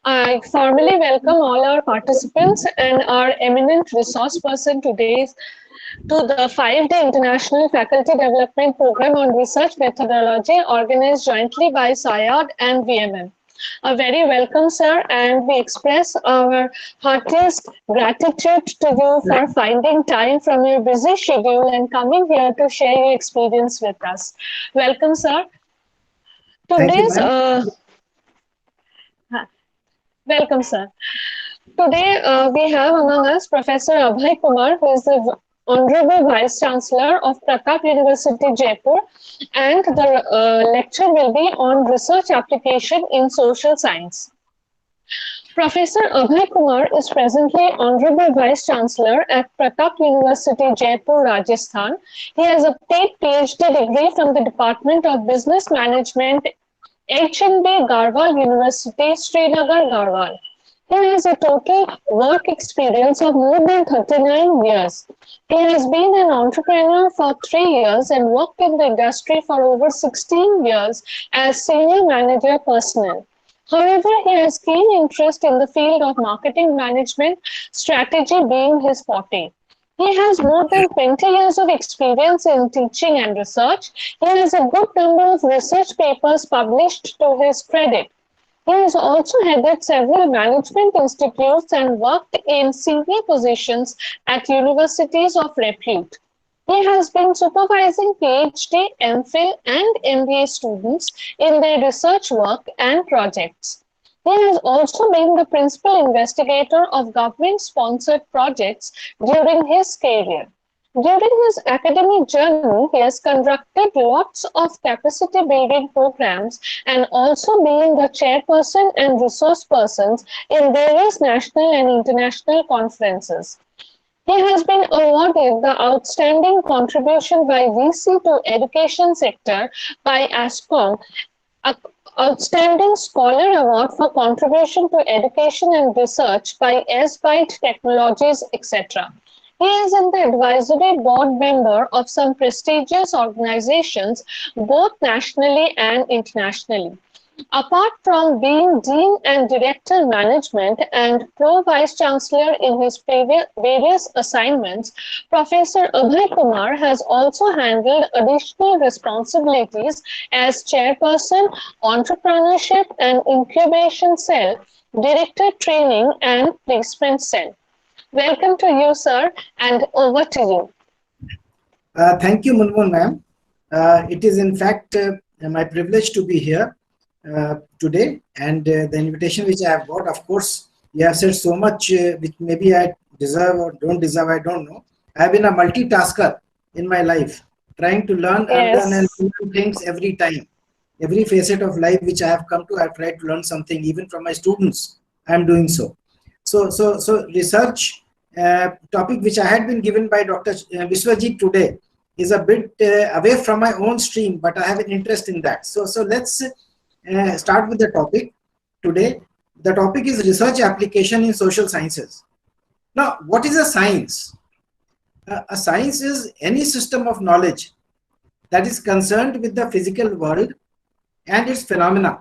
I formally welcome all our participants and our eminent resource person today to the 5-day International Faculty Development Program on Research Methodology organized jointly by SAIARD and VMM. A very welcome, sir, and we express our heartiest gratitude to you for finding time from your busy schedule and coming here to share your experience with us. Welcome, sir. Thank you, Today's ma'am. Welcome, sir. Today, we have among us Professor Abhay Kumar, who is the Honorable Vice Chancellor of Pratap University, Jaipur, and the lecture will be on research application in social science. Professor Abhay Kumar is presently Honorable Vice Chancellor at Pratap University, Jaipur, Rajasthan. He has obtained PhD degree from the Department of Business Management, HNB Garhwal University, Srinagar, Garhwal. He has a total work experience of more than 39 years. He has been an entrepreneur for 3 years and worked in the industry for over 16 years as senior manager personnel. However, he has keen interest in the field of marketing management, strategy being his forte. He has more than 20 years of experience in teaching and research. He has a good number of research papers published to his credit. He has also headed several management institutes and worked in senior positions at universities of repute. He has been supervising PhD, MPhil, and MBA students in their research work and projects. He has also been the principal investigator of government-sponsored projects during his career. During his academic journey, he has conducted lots of capacity building programs and also being the chairperson and resource persons in various national and international conferences. He has been awarded the Outstanding Contribution by VC to Education Sector by ASCOM, Outstanding Scholar Award for Contribution to Education and Research by S-Byte Technologies, etc. He is in the advisory board member of some prestigious organizations, both nationally and internationally. Apart from being Dean and Director Management and Pro-Vice Chancellor in his various assignments, Professor Abhay Kumar has also handled additional responsibilities as Chairperson, Entrepreneurship and Incubation Cell, Director Training and Placement Cell. Welcome to you, sir, and over to you. Thank you, Munmun ma'am. It is in fact my privilege to be here today, and the invitation which I have got, of course, you have said so much which maybe I deserve or don't deserve, I don't know. I have been a multitasker in my life, trying to learn, unlearn and learn things every time. Every facet of life which I have come to, I have tried to learn something, even from my students, I am doing so. So research topic which I had been given by Dr. Viswajit today is a bit away from my own stream, but I have an interest in that. So let's start with the topic today. The topic is research application in social sciences. Now, what is a science? A science is any system of knowledge that is concerned with the physical world and its phenomena,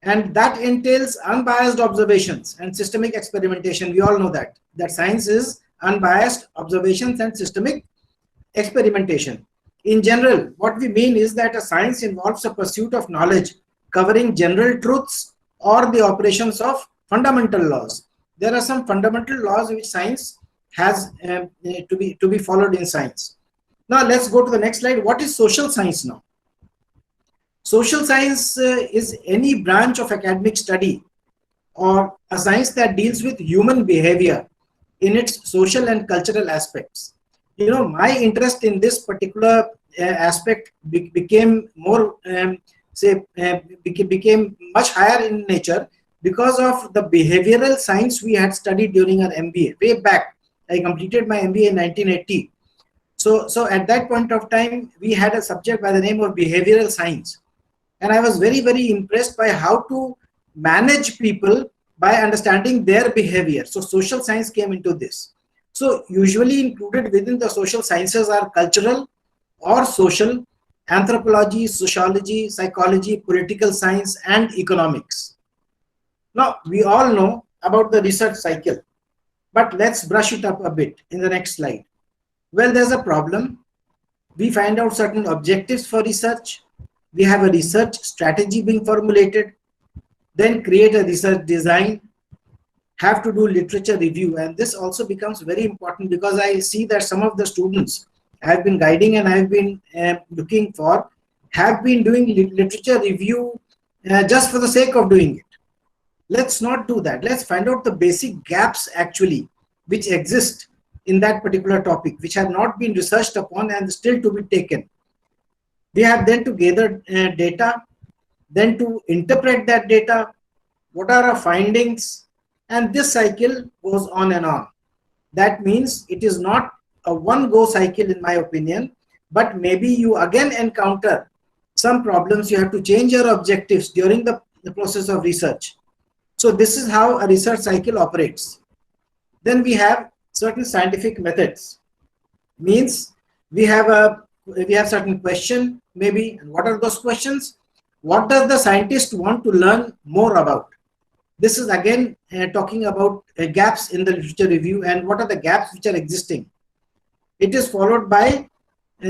and that entails unbiased observations and systemic experimentation. We all know that science is unbiased observations and systemic experimentation. In general, what we mean is that a science involves a pursuit of knowledge covering general truths or the operations of fundamental laws. There are some fundamental laws which science has to be followed in science. Now let's go to the next slide. What is social science now? Social science is any branch of academic study or a science that deals with human behavior in its social and cultural aspects. You know, my interest in this particular aspect became more, became much higher in nature because of the behavioral science we had studied during our MBA. Way back, I completed my MBA in 1980. So at that point of time, we had a subject by the name of behavioral science. And I was very, very impressed by how to manage people by understanding their behavior. So social science came into this. So usually included within the social sciences are cultural or social, anthropology, sociology, psychology, political science, and economics. Now, we all know about the research cycle, but let's brush it up a bit in the next slide. Well, there's a problem. We find out certain objectives for research. We have a research strategy being formulated, then create a research design, have to do literature review. And this also becomes very important because I see that some of the students I have been guiding and I have been looking for have been doing literature review just for the sake of doing it. Let's not do that. Let's find out the basic gaps actually which exist in that particular topic, which have not been researched upon and still to be taken. We have then to gather data, then to interpret that data, what are our findings, and this cycle goes on and on. That means it is not a one-go cycle in my opinion, but maybe you again encounter some problems. You have to change your objectives during the process of research. So this is how a research cycle operates. Then we have certain scientific methods. Means we have certain question maybe, and what are those questions? What does the scientist want to learn more about? This is again talking about gaps in the literature review and what are the gaps which are existing. It is followed by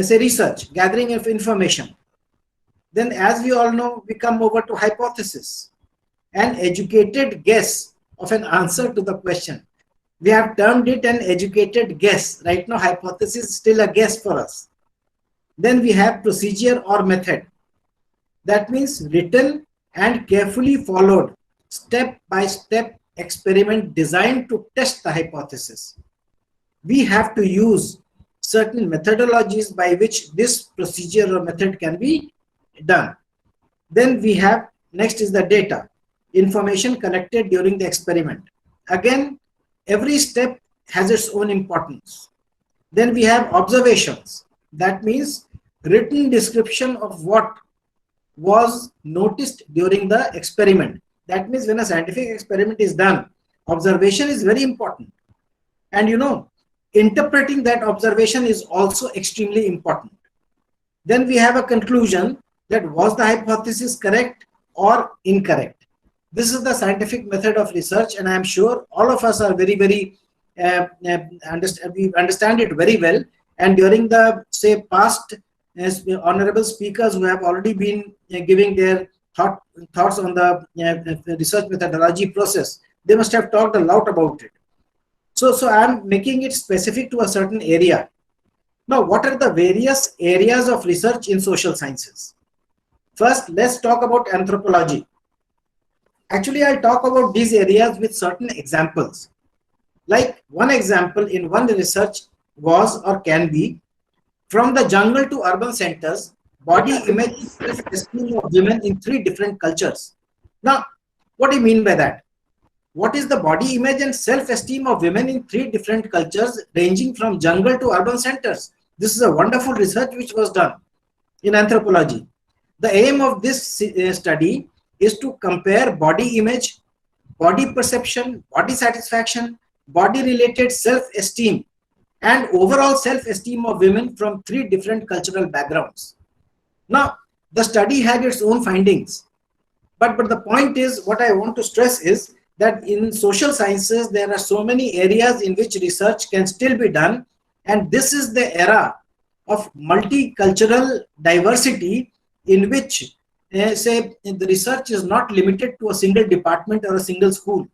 say research, gathering of information. Then as we all know, we come over to hypothesis, an educated guess of an answer to the question. We have termed it an educated guess. Right now, hypothesis is still a guess for us. Then we have procedure or method. That means written and carefully followed step-by-step experiment designed to test the hypothesis. We have to use certain methodologies by which this procedure or method can be done. Then we have, next is the data, information collected during the experiment. Again, every step has its own importance. Then we have observations. That means written description of what was noticed during the experiment. That means when a scientific experiment is done, observation is very important. And you know, interpreting that observation is also extremely important. Then we have a conclusion that was the hypothesis correct or incorrect. This is the scientific method of research, and I am sure all of us are very, very we understand it very well. And during the say past honorable speakers who have already been giving their thoughts on the research methodology process, they must have talked a lot about it. So I'm making it specific to a certain area. Now, what are the various areas of research in social sciences? First, let's talk about anthropology. Actually, I'll talk about these areas with certain examples. Like one example in one research was or can be, from the jungle to urban centers, body image and self-esteem of women in 3 different cultures. Now, what do you mean by that? What is the body image and self-esteem of women in 3 different cultures ranging from jungle to urban centers? This is a wonderful research which was done in anthropology. The aim of this study is to compare body image, body perception, body satisfaction, body-related self-esteem, and overall self-esteem of women from 3 different cultural backgrounds. Now, the study had its own findings, but the point is, what I want to stress is that in social sciences, there are so many areas in which research can still be done, and this is the era of multicultural diversity in which, say, the research is not limited to a single department or a single school.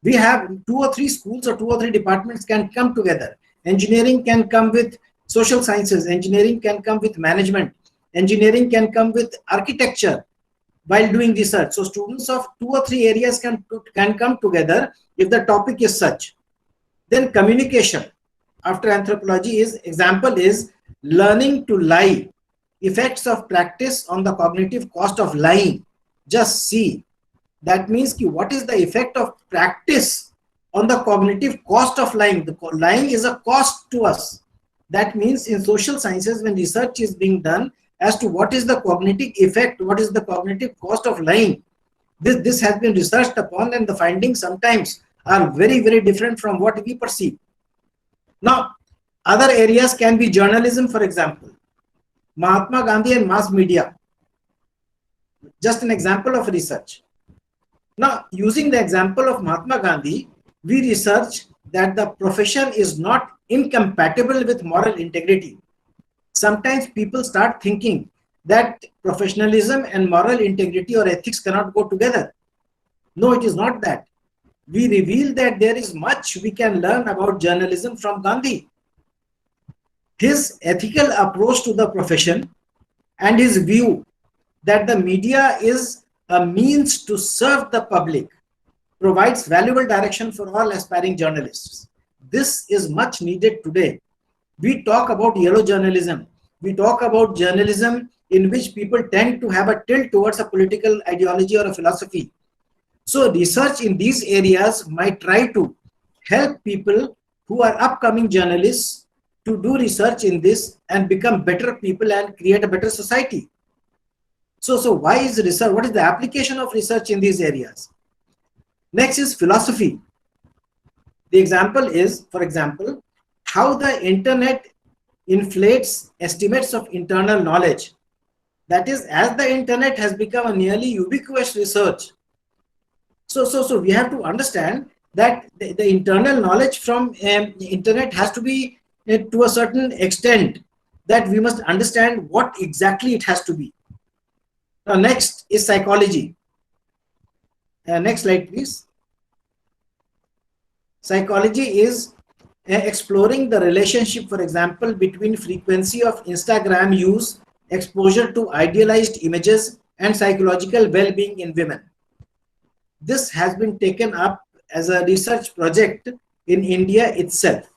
We have 2 or 3 schools or 2 or 3 departments can come together. Engineering can come with social sciences, engineering can come with management, engineering can come with architecture while doing research. So students of 2 or 3 areas can come together if the topic is such. Then communication after anthropology is, example is learning to lie, effects of practice on the cognitive cost of lying. Just see. That means what is the effect of practice on the cognitive cost of lying? The lying is a cost to us. That means in social sciences, when research is being done as to what is the cognitive effect, what is the cognitive cost of lying, this has been researched upon, and the findings sometimes are very, very different from what we perceive. Now, other areas can be journalism, for example, Mahatma Gandhi and mass media. Just an example of research. Now, using the example of Mahatma Gandhi, we research that the profession is not incompatible with moral integrity. Sometimes people start thinking that professionalism and moral integrity or ethics cannot go together. No, it is not that. We reveal that there is much we can learn about journalism from Gandhi. His ethical approach to the profession and his view that the media is a means to serve the public provides valuable direction for all aspiring journalists. This is much needed today. We talk about yellow journalism. We talk about journalism in which people tend to have a tilt towards a political ideology or a philosophy. So research in these areas might try to help people who are upcoming journalists to do research in this and become better people and create a better society. So why is research? What is the application of research in these areas? Next is philosophy. The example is, for example, how the internet inflates estimates of internal knowledge. That is, as the internet has become a nearly ubiquitous research. So we have to understand that the internal knowledge from internet has to be to a certain extent that we must understand what exactly it has to be. Now, next is psychology. Next slide, please. Psychology is exploring the relationship, for example, between frequency of Instagram use, exposure to idealized images, and psychological well-being in women. This has been taken up as a research project in India itself,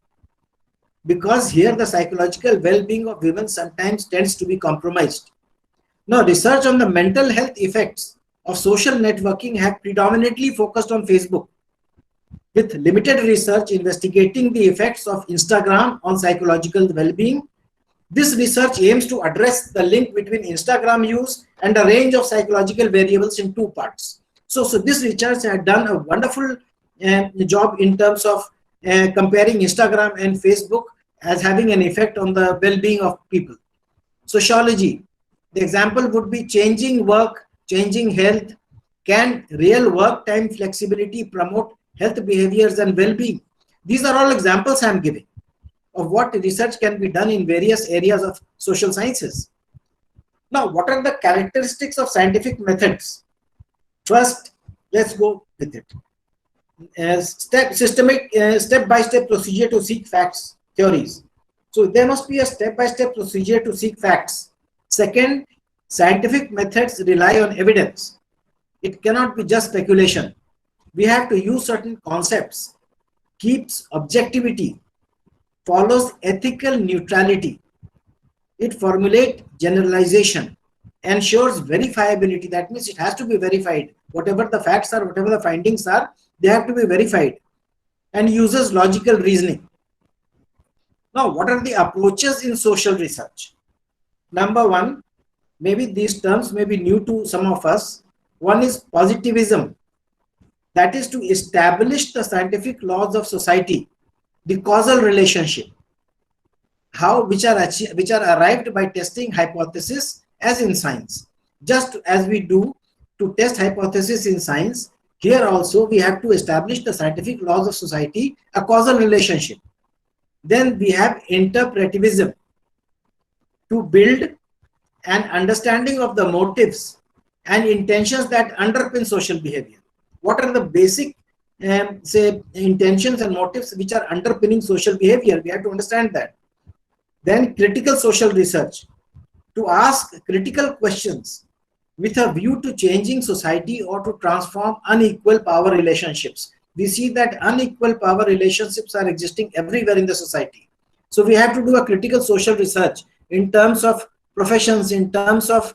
because here the psychological well-being of women sometimes tends to be compromised. Now, research on the mental health effects of social networking have predominantly focused on Facebook, with limited research investigating the effects of Instagram on psychological well-being. This research aims to address the link between Instagram use and a range of psychological variables in two parts. So this research had done a wonderful job in terms of comparing Instagram and Facebook as having an effect on the well-being of people. Sociology. The example would be changing work, changing health. Can real work time flexibility promote health behaviors and well-being? These are all examples I'm giving of what research can be done in various areas of social sciences. Now, what are the characteristics of scientific methods? First, let's go with it. Step-by-step procedure to seek facts, theories. So there must be a step-by-step procedure to seek facts. Second, scientific methods rely on evidence. It cannot be just speculation. We have to use certain concepts, keeps objectivity, follows ethical neutrality. It formulates generalization, ensures verifiability. That means it has to be verified. Whatever the facts are, whatever the findings are, they have to be verified, and uses logical reasoning. Now, what are the approaches in social research? Number one, maybe these terms may be new to some of us. One is positivism. That is to establish the scientific laws of society, the causal relationship, which are arrived by testing hypothesis as in science. Just as we do to test hypothesis in science, here also we have to establish the scientific laws of society, a causal relationship. Then we have interpretivism, to build an understanding of the motives and intentions that underpin social behavior. What are the basic intentions and motives which are underpinning social behavior? We have to understand that. Then critical social research, to ask critical questions with a view to changing society or to transform unequal power relationships. We see that unequal power relationships are existing everywhere in the society. So we have to do a critical social research in terms of professions, in terms of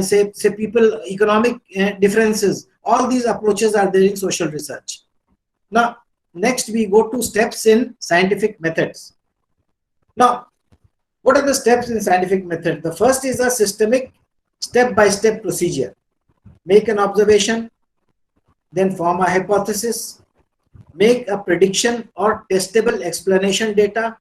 say people, economic differences. All these approaches are there in social research. Now, next we go to steps in scientific methods. Now, what are the steps in scientific method? The first is a systemic step-by-step procedure. Make an observation, then form a hypothesis, make a prediction or testable explanation data,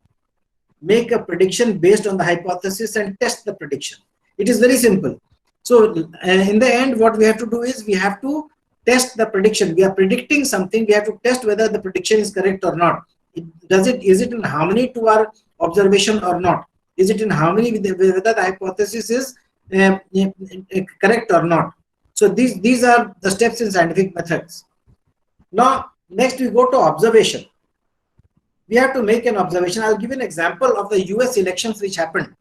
make a prediction based on the hypothesis, and test the prediction. It is very simple. So in the end, what we have to do is we have to test the prediction. We are predicting something. We have to test whether the prediction is correct or not. Is it in harmony to our observation or not? Is it in harmony with whether the hypothesis is correct or not? So these are the steps in scientific methods. Now, next we go to observation. We have to make an observation. I'll give an example of the US elections which happened.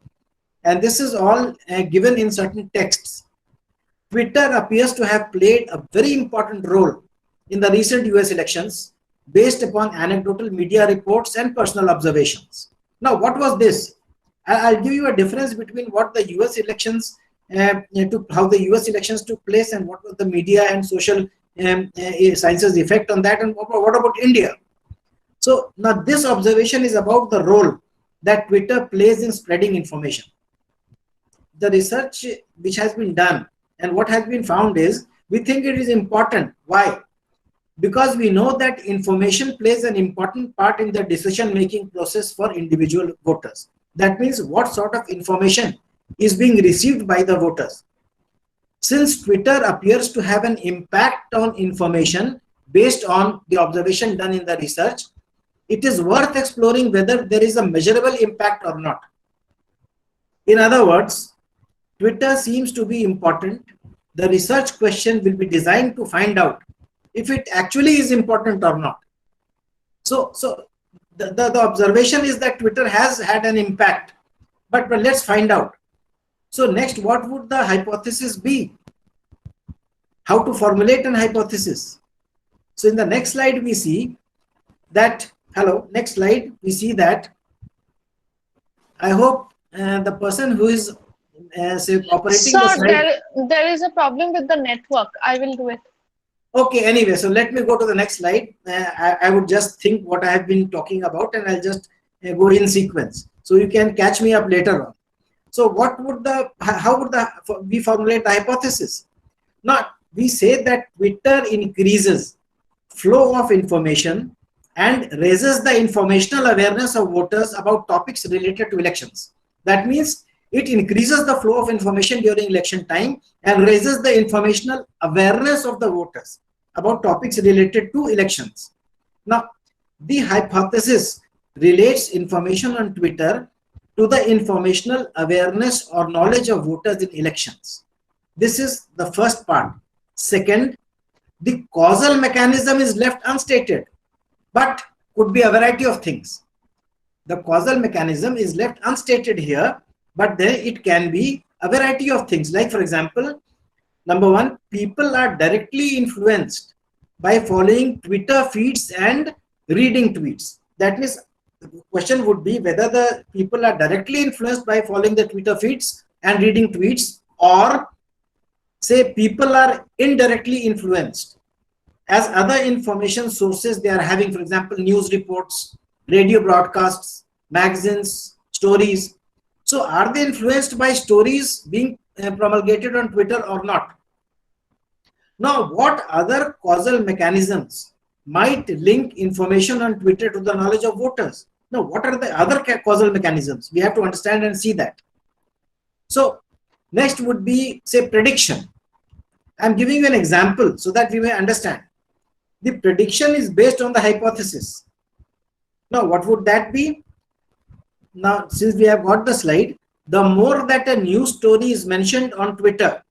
And this is all given in certain texts. Twitter appears to have played a very important role in the recent US elections based upon anecdotal media reports and personal observations. Now, what was this? I'll give you a difference between what the US elections, how the US elections took place and what was the media and social sciences effect on that, and what about India. So now this observation is about the role that Twitter plays in spreading information. The research which has been done and what has been found is, we think it is important. Why? Because we know that information plays an important part in the decision-making process for individual voters. That means what sort of information is being received by the voters. Since Twitter appears to have an impact on information based on the observation done in the research, it is worth exploring whether there is a measurable impact or not. In other words, Twitter seems to be important. The research question will be designed to find out if it actually is important or not. So the observation is that Twitter has had an impact, but let's find out. So next, what would the hypothesis be? How to formulate an hypothesis? So in the next slide, we see that, next slide, we see that, I hope the person who is operating the slide. There is a problem with the network. I will do it. Okay, anyway, so let me go to the next slide. I would just think what I have been talking about, and I'll just go in sequence. So you can catch me up later on. So how would we formulate the hypothesis? Now, we say that Twitter increases flow of information and raises the informational awareness of voters about topics related to elections. That means it increases the flow of information during election time and raises the informational awareness of the voters about topics related to elections. Now, the hypothesis relates information on Twitter to the informational awareness or knowledge of voters in elections. This is the first part. Second, the causal mechanism is left unstated, but could be a variety of things. The causal mechanism is left unstated here, but then it can be a variety of things. Like, for example, number one, people are directly influenced by following Twitter feeds and reading tweets. That means the question would be whether the people are directly influenced by following the Twitter feeds and reading tweets, or say people are indirectly influenced as other information sources they are having, for example, news reports, radio broadcasts, magazines, stories. So are they influenced by stories being promulgated on Twitter or not? Now, what other causal mechanisms might link information on Twitter to the knowledge of voters? Now, what are the other causal mechanisms? We have to understand and see that. So next would be, say, prediction. I'm giving you an example so that we may understand. The prediction is based on the hypothesis. Now, what would that be? Now, since we have got the slide, the more that a news story is mentioned on Twitter,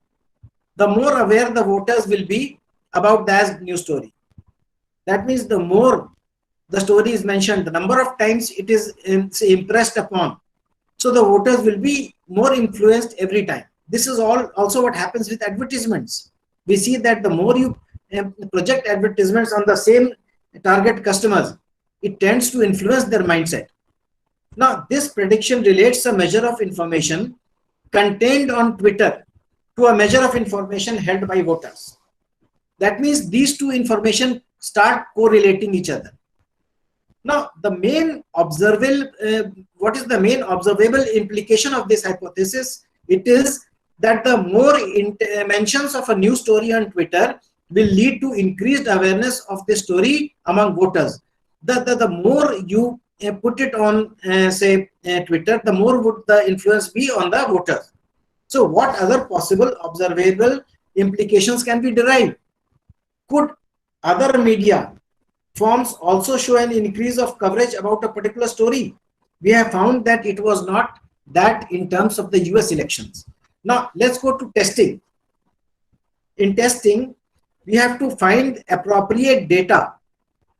the more aware the voters will be about that news story. That means the more the story is mentioned, the number of times it is impressed upon, so the voters will be more influenced every time. This is also what happens with advertisements. We see that the more you project advertisements on the same target customers, it tends to influence their mindset. Now, this prediction relates a measure of information contained on Twitter to a measure of information held by voters. That means these two information start correlating each other. Now, the main observable, what is the main observable implication of this hypothesis? It is that the more mentions of a news story on Twitter will lead to increased awareness of the story among voters. The more you put it on, say, Twitter, the more would the influence be on the voters. So what other possible observable implications can be derived? Could other media forms also show an increase of coverage about a particular story? We have found that it was not that in terms of the US elections. Now, let's go to testing. In testing, we have to find appropriate data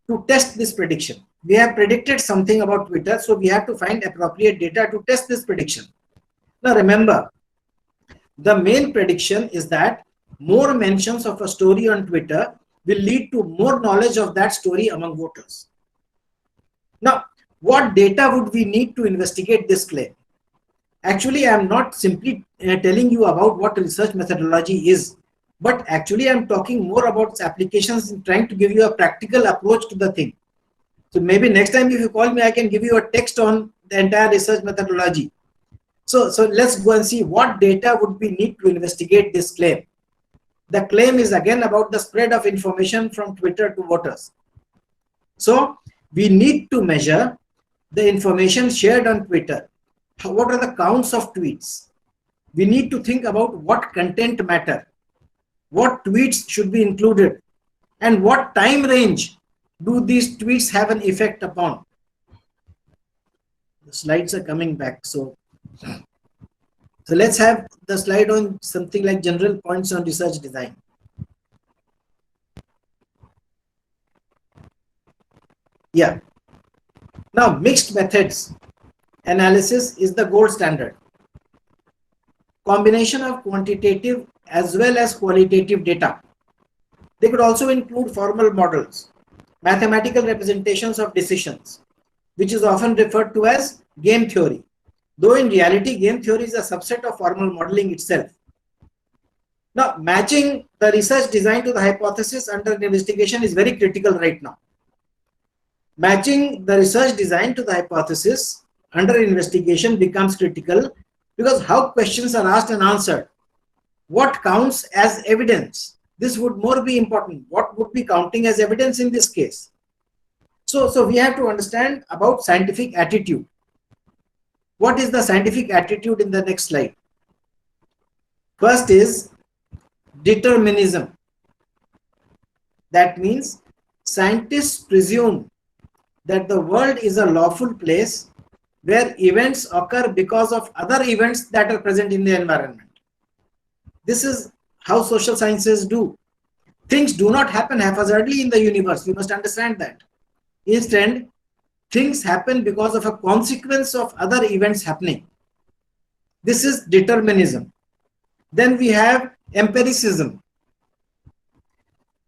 to test this prediction. We have predicted something about Twitter, so we have to find appropriate data to test this prediction. Now, remember, the main prediction is that more mentions of a story on Twitter will lead to more knowledge of that story among voters. Now, what data would we need to investigate this claim? Actually, I am not simply telling you about what research methodology is, but actually I am talking more about its applications and trying to give you a practical approach to the thing. So maybe next time if you call me, I can give you a text on the entire research methodology. So let's go and see what data would we need to investigate this claim. The claim is again about the spread of information from Twitter to voters. So we need to measure the information shared on Twitter. What are the counts of tweets? We need to think about what content matter, what tweets should be included, and what time range do these tweets have an effect upon. The slides are coming back. So let's have the slide on something like general points on research design. Yeah. Now, mixed methods analysis is the gold standard. Combination of quantitative as well as qualitative data. They could also include formal models, mathematical representations of decisions, which is often referred to as game theory. Though in reality, game theory is a subset of formal modeling itself. Now, matching the research design to the hypothesis under investigation is very critical right now. Matching the research design to the hypothesis under investigation becomes critical because how questions are asked and answered. What counts as evidence? This would more be important. What would be counting as evidence in this case? So we have to understand about scientific attitude. What is the scientific attitude in the next slide? First is determinism. That means scientists presume that the world is a lawful place where events occur because of other events that are present in the environment. This is how social sciences do. Things do not happen haphazardly in the universe. You must understand that. Instead, things happen because of a consequence of other events happening. This is determinism. Then we have empiricism.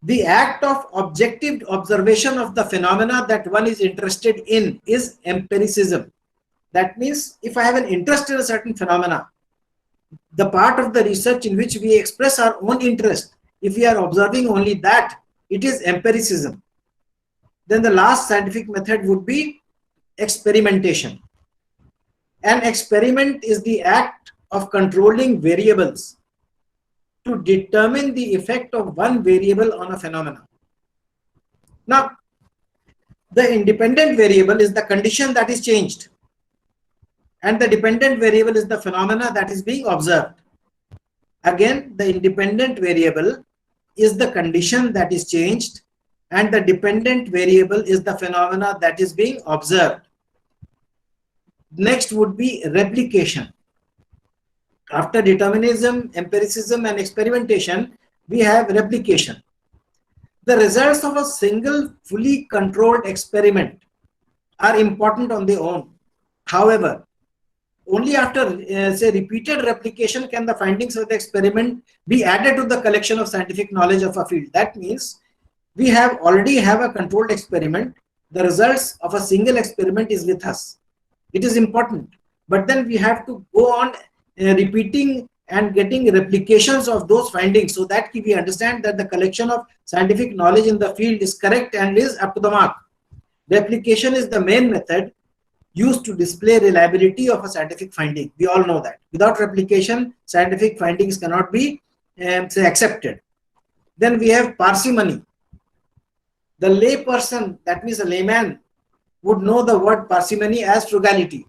The act of objective observation of the phenomena that one is interested in is empiricism. That means if I have an interest in a certain phenomena, the part of the research in which we express our own interest, if we are observing only that, it is empiricism. Then the last scientific method would be experimentation. An experiment is the act of controlling variables to determine the effect of one variable on a phenomenon. Now, the independent variable is the condition that is changed, and the dependent variable is the phenomena that is being observed. Again, the independent variable is the condition that is changed, and the dependent variable is the phenomena that is being observed. Next would be replication. After determinism, empiricism, and experimentation, we have replication. The results of a single fully controlled experiment are important on their own. However, only after say repeated replication can the findings of the experiment be added to the collection of scientific knowledge of a field. That means we already have a controlled experiment. The results of a single experiment is with us. It is important, but then we have to go on repeating and getting replications of those findings so that we understand that the collection of scientific knowledge in the field is correct and is up to the mark. Replication is the main method used to display reliability of a scientific finding. We all know that. Without replication, scientific findings cannot be say accepted. Then we have parsimony. The lay person, that means a layman, would know the word parsimony as frugality.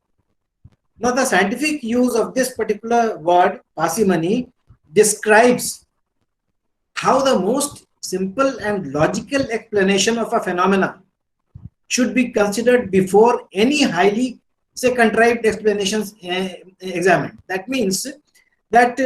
Now, the scientific use of this particular word, parsimony, describes how the most simple and logical explanation of a phenomena should be considered before any highly, say, contrived explanations examined. That means that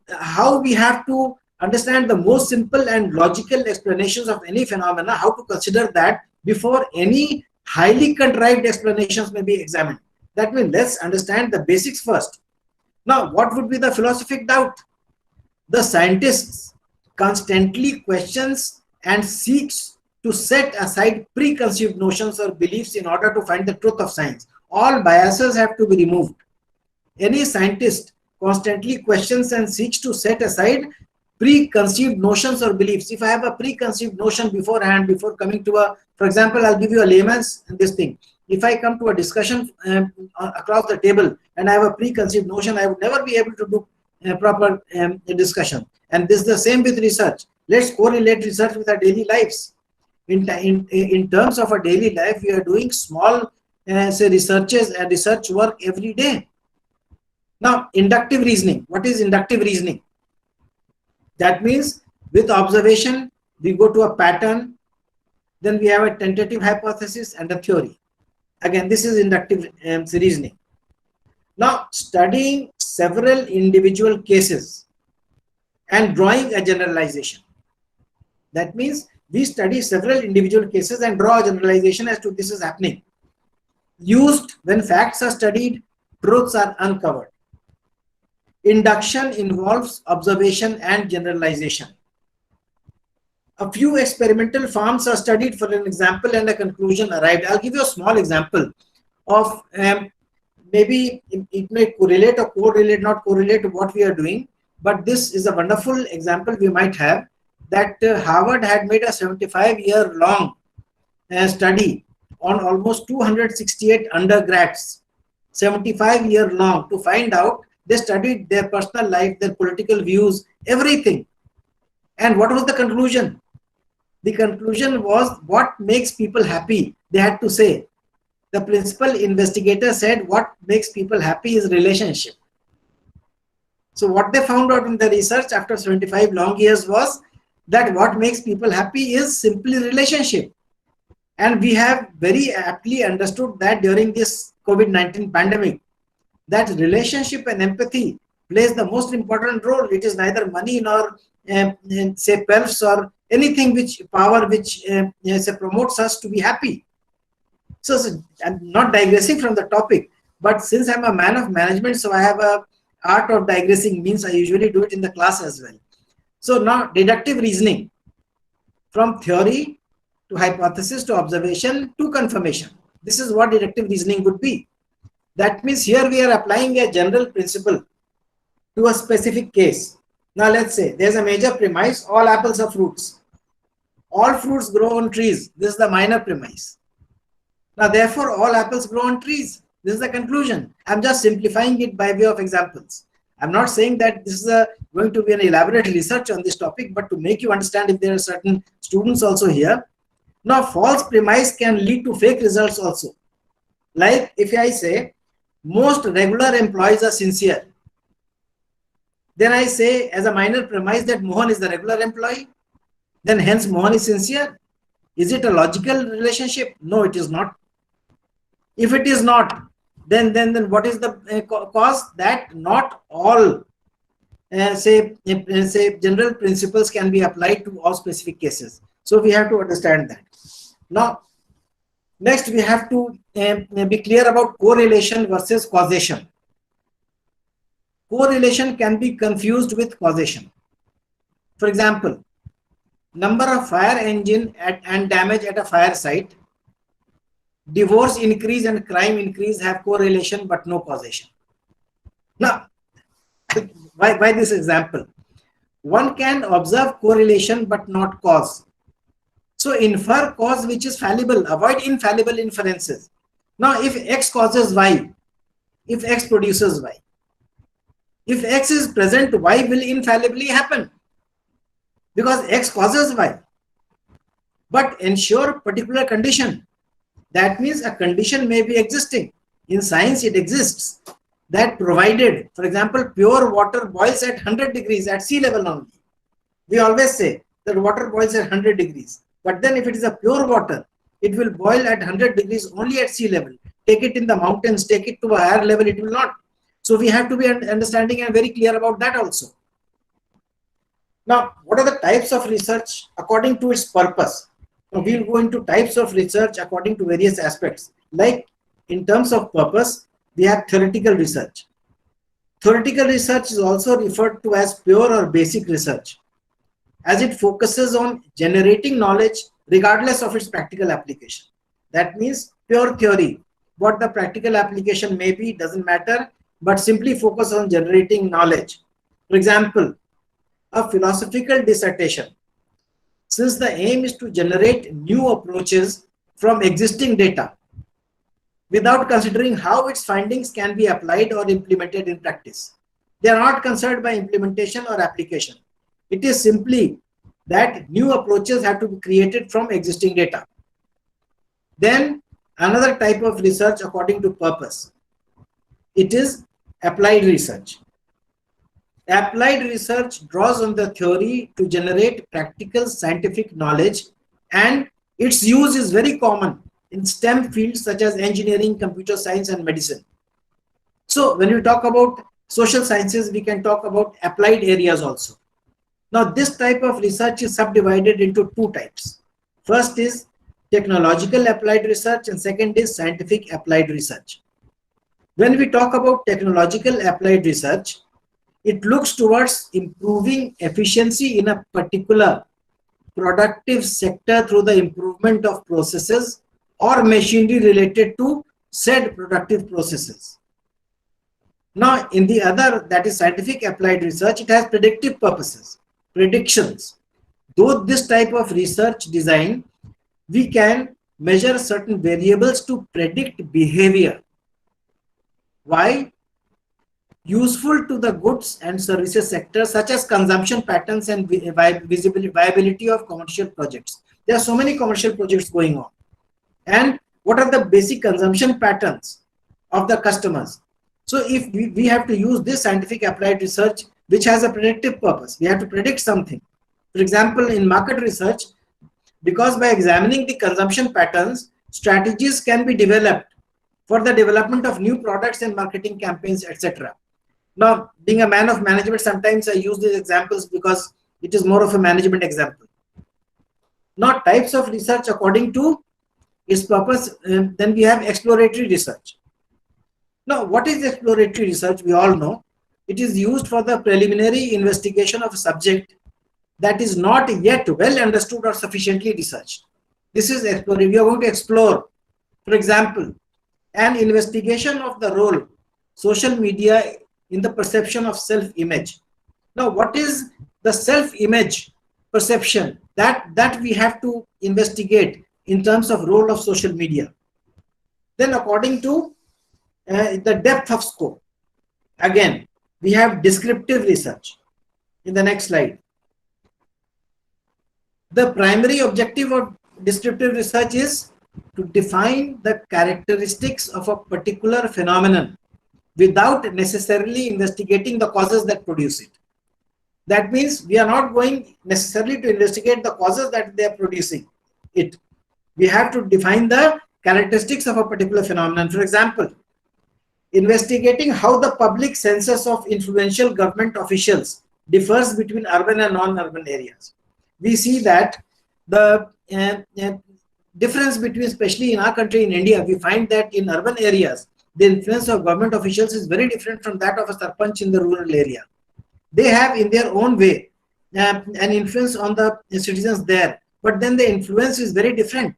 how we have to understand the most simple and logical explanations of any phenomena, how to consider that before any highly contrived explanations may be examined. That means let's understand the basics first. Now, what would be the philosophic doubt? The scientists constantly questions and seeks to set aside preconceived notions or beliefs in order to find the truth of science. All biases have to be removed. Any scientist constantly questions and seeks to set aside preconceived notions or beliefs. If I have a preconceived notion beforehand, before coming to a, for example, I'll give you a layman's this thing. If I come to a discussion across the table and I have a preconceived notion, I would never be able to do a proper discussion. And this is the same with research. Let's correlate research with our daily lives. In terms of our daily life, we are doing small, say, research work every day. Now, inductive reasoning. What is inductive reasoning? That means with observation, we go to a pattern, then we have a tentative hypothesis and a theory. Again, this is inductive reasoning. Now, studying several individual cases and drawing a generalization. That means we study several individual cases and draw a generalization as to this is happening. Used when facts are studied, truths are uncovered. Induction involves observation and generalization. A few experimental forms are studied for an example and a conclusion arrived. I'll give you a small example of maybe it may correlate or correlate, not correlate to what we are doing, but this is a wonderful example we might have that Harvard had made a 75-year-long study on almost 268 undergrads, 75-year-long, to find out. They studied their personal life, their political views, everything. And what was the conclusion? The conclusion was what makes people happy, they had to say. The principal investigator said what makes people happy is relationship. So what they found out in the research after 75 long years was that what makes people happy is simply relationship. And we have very aptly understood that during this COVID-19 pandemic, that relationship and empathy plays the most important role. It is neither money nor say pelfs or anything which power which say promotes us to be happy. So I'm not digressing from the topic, but since I'm a man of management, so I have a art of digressing, means I usually do it in the class as well. So now deductive reasoning, from theory to hypothesis to observation to confirmation. This is what deductive reasoning would be. That means here we are applying a general principle to a specific case. Now let's say there's a major premise, all apples are fruits. All fruits grow on trees. This is the minor premise. Now therefore all apples grow on trees. This is the conclusion. I'm just simplifying it by way of examples. I'm not saying that this is going to be an elaborate research on this topic, but to make you understand if there are certain students also here. Now false premise can lead to fake results also. Like if I say, most regular employees are sincere. Then I say as a minor premise that Mohan is the regular employee. Then hence Mohan is sincere. Is it a logical relationship? No, it is not. If it is not, then what is the cause? That not all say general principles can be applied to all specific cases. So we have to understand that. Now, next we have to be clear about correlation versus causation. Correlation can be confused with causation. For example, number of fire engine and damage at a fire site, divorce increase and crime increase have correlation but no causation. Now, why this example? One can observe correlation but not cause. So infer cause which is fallible, avoid infallible inferences. Now if X causes Y, if X produces Y, if X is present, Y will infallibly happen because X causes Y. But ensure particular condition. That means a condition may be existing. In science it exists. That provided, for example, pure water boils at 100 degrees at sea level only. We always say that water boils at 100 degrees. But then if it is a pure water, it will boil at 100 degrees only at sea level. Take it in the mountains, take it to a higher level, it will not. So we have to be understanding and very clear about that also. Now, what are the types of research according to its purpose? Now, we'll go into types of research according to various aspects. Like in terms of purpose, we have theoretical research. Theoretical research is also referred to as pure or basic research, as it focuses on generating knowledge regardless of its practical application. That means pure theory. What the practical application may be doesn't matter, but simply focus on generating knowledge. For example, a philosophical dissertation, since the aim is to generate new approaches from existing data without considering how its findings can be applied or implemented in practice. They are not concerned by implementation or application. It is simply that new approaches have to be created from existing data. Then another type of research according to purpose, it is applied research. Applied research draws on the theory to generate practical scientific knowledge, and its use is very common in STEM fields such as engineering, computer science, and medicine. So when we talk about social sciences, we can talk about applied areas also. Now, this type of research is subdivided into two types. First is technological applied research, and second is scientific applied research. When we talk about technological applied research, it looks towards improving efficiency in a particular productive sector through the improvement of processes or machinery related to said productive processes. Now, in the other, that is scientific applied research, it has predictive purposes, predictions. Though this type of research design, we can measure certain variables to predict behavior. Why? Useful to the goods and services sector, such as consumption patterns and viability of commercial projects. There are so many commercial projects going on. And what are the basic consumption patterns of the customers? So if we have to use this scientific applied research, which has a predictive purpose, we have to predict something. For example, in market research, because by examining the consumption patterns, strategies can be developed for the development of new products and marketing campaigns, etc. Now, being a man of management, sometimes I use these examples because it is more of a management example. Now, types of research according to its purpose, then we have exploratory research. Now, what is exploratory research? We all know it is used for the preliminary investigation of a subject that is not yet well understood or sufficiently researched. This is exploratory. We are going to explore, for example, an investigation of the role social media in the perception of self-image. Now, what is the self-image perception that we have to investigate in terms of role of social media? Then according to the depth of scope, again, we have descriptive research. In the next slide. The primary objective of descriptive research is to define the characteristics of a particular phenomenon without necessarily investigating the causes that produce it. That means we are not going necessarily to investigate the causes that they are producing it. We have to define the characteristics of a particular phenomenon. For example, investigating how the public census of influential government officials differs between urban and non-urban areas. We see that the difference between, especially in our country, in India, we find that in urban areas, the influence of government officials is very different from that of a sarpanch in the rural area. They have in their own way an influence on the citizens there, but then the influence is very different.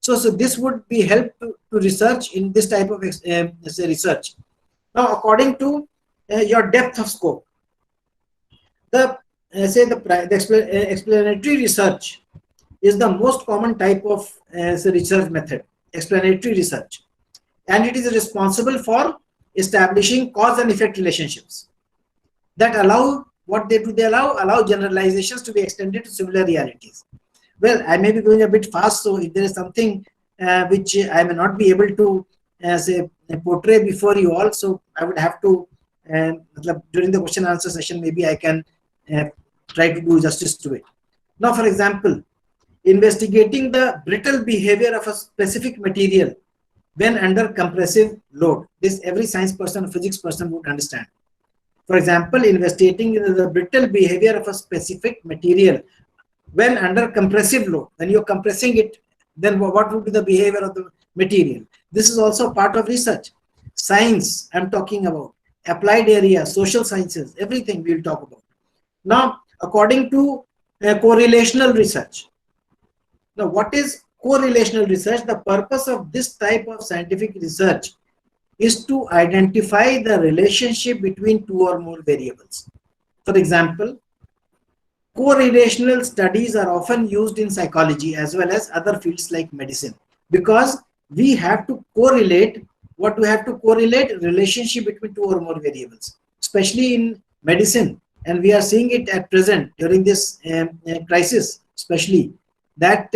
So this would be help to research in this type of research. Now, according to your depth of scope, the explanatory research is the most common type of research method, explanatory research. And it is responsible for establishing cause and effect relationships that allow, what they do, they allow generalizations to be extended to similar realities. Well, I may be going a bit fast, so if there is something which I may not be able to portray before you all, so I would have to, during the question and answer session, maybe I can try to do justice to it. Now, for example, investigating the brittle behavior of a specific material when under compressive load. This every science person or physics person would understand. For example, investigating the brittle behavior of a specific material when under compressive load. When you're compressing it, then what would be the behavior of the material? This is also part of research. Science, I'm talking about. Applied area, social sciences, everything we'll talk about. Now, according to correlational research. Now, what is correlational research? The purpose of this type of scientific research is to identify the relationship between two or more variables. For example, correlational studies are often used in psychology as well as other fields like medicine, because we have to correlate what we have to correlate relationship between two or more variables, especially in medicine. And we are seeing it at present during this crisis, especially that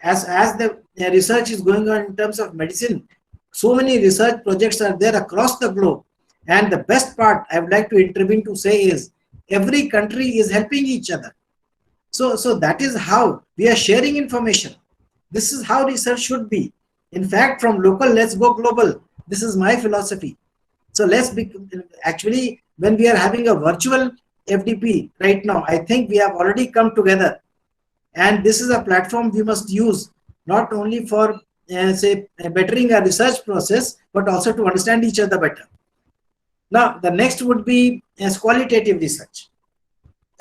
as the research is going on in terms of medicine, so many research projects are there across the globe. And the best part I would like to intervene to say is every country is helping each other. So that is how we are sharing information. This is how research should be. In fact, from local, let's go global. This is my philosophy. So let's be, actually, when we are having a virtual FDP right now, I think we have already come together. And this is a platform we must use not only for say bettering our research process, but also to understand each other better. Now, the next would be as qualitative research.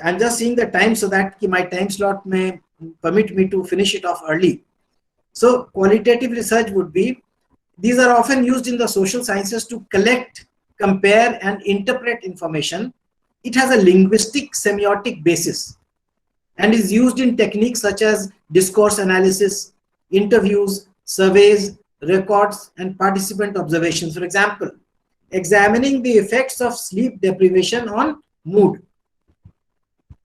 I'm just seeing the time so that my time slot may permit me to finish it off early. So qualitative research would be, these are often used in the social sciences to collect, compare, and interpret information. It has a linguistic semiotic basis and is used in techniques such as discourse analysis, interviews, surveys, records, and participant observations. For example, examining the effects of sleep deprivation on mood.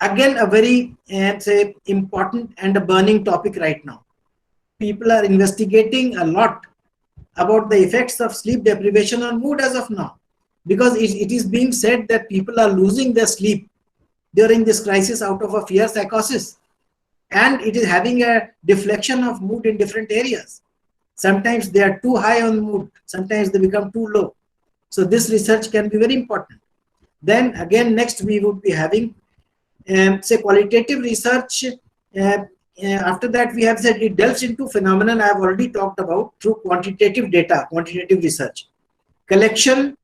Again, a very say important and a burning topic right now. People are investigating a lot about the effects of sleep deprivation on mood as of now, because it is being said that people are losing their sleep during this crisis out of a fear psychosis, and it is having a deflection of mood in different areas. Sometimes they are too high on mood, sometimes they become too low. So this research can be very important. Then again, next we would be having say qualitative research. After that, we have said it delves into phenomenon I have already talked about through quantitative data, quantitative research, collection,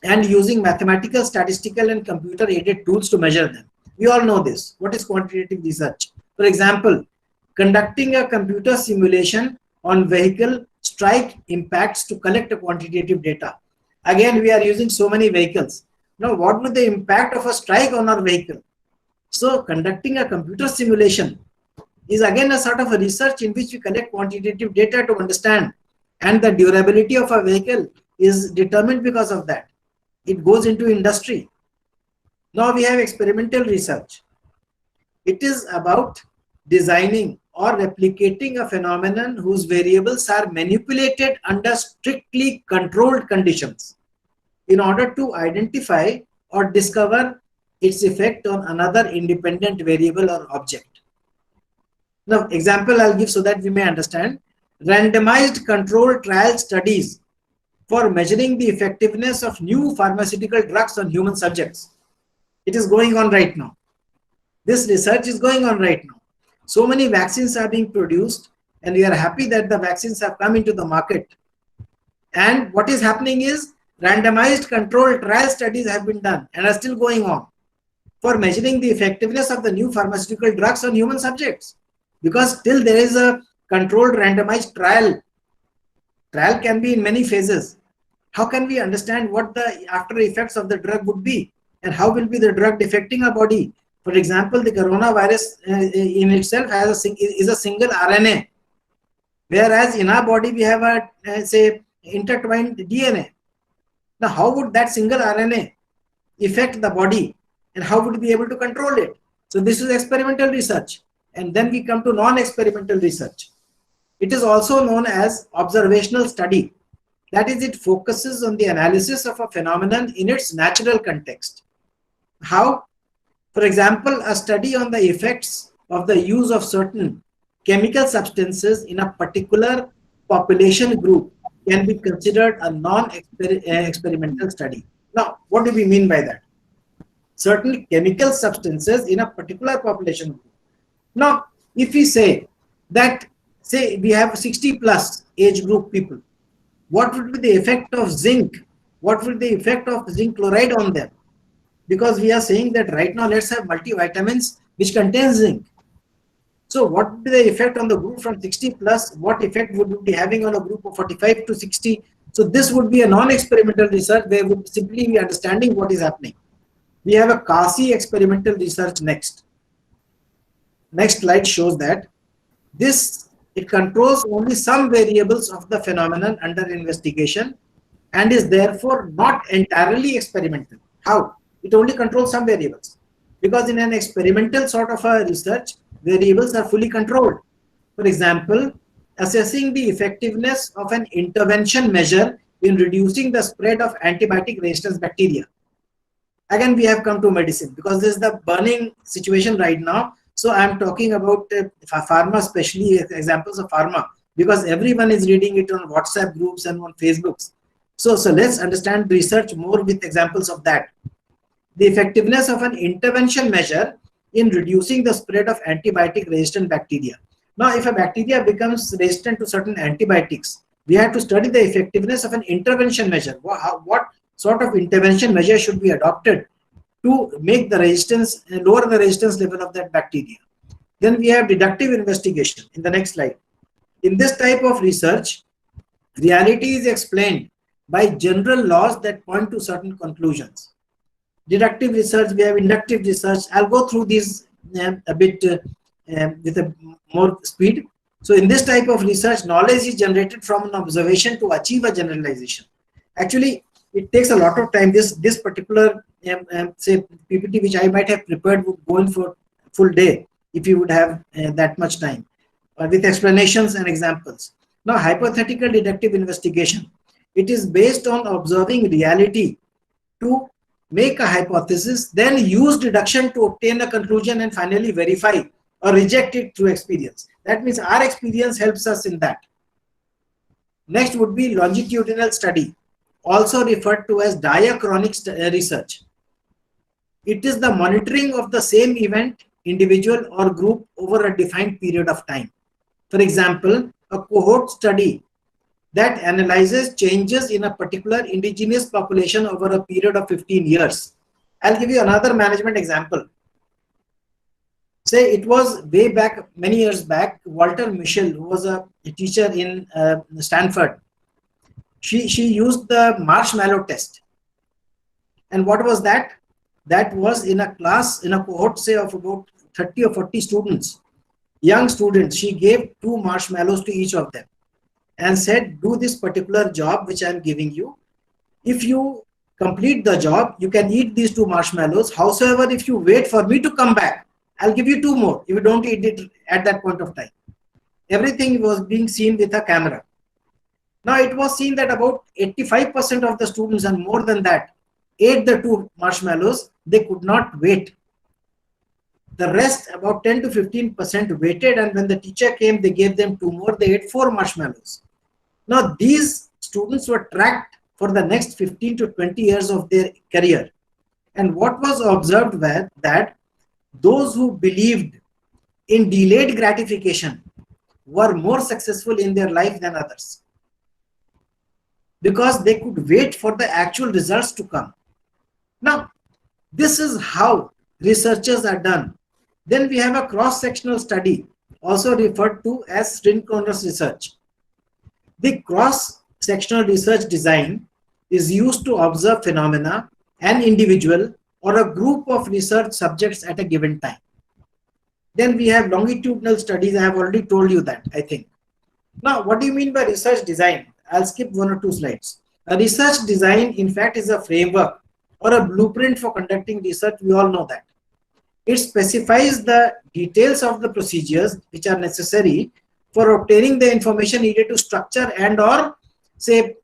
and using mathematical, statistical, and computer-aided tools to measure them. We all know this. What is quantitative research? For example, conducting a computer simulation on vehicle strike impacts to collect a quantitative data. Again, we are using so many vehicles. Now, what would the impact of a strike on our vehicle? So, conducting a computer simulation is again a sort of a research in which we collect quantitative data to understand, and the durability of a vehicle is determined because of that. It goes into industry. Now we have experimental research. It is about designing or replicating a phenomenon whose variables are manipulated under strictly controlled conditions in order to identify or discover its effect on another independent variable or object. Now, example I'll give so that we may understand. Randomized controlled trial studies for measuring the effectiveness of new pharmaceutical drugs on human subjects. It is going on right now. This research is going on right now. So many vaccines are being produced, and we are happy that the vaccines have come into the market. And what is happening is randomized controlled trial studies have been done and are still going on for measuring the effectiveness of the new pharmaceutical drugs on human subjects. Because still there is a controlled randomized trial. Trial can be in many phases. How can we understand what the after effects of the drug would be, and how will be the drug affecting our body? For example, the coronavirus in itself is a single RNA, whereas in our body we have a say intertwined DNA. Now, how would that single RNA affect the body, and how would we be able to control it? So this is experimental research, and then we come to non-experimental research. It is also known as observational study. That is, it focuses on the analysis of a phenomenon in its natural context. How? For example, a study on the effects of the use of certain chemical substances in a particular population group can be considered a non-experimental study. Now, what do we mean by that? Certain chemical substances in a particular population group. Now, if we say that, say we have 60 plus age group people, what would be the effect of zinc? What would be the effect of zinc chloride on them? Because we are saying that right now let's have multivitamins which contain zinc. So what would be the effect on the group from 60 plus? What effect would it be having on a group of 45 to 60? So this would be a non-experimental research where we would simply be understanding what is happening. We have a quasi experimental research next. Next slide shows that it controls only some variables of the phenomenon under investigation and is therefore not entirely experimental. How? It only controls some variables. Because in an experimental sort of a research, variables are fully controlled. For example, assessing the effectiveness of an intervention measure in reducing the spread of antibiotic resistance bacteria. Again, we have come to medicine because this is the burning situation right now. So I am talking about pharma, especially examples of pharma, because everyone is reading it on WhatsApp groups and on Facebooks. So let's understand research more with examples of that. The effectiveness of an intervention measure in reducing the spread of antibiotic resistant bacteria. Now, if a bacteria becomes resistant to certain antibiotics, we have to study the effectiveness of an intervention measure. What sort of intervention measure should be adopted to make the resistance, lower the resistance level of that bacteria. Then we have deductive investigation in the next slide. In this type of research, reality is explained by general laws that point to certain conclusions. Deductive research, we have inductive research. I'll go through these a bit with a more speed. So in this type of research, knowledge is generated from an observation to achieve a generalization. Actually, it takes a lot of time. This particular say PPT which I might have prepared would go in for full day if you would have that much time with explanations and examples. Now, hypothetical deductive investigation. It is based on observing reality to make a hypothesis, then use deduction to obtain a conclusion and finally verify or reject it through experience. That means our experience helps us in that. Next would be longitudinal study, also referred to as diachronic research. It is the monitoring of the same event, individual or group over a defined period of time. For example, a cohort study that analyzes changes in a particular indigenous population over a period of 15 years. I'll give you another management example. Say it was way back, many years back, Walter Mischel, who was a teacher in Stanford. She used the marshmallow test. And what was that? That was in a class, in a cohort, say of about 30 or 40 students, young students. She gave 2 marshmallows to each of them and said, do this particular job which I am giving you. If you complete the job, you can eat these 2 marshmallows. However, if you wait for me to come back, I'll give you 2 more if you don't eat it at that point of time. Everything was being seen with a camera. Now it was seen that about 85% of the students and more than that ate the 2 marshmallows. They could not wait. The rest, about 10 to 15%, waited, and when the teacher came, they gave them 2 more. They ate 4 marshmallows. Now these students were tracked for the next 15 to 20 years of their career. And what was observed was that those who believed in delayed gratification were more successful in their life than others, because they could wait for the actual results to come. Now, this is how researchers are done. Then we have a cross-sectional study, also referred to as synchronous research. The cross-sectional research design is used to observe phenomena, an individual or a group of research subjects at a given time. Then we have longitudinal studies. I have already told you that, I think. Now, what do you mean by research design? I'll skip 1 or 2 slides. A research design, in fact, is a framework or a blueprint for conducting research. We all know that. It specifies the details of the procedures which are necessary for obtaining the information needed to structure and or say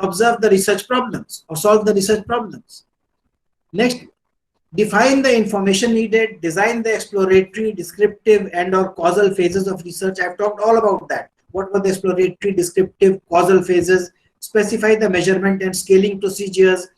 observe the research problems or solve the research problems. Next, define the information needed, design the exploratory, descriptive, and or causal phases of research. I've talked all about that. What were the exploratory, descriptive, causal phases? Specify the measurement and scaling procedures,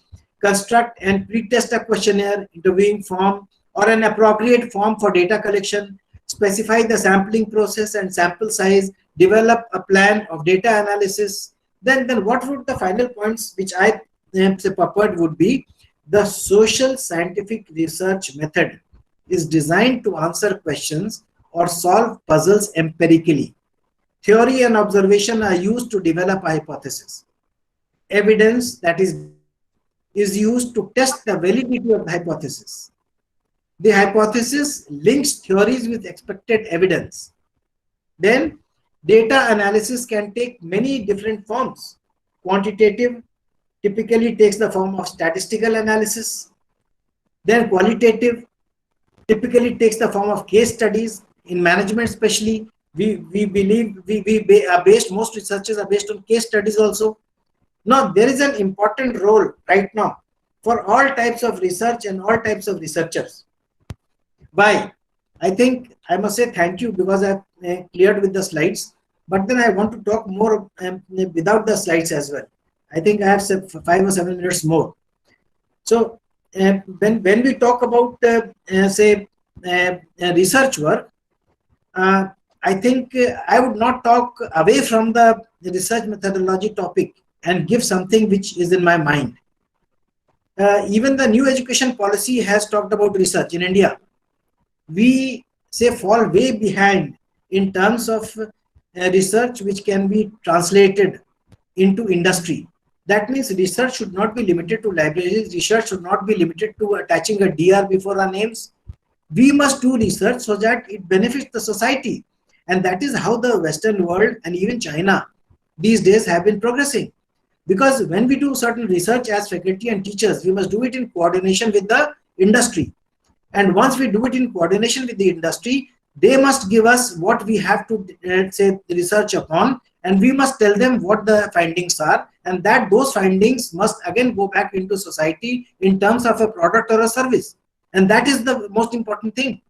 construct and pre-test a questionnaire, interviewing form, or an appropriate form for data collection, specify the sampling process and sample size, develop a plan of data analysis. Then what would the final points which I say purport would be? The social scientific research method is designed to answer questions or solve puzzles empirically. Theory and observation are used to develop a hypothesis. Evidence that is gathered is used to test the validity of the hypothesis. The hypothesis links theories with expected evidence. Then data analysis can take many different forms. Quantitative typically takes the form of statistical analysis. Then qualitative typically takes the form of case studies. In management especially, we believe most researches are based on case studies also. Now, there is an important role right now for all types of research and all types of researchers. Why? I think I must say thank you because I've cleared with the slides, but then I want to talk more without the slides as well. I think I have 5 or 7 minutes more. So when we talk about research work, I think I would not talk away from the research methodology topic and give something which is in my mind. Even the new education policy has talked about research in India. We fall way behind in terms of research which can be translated into industry. That means research should not be limited to libraries. Research should not be limited to attaching a DR before our names. We must do research so that it benefits the society. And that is how the Western world and even China these days have been progressing. Because when we do certain research as faculty and teachers, we must do it in coordination with the industry. And once we do it in coordination with the industry, they must give us what we have to research upon, and we must tell them what the findings are, and that those findings must again go back into society in terms of a product or a service. And that is the most important thing.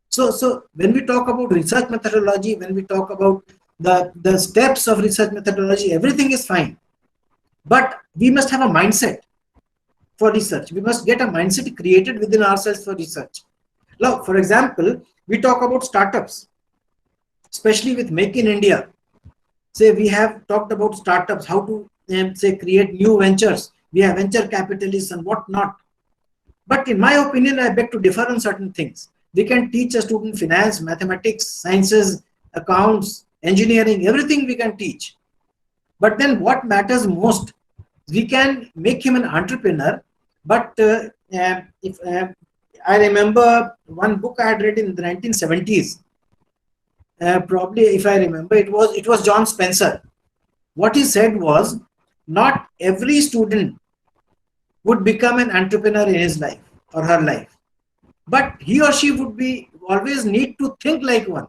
So when we talk about research methodology, when we talk about the steps of research methodology, everything is fine. But we must have a mindset for research. We must get a mindset created within ourselves for research. Now, for example, we talk about startups, especially with Make in India. Say we have talked about startups, how to create new ventures. We have venture capitalists and whatnot. But in my opinion, I beg to differ on certain things. We can teach a student finance, mathematics, sciences, accounts, engineering, everything we can teach. But then what matters most, we can make him an entrepreneur. But if I remember one book I had read in the 1970s, probably if I remember, it was John Spencer. What he said was, not every student would become an entrepreneur in his life or her life, but he or she would always need to think like one.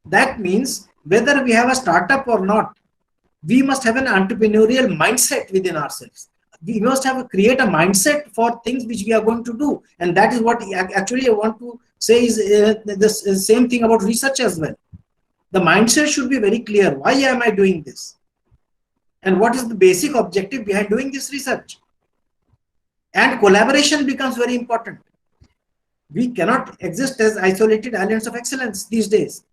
That means whether we have a startup or not, we must have an entrepreneurial mindset within ourselves. We must create a mindset for things which we are going to do. And that is what actually I want to say is the same thing about research as well. The mindset should be very clear. Why am I doing this? And what is the basic objective behind doing this research? And collaboration becomes very important. We cannot exist as isolated islands of excellence these days.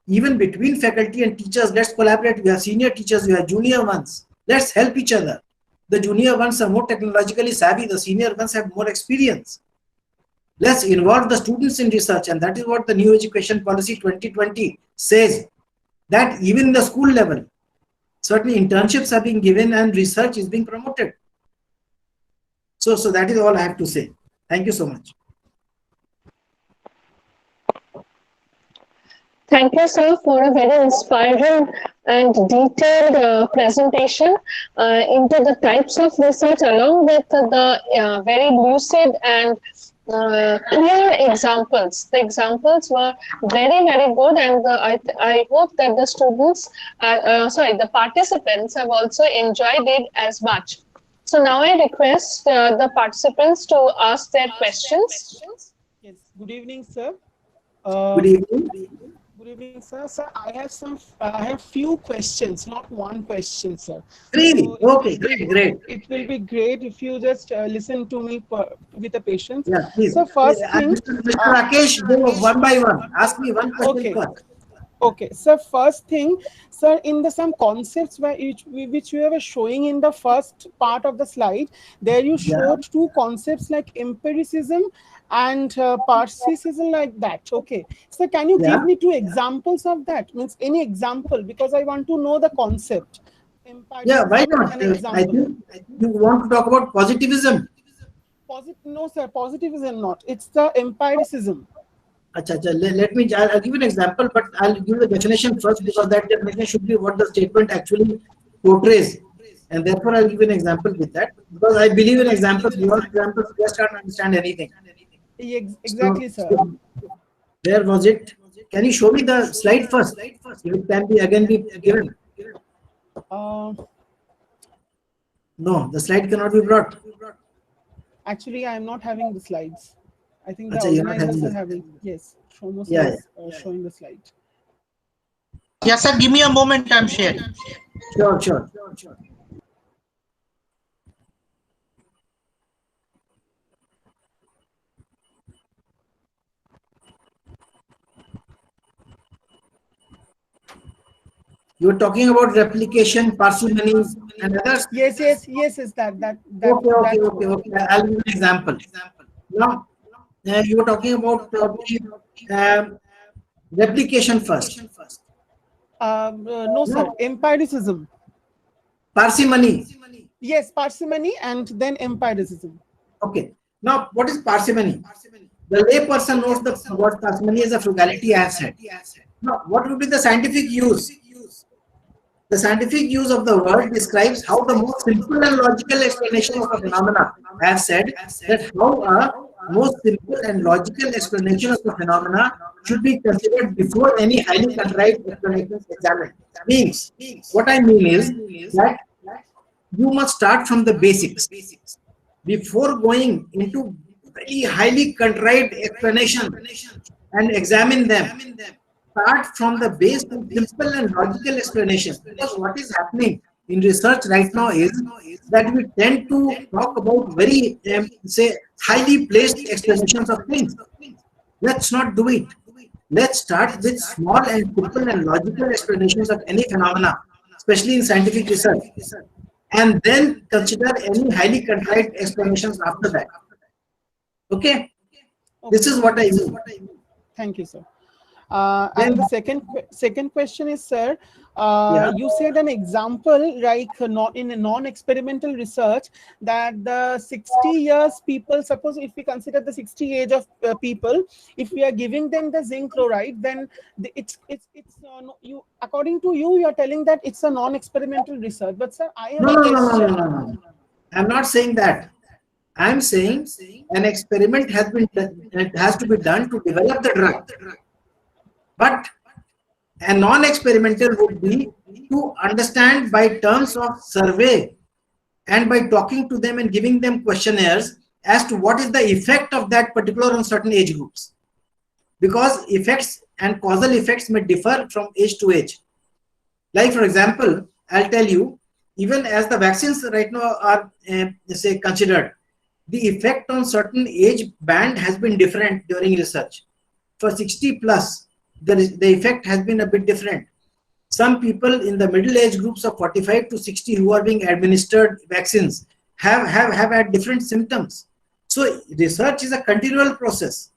Even between faculty and teachers, let's collaborate. We have senior teachers, we have junior ones. Let's help each other. The junior ones are more technologically savvy. The senior ones have more experience. Let's involve the students in research. And that is what the New Education Policy 2020 says. That even in the school level, certain internships are being given and research is being promoted. So that is all I have to say. Thank you so much. Thank you, sir, for a very inspiring and detailed presentation into the types of research, along with the very lucid and clear examples. The examples were very, very good, and I hope that the participants have also enjoyed it as much. So now I request the participants to ask their questions. Yes. Good evening, sir. Good evening. Good evening, sir. Sir, I have few questions, not one question, sir. Three. So Okay, great, great. it will be great if you just listen to me with a patience. Yeah, please. So first thing, Mr. Rakesh, go one by one. Ask me one question okay. first. Okay, so first thing, sir, in the some concepts which you were showing in the first part of the slide, there you Yeah. showed two concepts like empiricism and parsicism, like that. Okay, so can you Yeah. give me two examples of that? Means any example, because I want to know the concept. Yeah, why Empiricism, not? an I example. think you want to talk about positivism. No, sir, positivism not. It's the empiricism. Acha, acha, let me, I'll give you an example, but I'll give the definition first because that definition should be what the statement actually portrays. And therefore, I'll give you an example with that because I believe in examples. Without examples, you just can't understand anything. So, Exactly, sir. where was it? Can you show me the slide first? If it can be again be given. Uh, No, the slide cannot be brought. Actually, I am not having the slides. I think the Acha, you're not having organizers are this. having. Yes, Shomo sir Yeah, is showing the slide. Yes, sir. Give me a moment. I'm sharing. sure, sure. You're talking about replication, parsimony, and others. Yes. Okay, okay, That okay, one. okay. I'll give you an example. Now, you were talking about probably replication first. No, sir. No, Empiricism. parsimony. Yes, parsimony and then empiricism. Okay. Now, what is parsimony? The layperson knows the what parsimony is a frugality, I have said. Now, what would be the scientific use? The scientific use of the word describes how the most simple and logical explanation of a phenomena. I have said that how a most simple and logical explanation of a phenomena should be considered before any highly contrived explanation is examined. Means, what I mean is that you must start from the basics before going into very highly contrived explanation and examine them. Start from the base and simple and logical explanation. Because what is happening in research right now is that we tend to talk about very, say, highly placed explanations of things. Let's not do it. Let's start with small and simple and logical explanations of any phenomena, especially in scientific research, and then consider any highly contrived explanations after that. Okay? This is what I mean. Thank you, sir. Then, And the second question is, sir, yeah. you said an example like not in a non-experimental research that the 60 years people, suppose if we consider the 60 age of people, if we are giving them the zinc chloride, then it's you, according to you, you are telling that it's a non-experimental research. But sir, I have No, a no, no, no, no, question. no, no. I'm not saying that. I'm saying an experiment has been done, it has to be done to develop the drug. But a non-experimental would be to understand by terms of survey and by talking to them and giving them questionnaires as to what is the effect of that particular on certain age groups. Because effects and causal effects may differ from age to age. Like, for example, I'll tell you, even as the vaccines right now are, say, considered, the effect on certain age band has been different during research. For 60 plus, the effect has been a bit different. Some people in the middle age groups of 45 to 60 who are being administered vaccines have had different symptoms. So research is a continual process.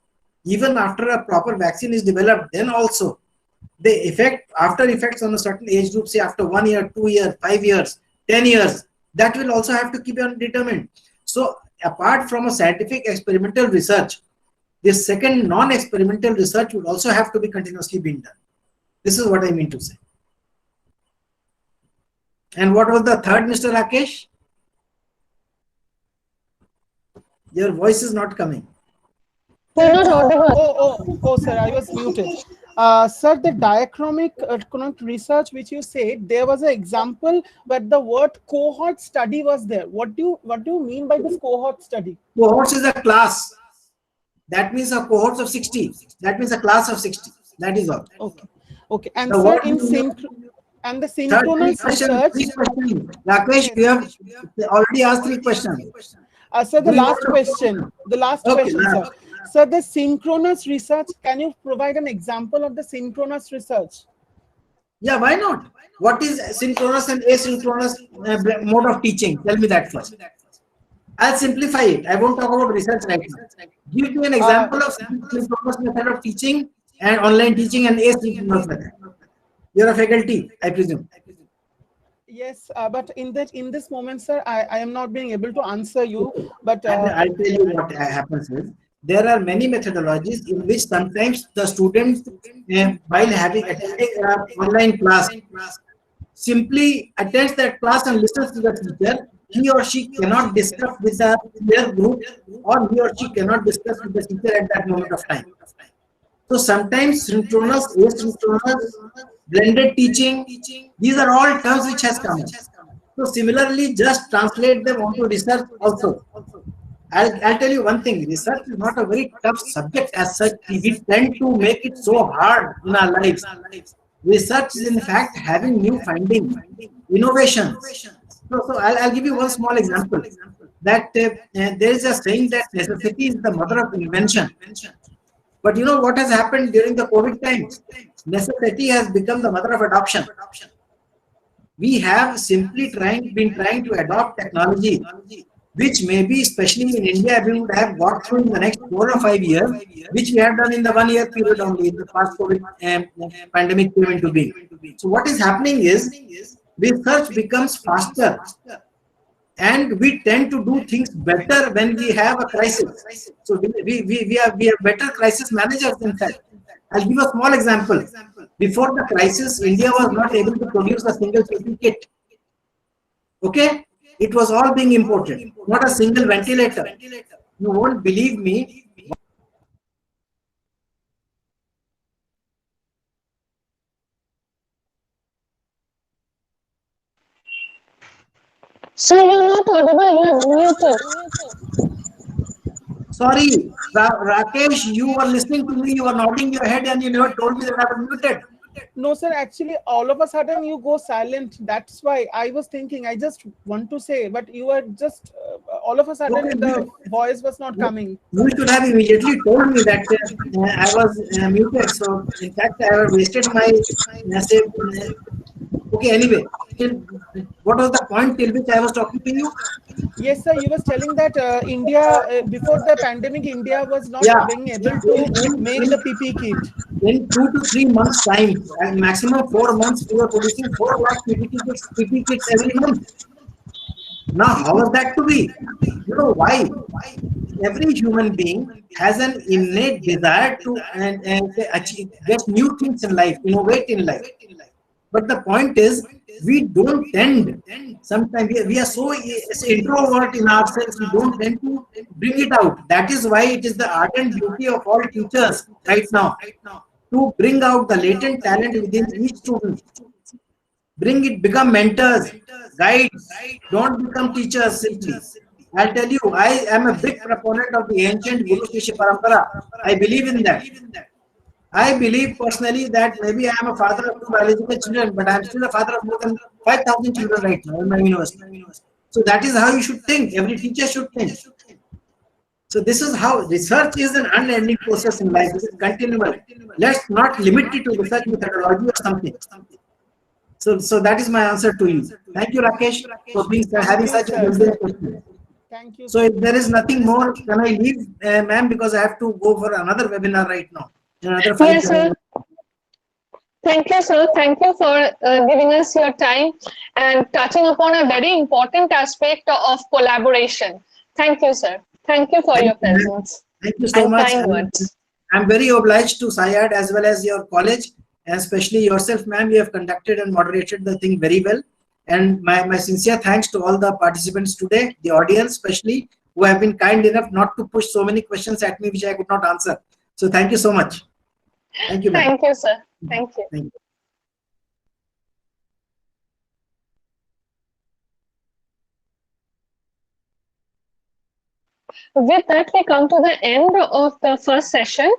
Even after a proper vaccine is developed, then also the effect, after effects on a certain age group, say after 1 year, 2 years, 5 years, 10 years, that will also have to keep on determined. So apart from a scientific experimental research, this second non-experimental research would also have to be continuously being done. This is what I mean to say. And what was the third, Mr. Rakesh? Your voice is not coming. You're not audible. Oh, sir, I was muted. Sir, the diachronic research which you said, there was an example where the word cohort study was there. What do you mean by this cohort study? Cohorts is a class. That means a cohorts of 60. That means a class of 60. That is all. Okay. Okay. And The sir, word and the third, synchronous research. three questions. Rakesh, you have already asked 3 questions. Sir, the Do you last want to- question. The last Okay, question, sir. now. Sir, the synchronous research, can you provide an example of the synchronous research? Yeah, why not? What is synchronous and asynchronous mode of teaching? Tell me that first. I'll simplify it. I won't talk about research right now. Give me an example of synchronous method of teaching and online teaching and asynchronous method. You're a faculty, I presume. Yes, but in this moment, sir, I am not being able to answer you. But I'll tell you what happens is there are many methodologies in which sometimes the student, while having attending an online class, simply attends that class and listens to the teacher. He or she cannot discuss with their group, or he or she cannot discuss with the teacher at that moment of time. So sometimes synchronous, asynchronous, blended teaching, these are all terms which has come in. So similarly, just translate them onto research also. I'll tell you one thing, research is not a very tough subject as such. We tend to make it so hard in our lives. Research is in fact having new findings, innovations. So I'll give you one small example. That there is a saying that necessity is the mother of invention. But you know what has happened during the COVID times? Necessity has become the mother of adoption. We have simply been trying to adopt technology, which maybe, especially in India, we would have got through in the next 4 or 5 years, which we have done in the 1 year period only, in the past COVID pandemic came into being. So what is happening is, research becomes faster, and we tend to do things better when we have a crisis. So we are better crisis managers, in fact. I'll give a small example. Before the crisis, India was not able to produce a single PPE kit. Okay? It was all being imported, not a single ventilator. You won't believe me. Sir, you're not audible, you're muted. Sorry, Rakesh, you were listening to me, you were nodding your head and you never told me that I was muted. no, sir, actually, all of a sudden you go silent. That's why I was thinking, I just want to say, but you were just, all of a sudden the voice was not coming. You should have immediately told me that I was muted. So, in fact, I have wasted my message. Okay, anyway, what was the point till which I was talking to you? Yes, sir, you was telling that India, before the pandemic, India was not being able to make the PPE kit. In 2 to 3 months time, and maximum 4 months, we were producing 4 lakh PPE kits every month. Now, how is that to be? You know why? Every human being has an innate desire to achieve, get new things in life, innovate in life. But the point is, we don't tend. Sometimes we are so introvert in ourselves, we don't tend to bring it out. That is why it is the ardent duty of all teachers right now to bring out the latent talent within each student. Bring it, become mentors, guides, don't become teachers simply. I'll tell you, I am a big proponent of the ancient Guru Shishya Parampara. I believe in that. I believe personally that maybe I am a father of 2 biological children, but I am still a father of more than 5,000 children right now in my university. So that is how you should think. Every teacher should think. So this is how research is an unending process in life. It is continual. Let's not limit it to research methodology or something. So that is my answer to you. Thank you, Rakesh, for having such a good question. Thank you. So if there is nothing more, can I leave, ma'am, because I have to go for another webinar right now. Yes, sir. Thank you, sir. Thank you for giving us your time and touching upon a very important aspect of collaboration. Thank you, sir. Thank you for your presence. Thank you so much. I'm very obliged to SAIARD as well as your college, and especially yourself, ma'am. You have conducted and moderated the thing very well. And my sincere thanks to all the participants today, the audience especially, who have been kind enough not to push so many questions at me which I could not answer. So thank you so much. Thank you, ma'am. Thank you, sir. Thank you. Thank you. With that, we come to the end of the first session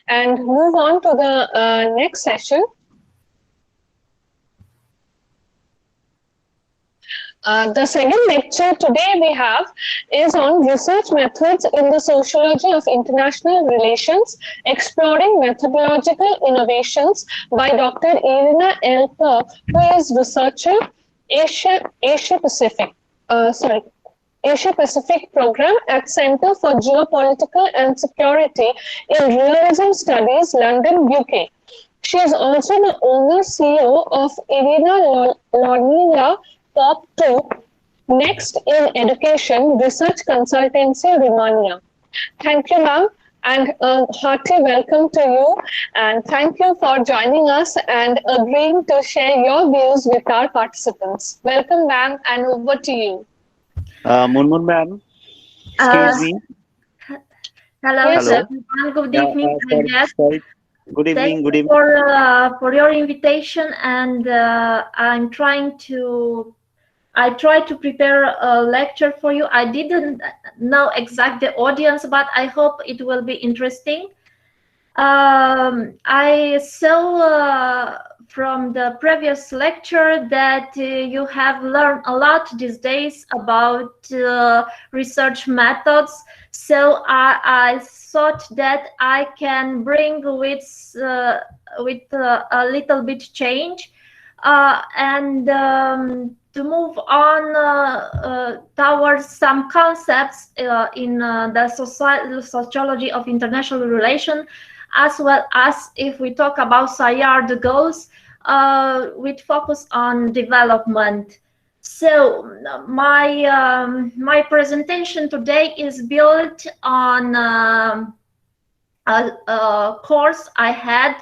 and move on to the next session. The second lecture today we have is on research methods in the sociology of international relations, exploring methodological innovations by Dr. Irina Elper, who is researcher Asia Pacific. Asia Pacific program at Center for Geopolitical and Security in Realism Studies, London, UK. She is also the owner CEO of Irina Lornila Top 2 Next in Education Research Consultancy, Romania. Thank you, ma'am, and a hearty welcome to you. And thank you for joining us and agreeing to share your views with our participants. Welcome, ma'am, and over to you. Munmun ma'am, excuse me. Hello, Yes, Hello. everyone. Good evening. Sorry. Good Thank evening. Good you evening. for your invitation, and I tried to prepare a lecture for you. I didn't know exact the audience, but I hope it will be interesting. I saw from the previous lecture that you have learned a lot these days about research methods. So I thought that I can bring with a little bit change and to move on towards some concepts in the sociology of international relations, as well as if we talk about SAIARD goals with focus on development. So my presentation today is built on a course I had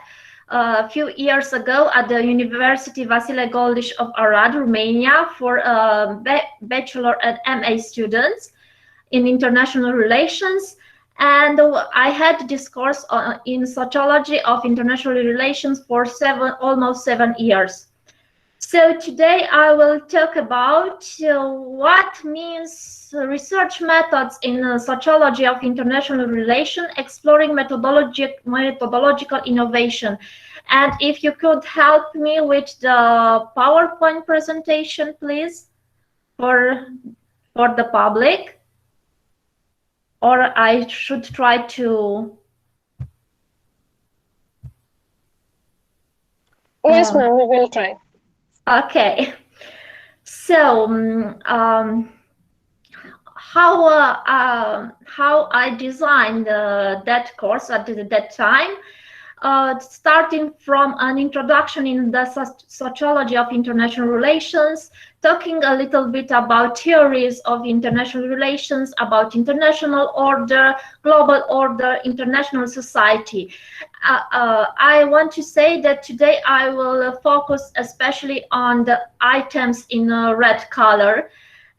a few years ago at the University Vasile Goldiș of Arad, Romania, for bachelor and MA students in international relations. And I had this course in sociology of international relations for almost 7 years. So today I will talk about what means research methods in sociology of international relations, exploring methodological innovation. And if you could help me with the PowerPoint presentation, please, for the public. Or I should try to... Yes, ma'am, we will try. Okay. So how I designed that course at that time, starting from an introduction in the sociology of international relations, talking a little bit about theories of international relations, about international order, global order, international society. I want to say that today I will focus especially on the items in red color,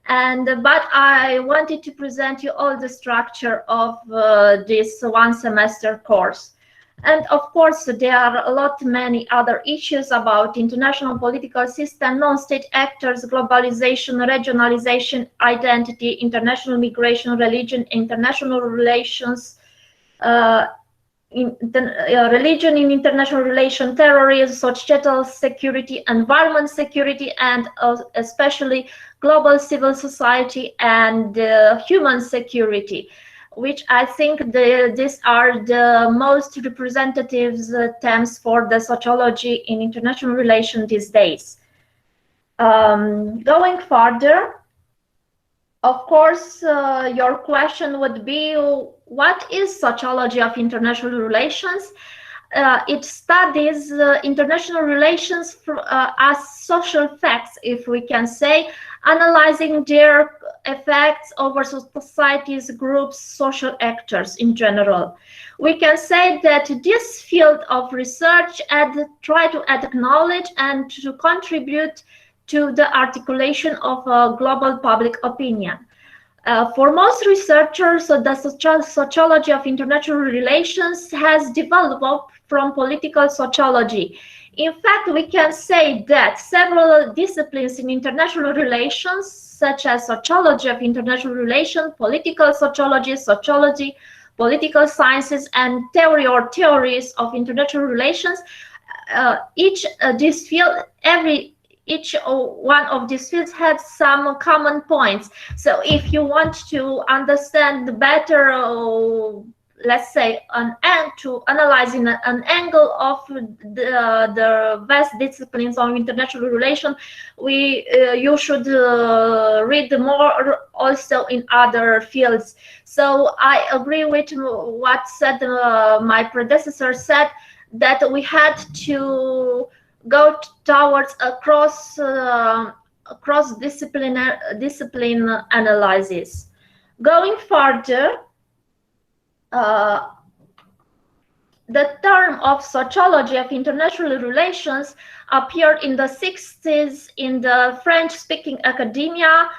but I wanted to present you all the structure of this one semester course. And of course, there are many other issues about international political system, non-state actors, globalization, regionalization, identity, international migration, religion, international relations, religion in international relations, terrorism, societal security, environment security, and especially global civil society and human security, which I think these are the most representative terms for the sociology in international relations these days. Going further, of course, your question would be, what is sociology of international relations? It studies international relations as social facts, if we can say, analyzing their effects over societies, groups, social actors in general. We can say that this field of research try to add knowledge and to contribute to the articulation of global public opinion. For most researchers, the sociology of international relations has developed from political sociology. In fact, we can say that several disciplines in international relations, such as sociology of international relations, political sociology, sociology, political sciences, and theory or theories of international relations, each one of these fields had some common points. So if you want to understand better, let's say, to analyze in an angle of the vast disciplines of international relations, you should read more also in other fields. So I agree with what said my predecessor said, that we had to go towards a cross discipline analysis. Going further, the term of sociology of international relations appeared in the 60s in the French-speaking academia.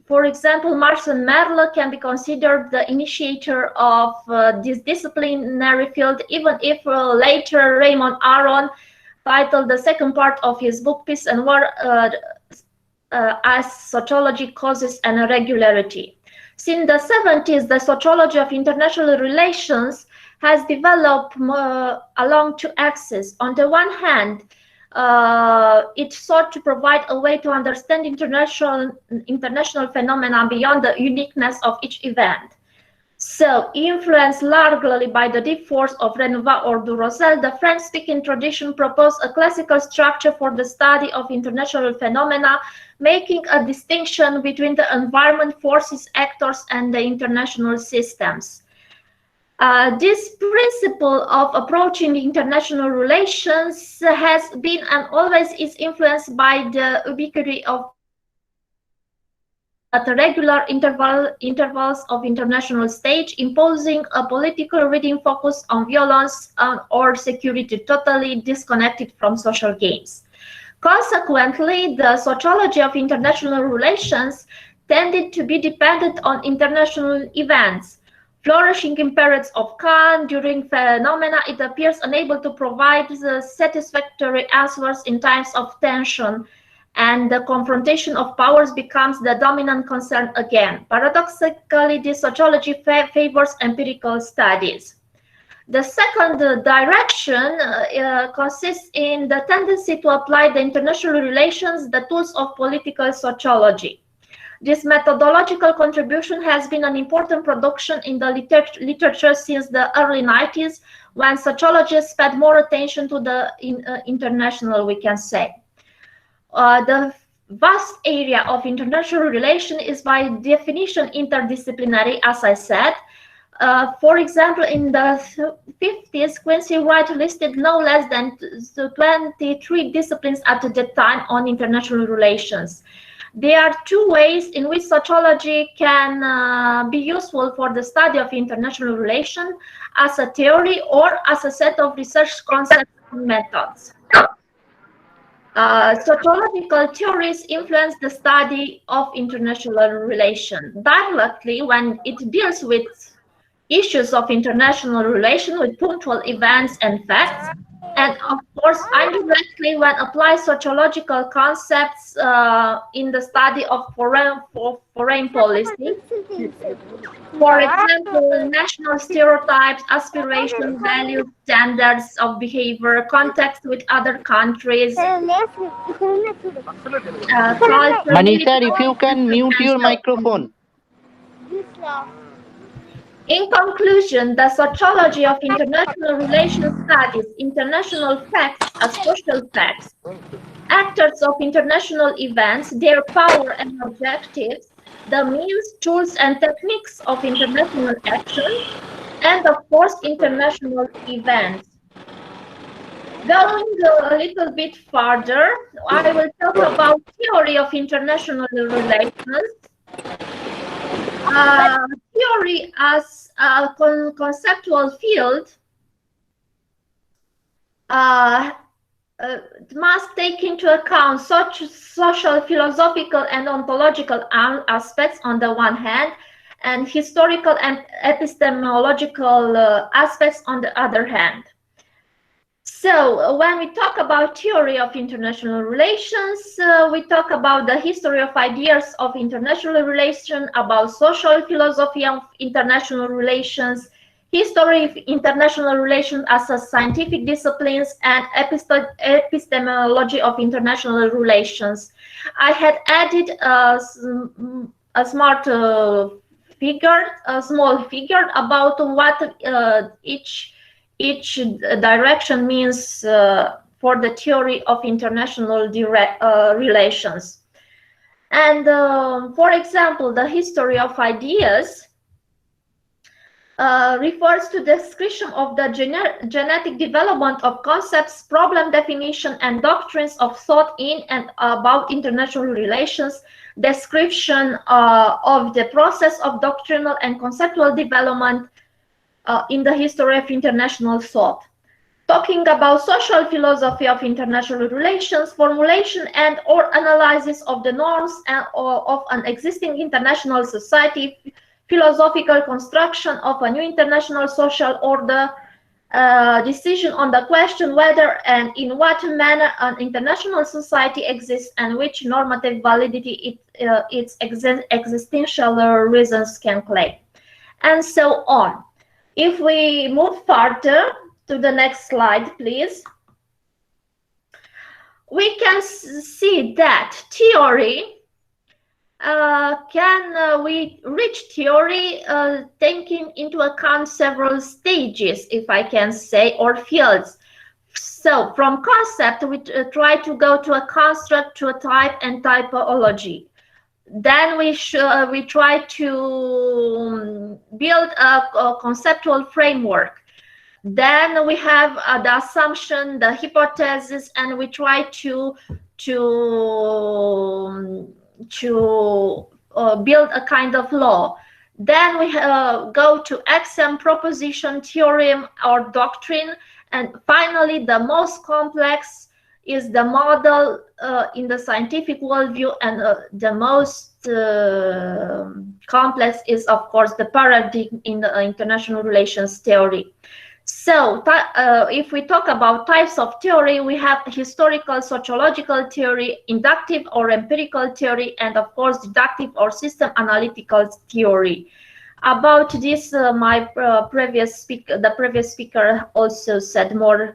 For example, Marcel Merle can be considered the initiator of this disciplinary field, even if later Raymond Aron titled the second part of his book Peace and War as Sociology, Causes and Regularity. Since the 70s, the sociology of international relations has developed along two axes. On the one hand, it sought to provide a way to understand international phenomena beyond the uniqueness of each event. So, influenced largely by the deep force of Renoir or du Rosel, the French-speaking tradition proposed a classical structure for the study of international phenomena, making a distinction between the environment, forces, actors, and the international systems. This principle of approaching international relations has been and always is influenced by the ubiquity of at regular intervals of international stage, imposing a political reading focused on violence or security, totally disconnected from social gains. Consequently, the sociology of international relations tended to be dependent on international events. Flourishing in periods of calm, during phenomena, it appears unable to provide satisfactory answers in times of tension, and the confrontation of powers becomes the dominant concern again. Paradoxically, this sociology favors empirical studies. The second direction consists in the tendency to apply the international relations, the tools of political sociology. This methodological contribution has been an important production in the literature since the early 90s, when sociologists paid more attention to the international, we can say. The vast area of international relation is by definition interdisciplinary, as I said. For example, in the 50s, Quincy Wright listed no less than 23 disciplines at the time on international relations. There are two ways in which sociology can be useful for the study of international relations, as a theory or as a set of research concepts and methods. Sociological theories influence the study of international relations directly when it deals with issues of international relations with punctual events and facts, and of course indirectly when applies sociological concepts in the study of foreign policy. For example, national stereotypes, aspirations, values, standards of behavior, context with other countries, Manisha, if you can mute your microphone. In conclusion, the sociology of international relations studies international facts as social facts, actors of international events, their power and objectives, the means, tools, and techniques of international action, and of course, international events. Going a little bit further, I will talk about theory of international relations. Theory as a conceptual field must take into account such social, philosophical, and ontological aspects on the one hand, and historical and epistemological aspects on the other hand. So when we talk about theory of international relations, we talk about the history of ideas of international relations, about social philosophy of international relations, history of international relations as a scientific disciplines, and epistemology of international relations. I had added a small figure about what each direction means for the theory of international relations. And for example, the history of ideas refers to the description of the genetic development of concepts, problem definition, and doctrines of thought in and about international relations, description of the process of doctrinal and conceptual development in the history of international thought. Talking about social philosophy of international relations, formulation and or analysis of the norms of an existing international society, philosophical construction of a new international social order, decision on the question whether and in what manner an international society exists and which normative validity its existential reasons can claim, and so on. If we move further to the next slide, please, we can see that theory we reach theory taking into account several stages, if I can say, or fields. So from concept, we try to go to a construct, to a type and typology. Then we try to build a conceptual framework. Then we have the assumption, the hypothesis, and we try to build a kind of law. Then we go to axiom, proposition, theorem, or doctrine, and finally the most complex is the model in the scientific worldview, and the most complex is, of course, the paradigm in the international relations theory. So if we talk about types of theory, we have historical sociological theory, inductive or empirical theory, and of course deductive or system analytical theory. About this, the previous speaker also said more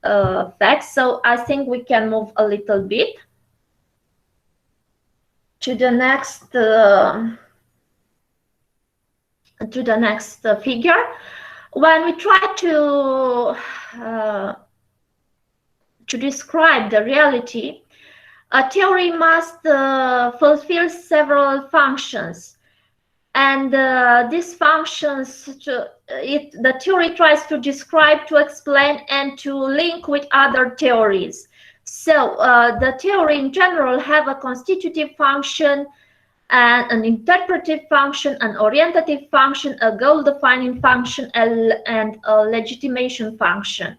facts, so I think we can move a little bit to the next figure. When we try to describe the reality, a theory must fulfill several functions, and these functions the theory tries to describe, to explain, and to link with other theories. So the theory in general have a constitutive function, and an interpretive function, an orientative function, a goal-defining function, and a legitimation function.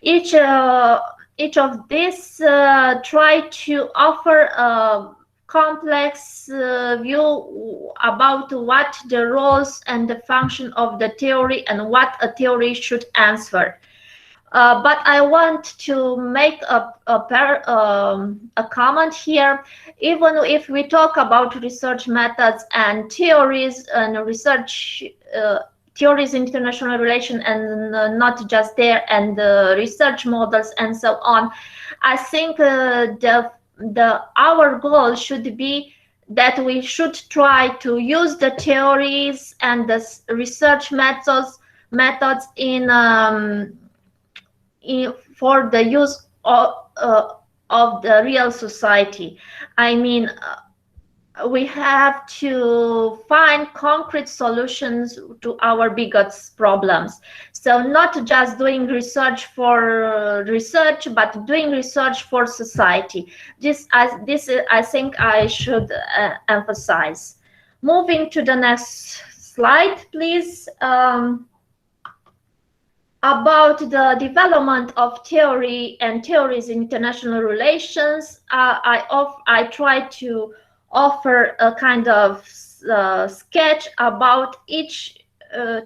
Each of these try to offer a complex view about what the roles and the function of the theory and what a theory should answer. But I want to make a comment here. Even if we talk about research methods and theories and research theories in international relations, and not just there, and research models and so on, I think our goal should be that we should try to use the theories and the research methods for the use of the real society. I mean, we have to find concrete solutions to our biggest problems. So not just doing research for research, but doing research for society. This I think I should emphasize. Moving to the next slide, please. about the development of theory and theories in international relations, I try to offer a kind of sketch about each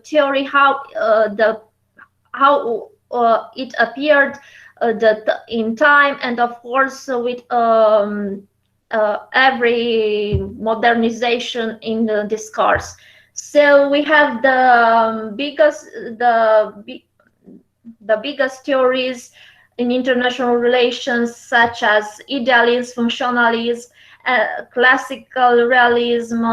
theory, how it appeared in time, and of course with every modernization in the discourse. So we have the biggest theories in international relations, such as idealism, functionalism, classical realism,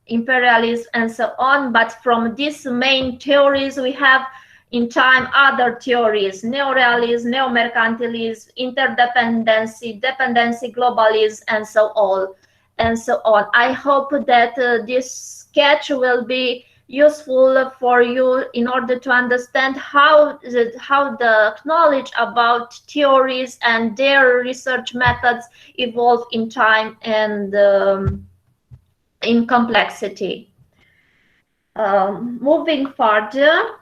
imperialism, and so on. But from these main theories, we have in time other theories: neorealism, neo-mercantilism, interdependency, dependency, globalism, and so on. I hope that this sketch will be useful for you in order to understand how the knowledge about theories and their research methods evolve in time and in complexity. Moving further,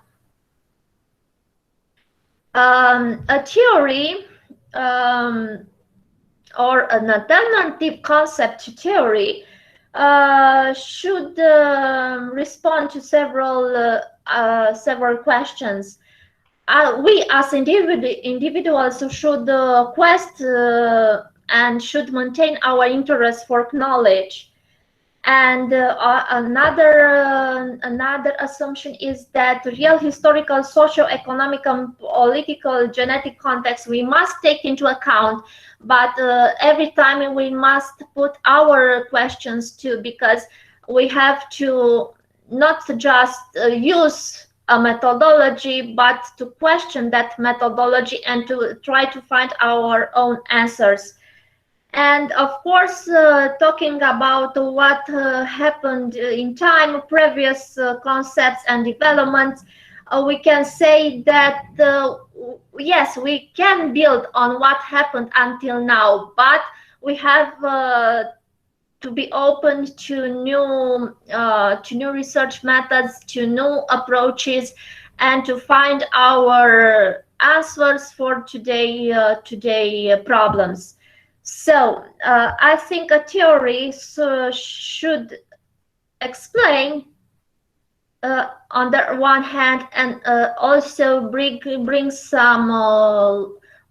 a theory or an alternative concept to theory should respond to several questions. We as individuals should quest and should maintain our interest for knowledge. And another assumption is that real historical, socio-economic, and political genetic context we must take into account, but every time we must put our questions too, because we have to not just use a methodology, but to question that methodology and to try to find our own answers. And of course, talking about what happened in time, previous concepts and developments, we can say that yes, we can build on what happened until now, but we have to be open to new research methods, to new approaches, and to find our answers for today problems. So I think a theory should explain on the one hand, and also bring some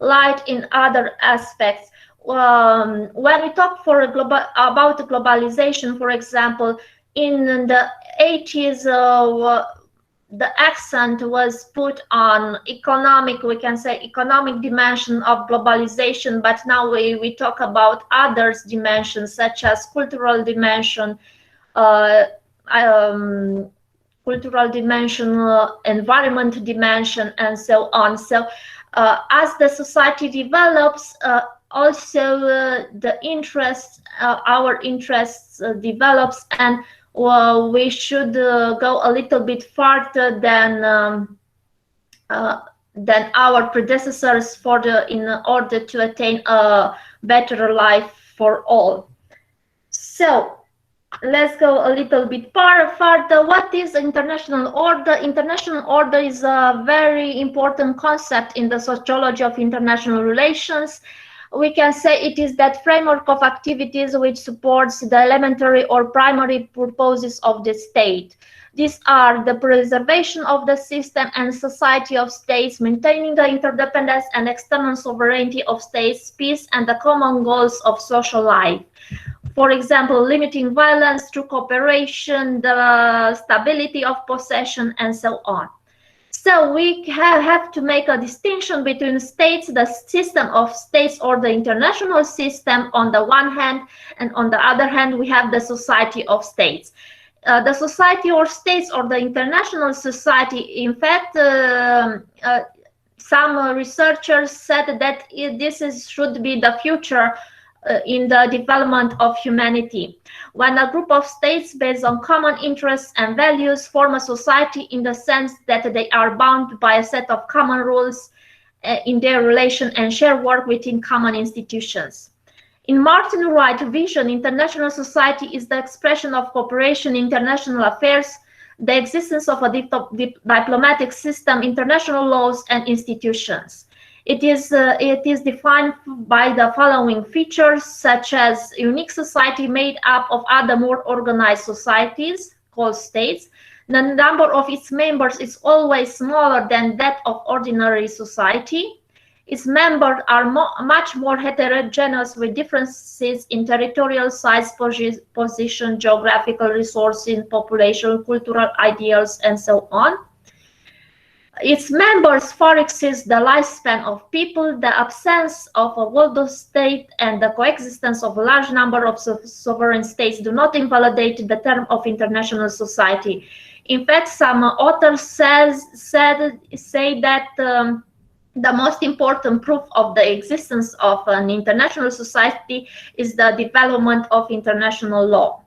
light in other aspects. When we talk about globalization, for example, in the 80s, the accent was put on economic, we can say economic dimension of globalization, but now we talk about others dimensions, such as cultural dimension, environment dimension, and so on. So as the society develops, also the interests, our interests develops, and we should go a little bit farther than our predecessors in order to attain a better life for all. So let's go a little bit further. What is international order? International order is a very important concept in the sociology of international relations. We can say it is that framework of activities which supports the elementary or primary purposes of the state. These are the preservation of the system and society of states, maintaining the interdependence and external sovereignty of states, peace, and the common goals of social life. For example, limiting violence through cooperation, the stability of possession, and so on. So we have to make a distinction between states, the system of states or the international system on the one hand, and on the other hand, we have the society of states. The society or states or the international society, in fact, some researchers said that should be the future in the development of humanity, when a group of states based on common interests and values form a society in the sense that they are bound by a set of common rules in their relation and share work within common institutions. In Martin Wright's vision, international society is the expression of cooperation in international affairs the existence of a diplomatic system, international laws, and institutions. It is defined by the following features, such as unique society made up of other more organized societies, called states. The number of its members is always smaller than that of ordinary society. Its members are much more heterogeneous, with differences in territorial size, position, geographical resources, population, cultural ideals, and so on. Its members far exceed the lifespan of people. The absence of a world state and the coexistence of a large number of sovereign states do not invalidate the term of international society. In fact, some authors say that the most important proof of the existence of an international society is the development of international law.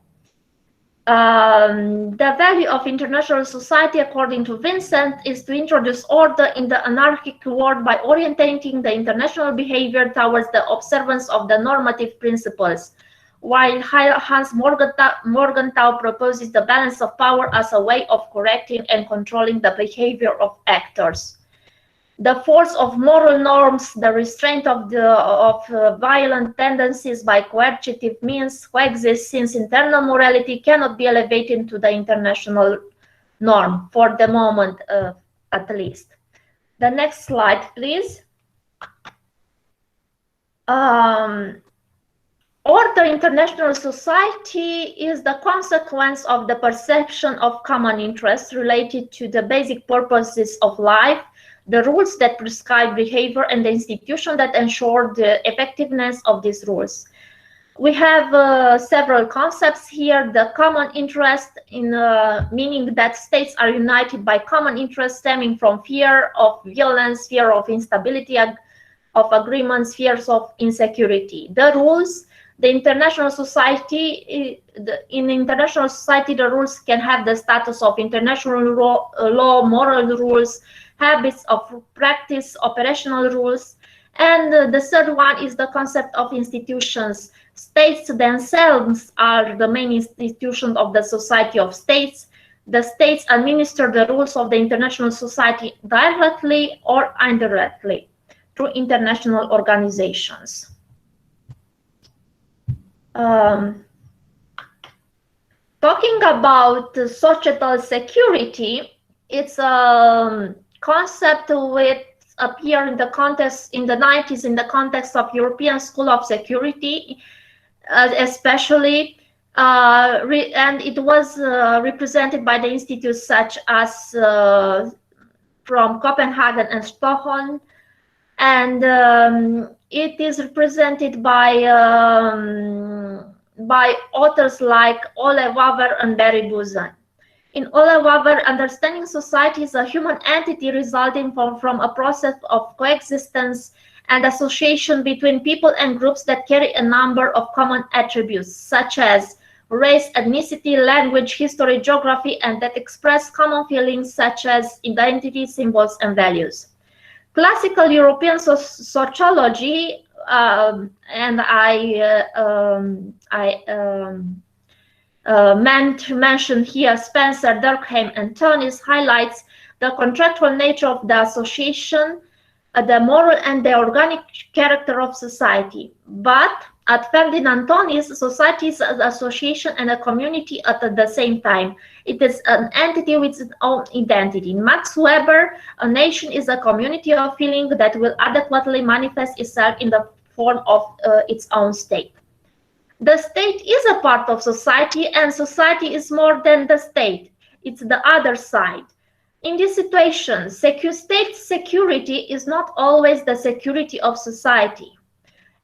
The value of international society, according to Vincent, is to introduce order in the anarchic world by orientating the international behavior towards the observance of the normative principles, while Hans Morgenthau proposes the balance of power as a way of correcting and controlling the behavior of actors. The force of moral norms, the restraint of violent tendencies by coercive means coexist, since internal morality cannot be elevated to the international norm, for the moment at least. The next slide, please. Order international society is the consequence of the perception of common interests related to the basic purposes of life, the rules that prescribe behavior, and the institution that ensure the effectiveness of these rules. We have several concepts here. The common interest, meaning that states are united by common interests stemming from fear of violence, fear of instability, of agreements, fears of insecurity. The rules, the international society, in international society, the rules can have the status of international law, moral rules, habits of practice, operational rules. And the third one is the concept of institutions. States themselves are the main institution of the society of states. The states administer the rules of the international society directly or indirectly through international organizations. Talking about societal security, it's a concept which appeared in the context in the 90s in the context of European School of Security, especially, and it was represented by the institutes such as from Copenhagen and Stockholm, and it is represented by authors like Ole Waver and Barry Buzan. In Ole Waver, understanding society is a human entity resulting from a process of coexistence and association between people and groups that carry a number of common attributes, such as race, ethnicity, language, history, geography, and that express common feelings such as identity, symbols, and values. Classical European sociology, and mentioned here Spencer, Durkheim, and Tonis, highlights the contractual nature of the association, the moral and the organic character of society. But at Ferdinand Tonis, society is an association and a community at the same time. It is an entity with its own identity. In Max Weber, a nation is a community of feeling that will adequately manifest itself in the form of its own state. The state is a part of society, and society is more than the state. It's the other side. In this situation, state security is not always the security of society.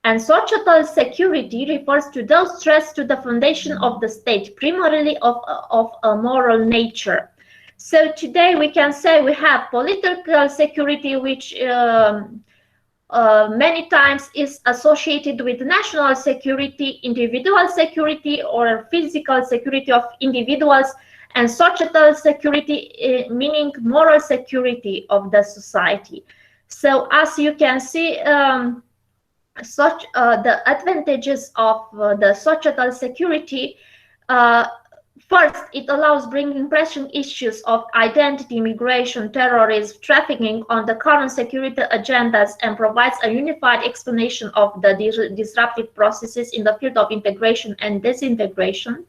And societal security refers to those threats to the foundation of the state, primarily of a moral nature. So today we can say we have political security, which many times is associated with national security, individual security, or physical security of individuals, and societal security, meaning moral security of the society. So as you can see, the advantages of the societal security, First, it allows bringing pressing issues of identity, migration, terrorism, trafficking on the current security agendas and provides a unified explanation of the disruptive processes in the field of integration and disintegration.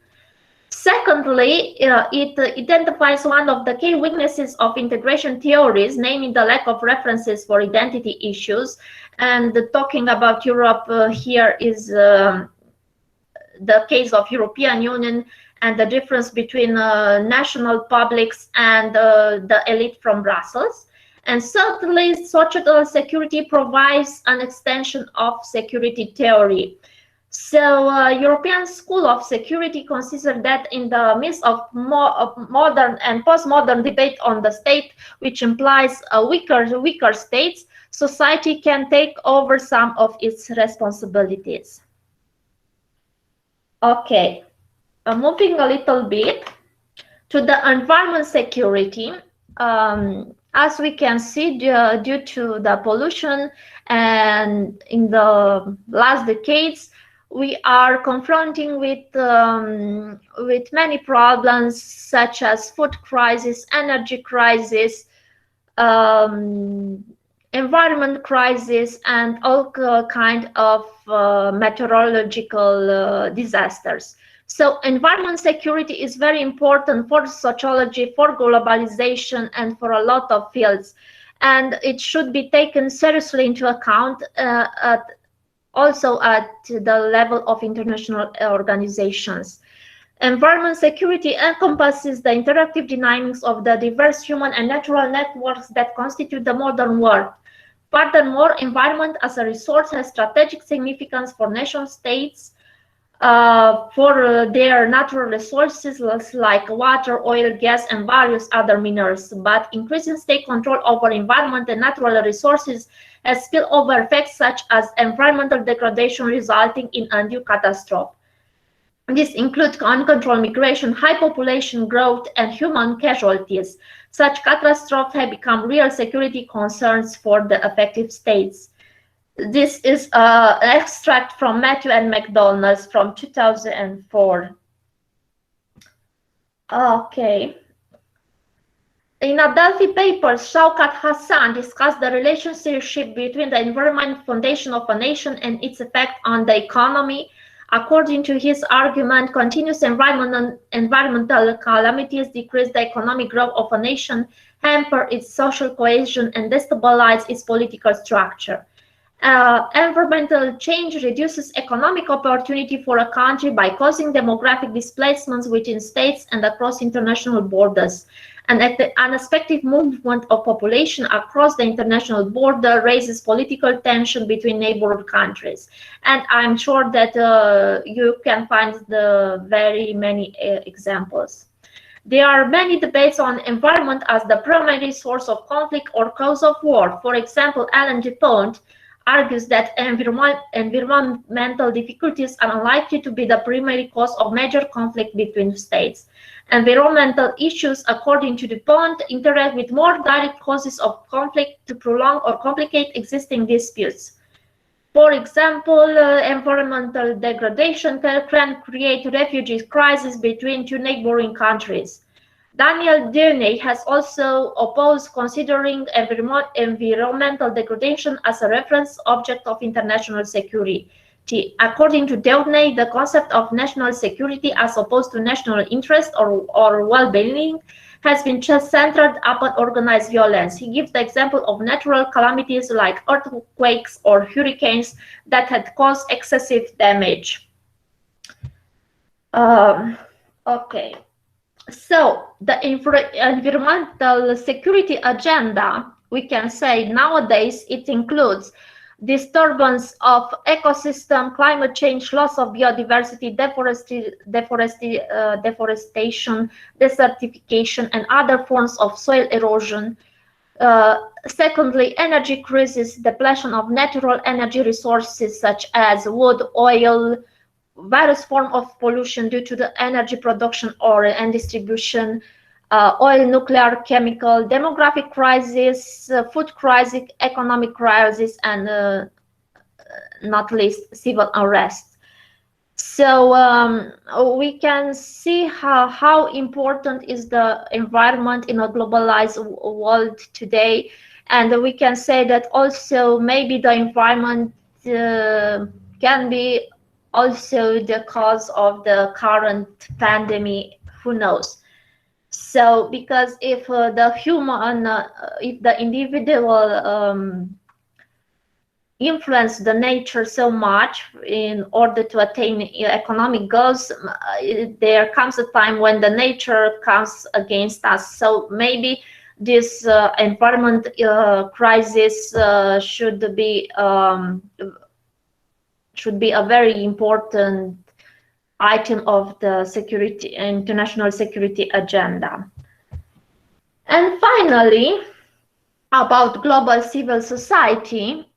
Secondly, it identifies one of the key weaknesses of integration theories, namely the lack of references for identity issues. And talking about Europe here is the case of European Union and the difference between national publics and the elite from Brussels. And certainly, social security provides an extension of security theory. So, European School of Security considers that in the midst of modern and postmodern debate on the state, which implies a weaker states, society can take over some of its responsibilities. Okay. Moving a little bit to the environment security, as we can see, due to the pollution and in the last decades, we are confronting with many problems such as food crisis, energy crisis, environment crisis, and all kind of meteorological disasters. So environment security is very important for sociology, for globalization, and for a lot of fields. And it should be taken seriously into account also at the level of international organizations. Environment security encompasses the interactive dynamics of the diverse human and natural networks that constitute the modern world. Furthermore, environment as a resource has strategic significance for nation states, for their natural resources like water, oil, gas, and various other minerals. But increasing state control over environment and natural resources has spillover effects such as environmental degradation resulting in undue catastrophe. This includes uncontrolled migration, high population growth, and human casualties. Such catastrophes have become real security concerns for the affected states. This is an extract from Matthew and McDonald's from 2004. Okay. In a Delphi paper, Shaukat Hassan discussed the relationship between the environment foundation of a nation and its effect on the economy. According to his argument, continuous environmental calamities decrease the economic growth of a nation, hamper its social cohesion, and destabilize its political structure. Environmental change reduces economic opportunity for a country by causing demographic displacements within states and across international borders. And the unexpected movement of population across the international border raises political tension between neighboring countries. And I'm sure that you can find the very many examples. There are many debates on environment as the primary source of conflict or cause of war. For example, Alan DuPont argues that environmental difficulties are unlikely to be the primary cause of major conflict between states. Environmental issues, according to DuPont, interact with more direct causes of conflict to prolong or complicate existing disputes. For example, environmental degradation can create refugee crises between two neighboring countries. Daniel Durney has also opposed considering environmental degradation as a reference object of international security. According to Durney, the concept of national security as opposed to national interest or well-being has been just centered upon organized violence. He gives the example of natural calamities like earthquakes or hurricanes that had caused excessive damage. Okay. So the environmental security agenda, we can say nowadays it includes disturbance of ecosystem, climate change, loss of biodiversity, deforestation, desertification, and other forms of soil erosion. Secondly, energy crisis, depletion of natural energy resources such as wood, oil, various forms of pollution due to the energy production and distribution, oil, nuclear, chemical, demographic crisis, food crisis, economic crisis, and not least civil unrest. So we can see how important is the environment in a globalized world today, and we can say that also maybe the environment can be also the cause of the current pandemic. Who knows? So because if the human, if the individual influence the nature so much in order to attain economic goals, there comes a time when the nature comes against us. So maybe this environment crisis should be a very important item of the international security agenda. And finally, about global civil society.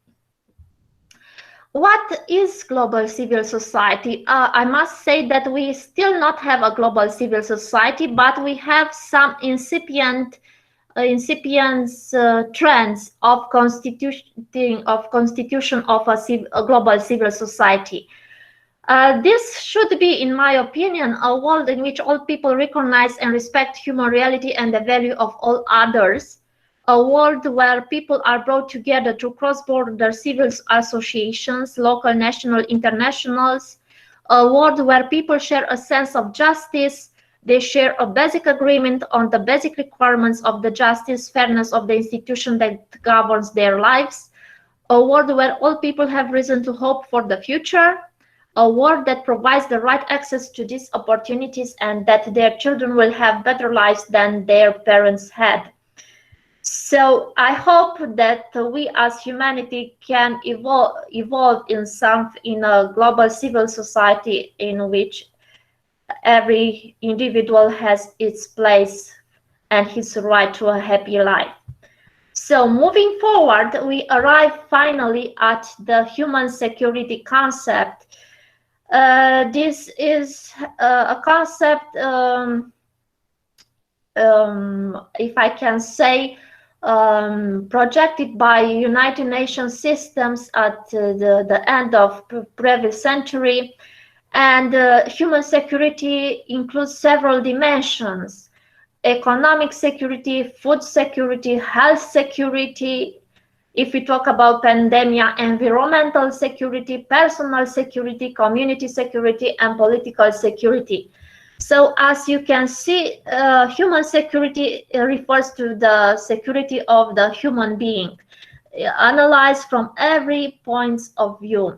What is global civil society? I must say that we still not have a global civil society, but we have some incipient trends of constitution of a global civil society. This should be, in my opinion, a world in which all people recognize and respect human reality and the value of all others. A world where people are brought together through cross-border civil associations, local, national, internationals. A world where people share a sense of justice. They share a basic agreement on the basic requirements of the justice, fairness of the institution that governs their lives. A world where all people have reason to hope for the future. A world that provides the right access to these opportunities and that their children will have better lives than their parents had. So I hope that we as humanity can evolve in a global civil society in which every individual has its place and his right to a happy life. So moving forward, we arrive finally at the human security concept. This is a concept, if I can say, projected by United Nations systems at the end of previous century, and human security includes several dimensions: economic security, food security, health security. If we talk about pandemic, environmental security, personal security, community security, and political security. So as you can see, human security refers to the security of the human being, analyzed from every point of view.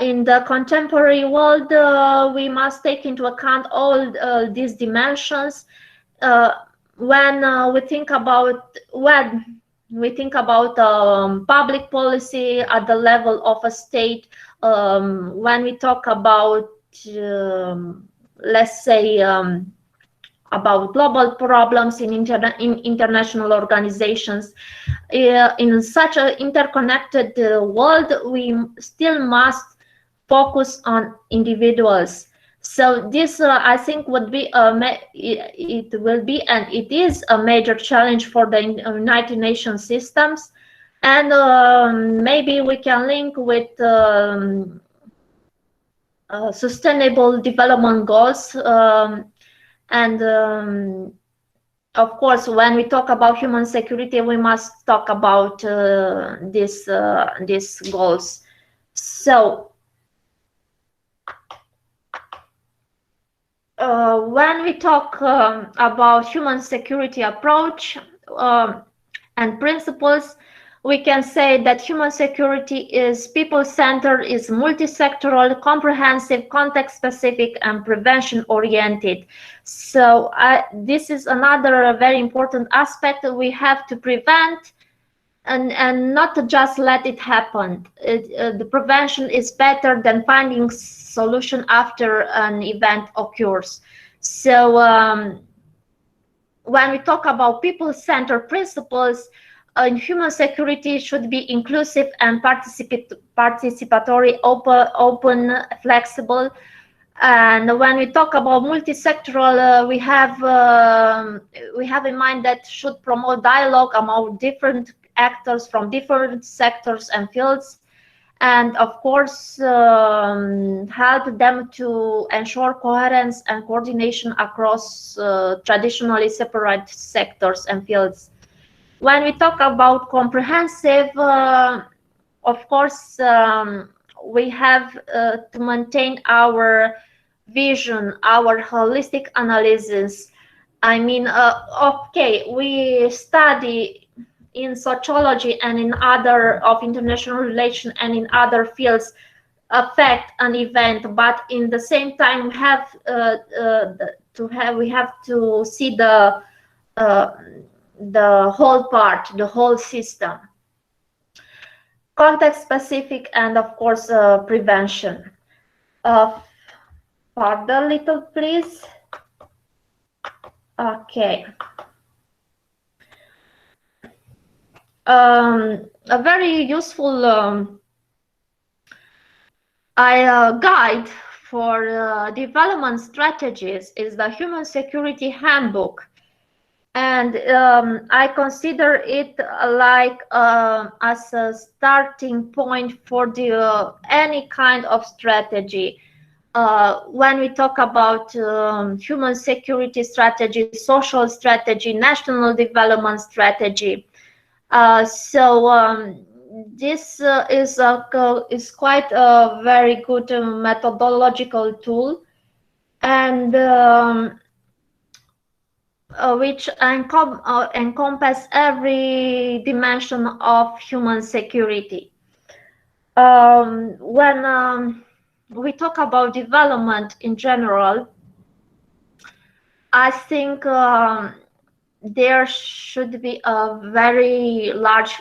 In the contemporary world, we must take into account all these dimensions when we think about public policy at the level of a state. When we talk about let's say about global problems in international organizations, in such an interconnected world, we still must focus on individuals. So this, I think, would be it will be, and it is, a major challenge for the United Nations systems, and maybe we can link with sustainable development goals, and of course, when we talk about human security, we must talk about these goals. So when we talk about human security approach and principles, we can say that human security is people-centered, is multi-sectoral, comprehensive, context-specific, and prevention-oriented. So this is another very important aspect that we have to prevent and not to just let it happen. The prevention is better than finding solution after an event occurs. So when we talk about people-centered principles, human security should be inclusive and participatory, open, flexible. And when we talk about multi-sectoral, we have in mind that should promote dialogue among different actors from different sectors and fields. and of course help them to ensure coherence and coordination across traditionally separate sectors and fields. When we talk about comprehensive, of course, we have to maintain our vision, our holistic analysis. I mean, okay, we study in sociology and in other of international relations and in other fields affect an event, but in the same time we have to see the whole part, the whole system. Context specific and of course prevention. Further little please. Okay. A very useful guide for development strategies is the Human Security Handbook, and I consider it like as a starting point for the any kind of strategy. When we talk about human security strategy, social strategy, national development strategy, this is quite a very good methodological tool, and which encompass every dimension of human security. When we talk about development in general, I think there should be very large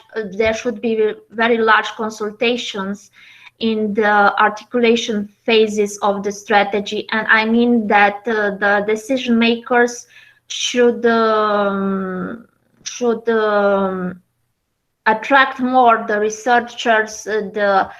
consultations in the articulation phases of the strategy, and I mean that the decision makers should attract more the researchers, the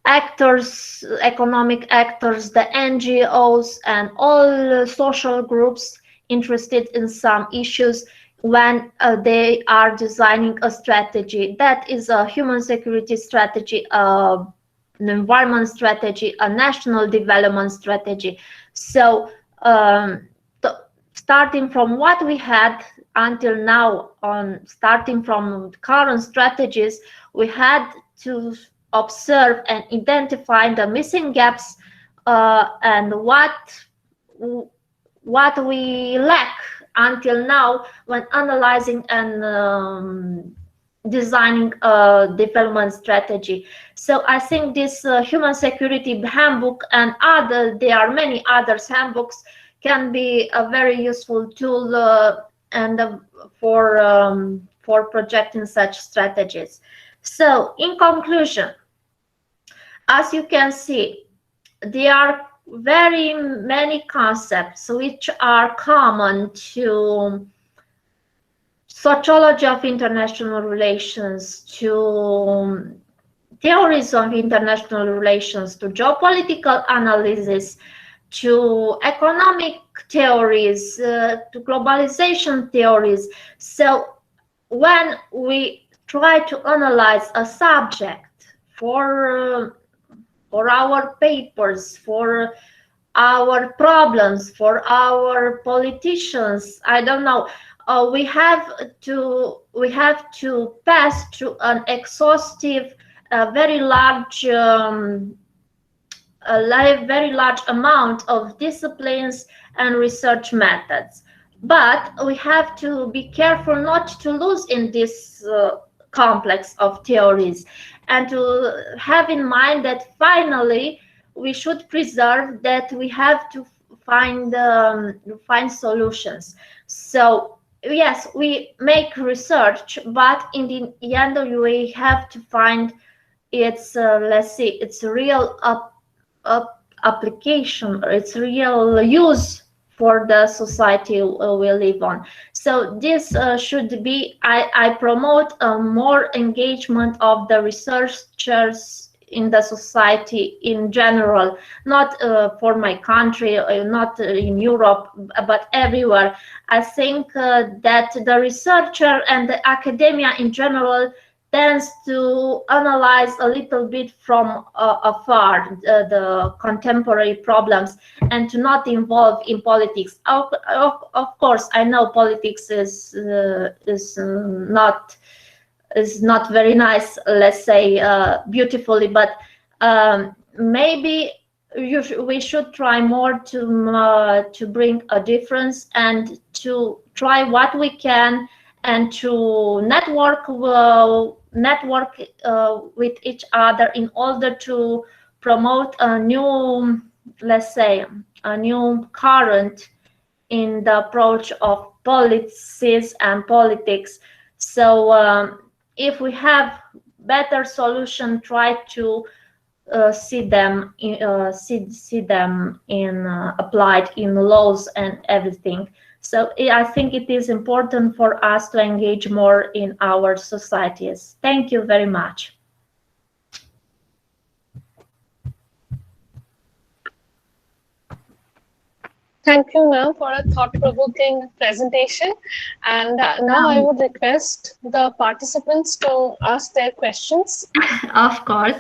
actors, economic actors, the NGOs, and all social groups interested in some issues when they are designing a strategy. That is a human security strategy, an environment strategy, a national development strategy. So starting from what we had until now, starting from current strategies, we had to observe and identify the missing gaps and what we lack until now when analyzing and designing a development strategy. So I think this human security handbook and there are many others handbooks can be a very useful tool for projecting such strategies. So in conclusion, as you can see, there are very many concepts which are common to sociology of international relations, to theories of international relations, to geopolitical analysis, to economic theories, to globalization theories. So when we try to analyze a subject for our papers, for our problems, for our politicians, I don't know, we have to pass through an exhaustive, very large amount of disciplines and research methods. But we have to be careful not to lose in this complex of theories, and to have in mind that finally we should preserve that we have to find solutions. So yes, we make research, but in the end we have to find its let's see, its real application, or its real use for the society we live on. So this should be, I promote more engagement of the researchers in the society in general, not for my country, not in Europe, but everywhere. I think that the researcher and the academia in general tends to analyze a little bit from afar the contemporary problems and to not involve in politics. Of course, I know politics is not very nice, let's say beautifully, but maybe we should try more to bring a difference and to try what we can and to network with each other in order to promote a new, let's say, a new current in the approach of policies and politics. So if we have better solution, try to see them applied in laws and everything. So I think it is important for us to engage more in our societies. Thank you very much. Thank you, ma'am, for a thought-provoking presentation. And now I would request the participants to ask their questions. Of course.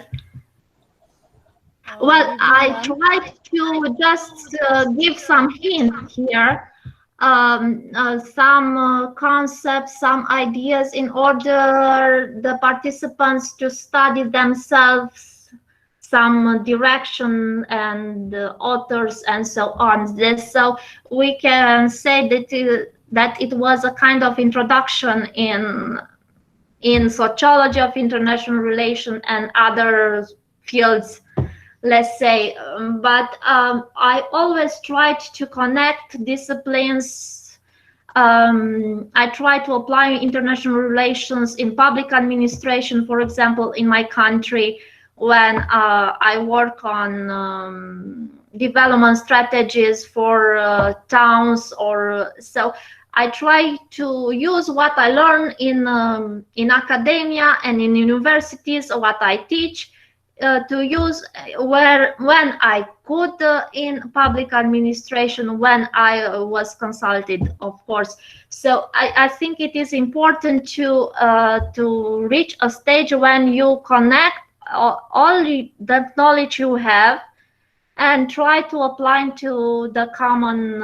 Well, I tried to just give some hints here, some concepts, some ideas in order the participants to study themselves, some direction and authors and so on. So we can say that it was a kind of introduction in sociology of international relations and other fields, let's say, but I always tried to connect disciplines. I try to apply international relations in public administration, for example, in my country, when I work on development strategies for towns, or so. I try to use what I learn in academia and in universities, what I teach, to use when I could in public administration, when I was consulted, of course. So I think it is important to reach a stage when you connect all the knowledge you have and try to apply to the common,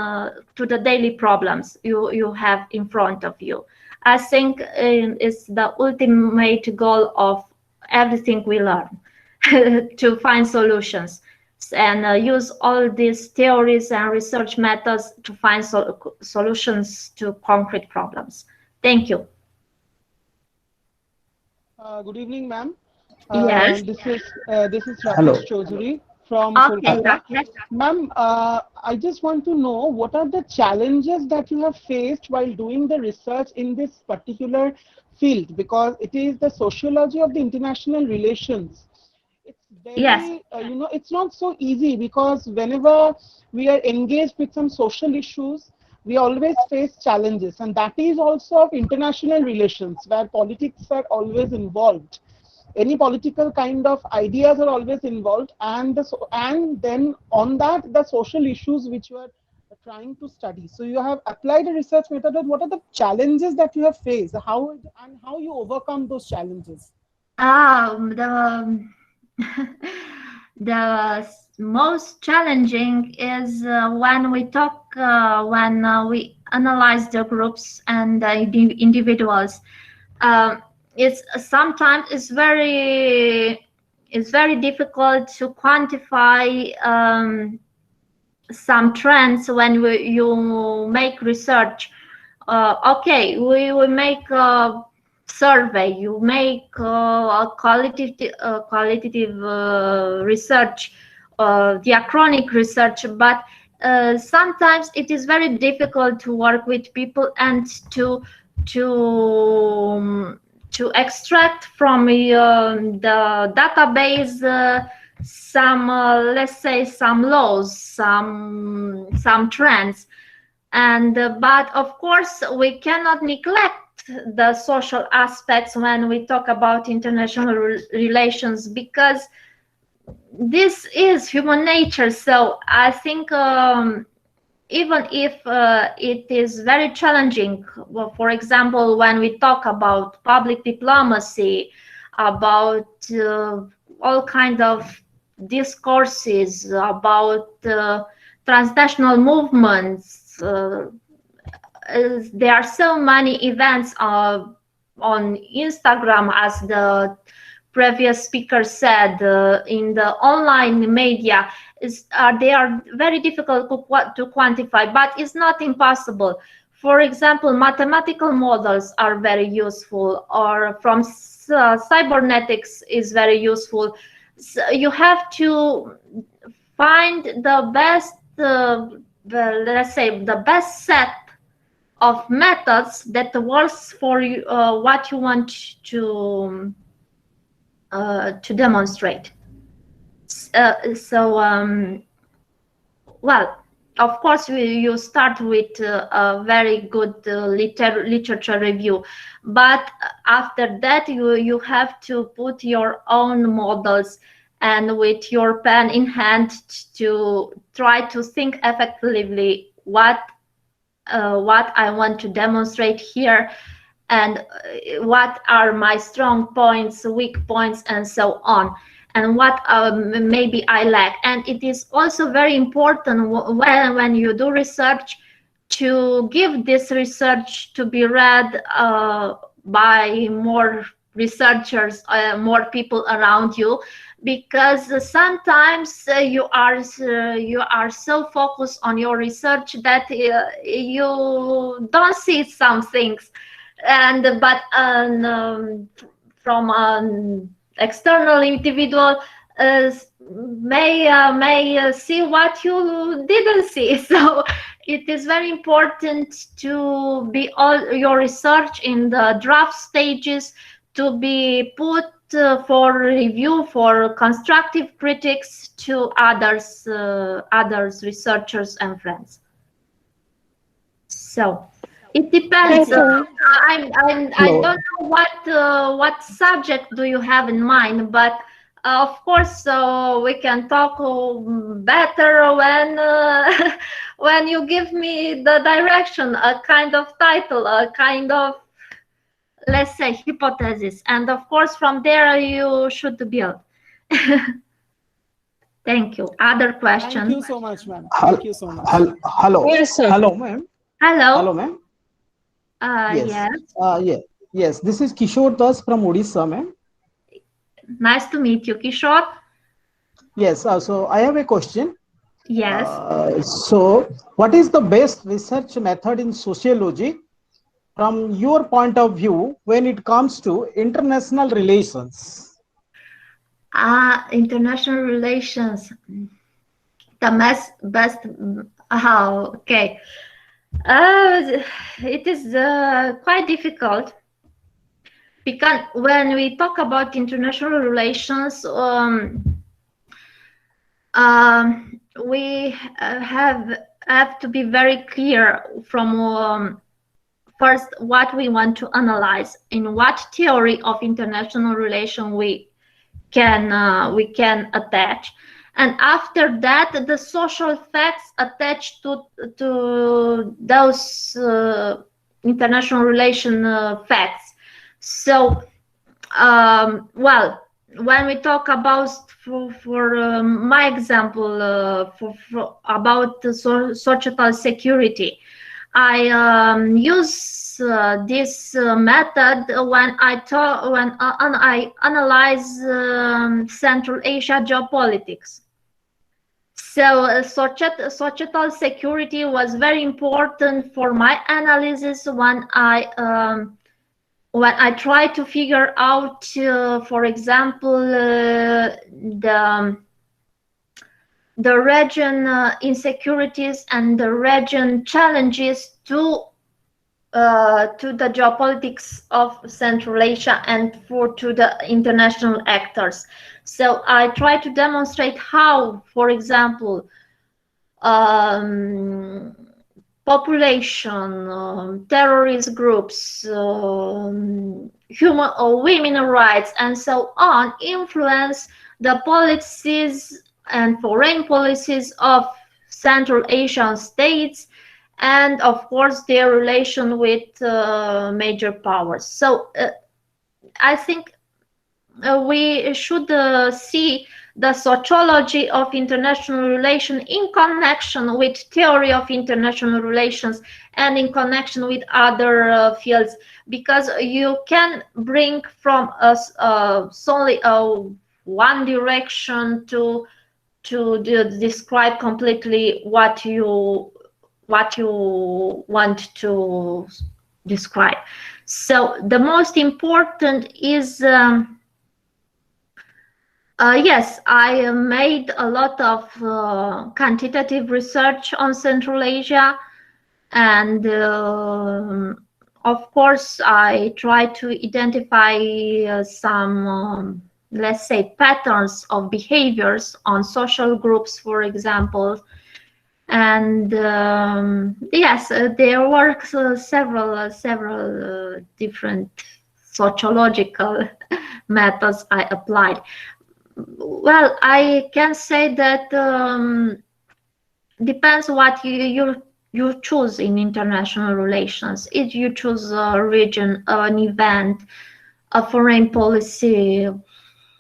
to the daily problems you have in front of you. I think it's the ultimate goal of everything we learn. To find solutions and use all these theories and research methods to find solutions to concrete problems. Thank you. Good evening, ma'am. Yes. This is Rakesh Chaudhary from Kolkata. Yes. Ma'am, I just want to know what are the challenges that you have faced while doing the research in this particular field, because it is the sociology of the international relations. It's very, yes. It's not so easy, because whenever we are engaged with some social issues, we always face challenges, and that is also of international relations, where politics are always involved. Any political kind of ideas are always involved, and then on that, the social issues which you are trying to study. So you have applied a research method. What are the challenges that you have faced? How you overcome those challenges? The most challenging is when we talk, when we analyze the groups and the individuals. It's sometimes very difficult to quantify some trends when you make research. Okay, we will make a survey, you make a qualitative research, diachronic research, but sometimes it is very difficult to work with people and to extract from the database some let's say some laws, some trends, and but of course we cannot neglect the social aspects when we talk about international relations, because this is human nature. So I think even if it is very challenging. Well, for example, when we talk about public diplomacy, about all kinds of discourses, about transnational movements, there are so many events on Instagram, as the previous speaker said, in the online media. They are very difficult to quantify, but it's not impossible. For example, mathematical models are very useful, or from cybernetics is very useful. So you have to find the best, let's say, the best set of methods that works for you, what you want to demonstrate. Well, of course, you start with a very good literature review, but after that you have to put your own models, and with your pen in hand to try to think effectively what I want to demonstrate here, and what are my strong points, weak points, and so on, and what maybe I lack. And it is also very important when you do research to give this research to be read by more researchers, more people around you, because sometimes you are so focused on your research that you don't see some things, but from an external individual may see what you didn't see. So it is very important to be all your research in the draft stages, to be put for review, for constructive critics to others researchers and friends. So it depends. I don't know what subject do you have in mind, but of course we can talk better when you give me the direction, a kind of title, a kind of, let's say, hypothesis, and of course from there you should build. Thank you. Other questions? Thank you so much, ma'am. Thank you so much. Hello. Yes, sir. Hello, ma'am. Hello. Hello, ma'am. Yes. Yes. This is Kishore Das from Odisha, ma'am. Nice to meet you, Kishore. Yes. So I have a question. Yes. So what is the best research method in sociology from your point of view when it comes to international relations? International relations. The best. Okay. It is quite difficult, because when we talk about international relations, we have to be very clear from first what we want to analyze, in what theory of international relation we can attach, and after that the social facts attached to those international relation facts. So well, when we talk about, for my example, about societal security, I use this method when I analyze Central Asia geopolitics. So societal security was very important for my analysis when I try to figure out, for example, the region insecurities and the region challenges to the geopolitics of Central Asia and to the international actors. So I try to demonstrate how, for example, population, terrorist groups, human or women rights, and so on, influence the policies and foreign policies of Central Asian states, and of course their relation with major powers. So I think we should see the sociology of international relations in connection with theory of international relations and in connection with other fields, because you can bring from us solely one direction to describe completely what you want to describe. So the most important is yes, I made a lot of quantitative research on Central Asia, and of course I try to identify some let's say patterns of behaviors on social groups, for example. And yes, there were several different sociological methods I applied. Well, I can say that depends what you choose in international relations. If you choose a region, an event, a foreign policy,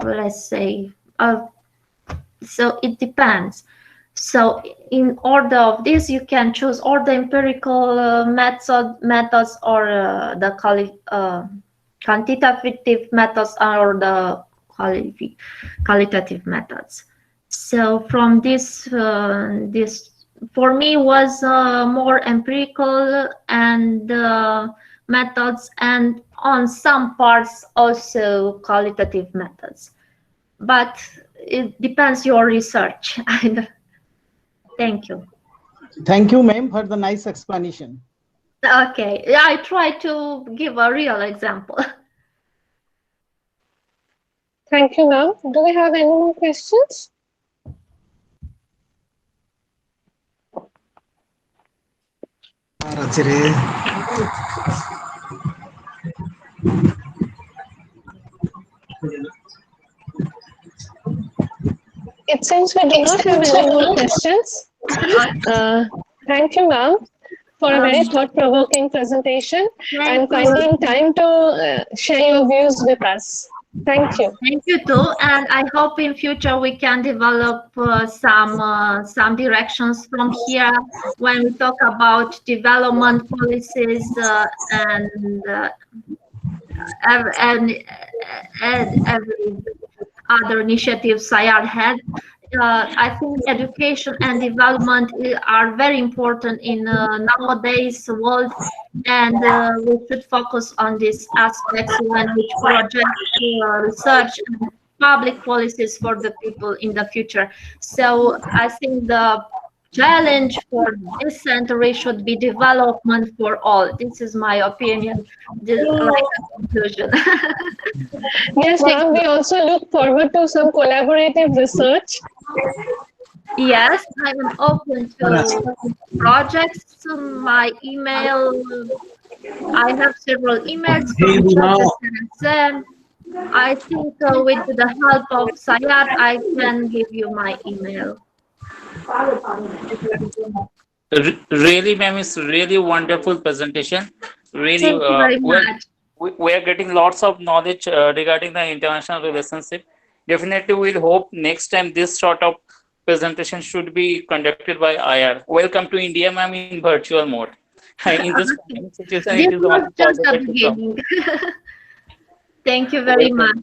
let's say, so it depends. So in order of this, you can choose or the empirical methods or the quantitative methods or the qualitative methods. So from this for me was more empirical and methods, and on some parts also qualitative methods, but it depends your research. Thank you. Thank you, ma'am, for the nice explanation. Okay, I try to give a real example. Thank you, ma'am. Do we have any more questions? It seems we do not have any more questions. Thank you, ma'am, for a very thought-provoking presentation and finding time to share your views with us. Thank you. Thank you too, and I hope in future we can develop some directions from here when we talk about development policies and every other initiative SAIARD had. I think education and development are very important in nowadays world, and we should focus on these aspects when we project research and public policies for the people in the future. So I think the challenge for this century should be development for all. This is my opinion, like a conclusion. Yes, ma'am, we also look forward to some collaborative research. Yes, I'm open to projects. My email, I have several emails from I think with the help of SAIARD, I can give you my email. Really, ma'am, it's really wonderful presentation. Really, Thank you very much. We are getting lots of knowledge regarding the international relationship. Definitely, we'll hope next time this sort of presentation should be conducted by IR. Welcome to India, ma'am, in virtual mode. In this situation, it is was just the beginning. Thank you very much.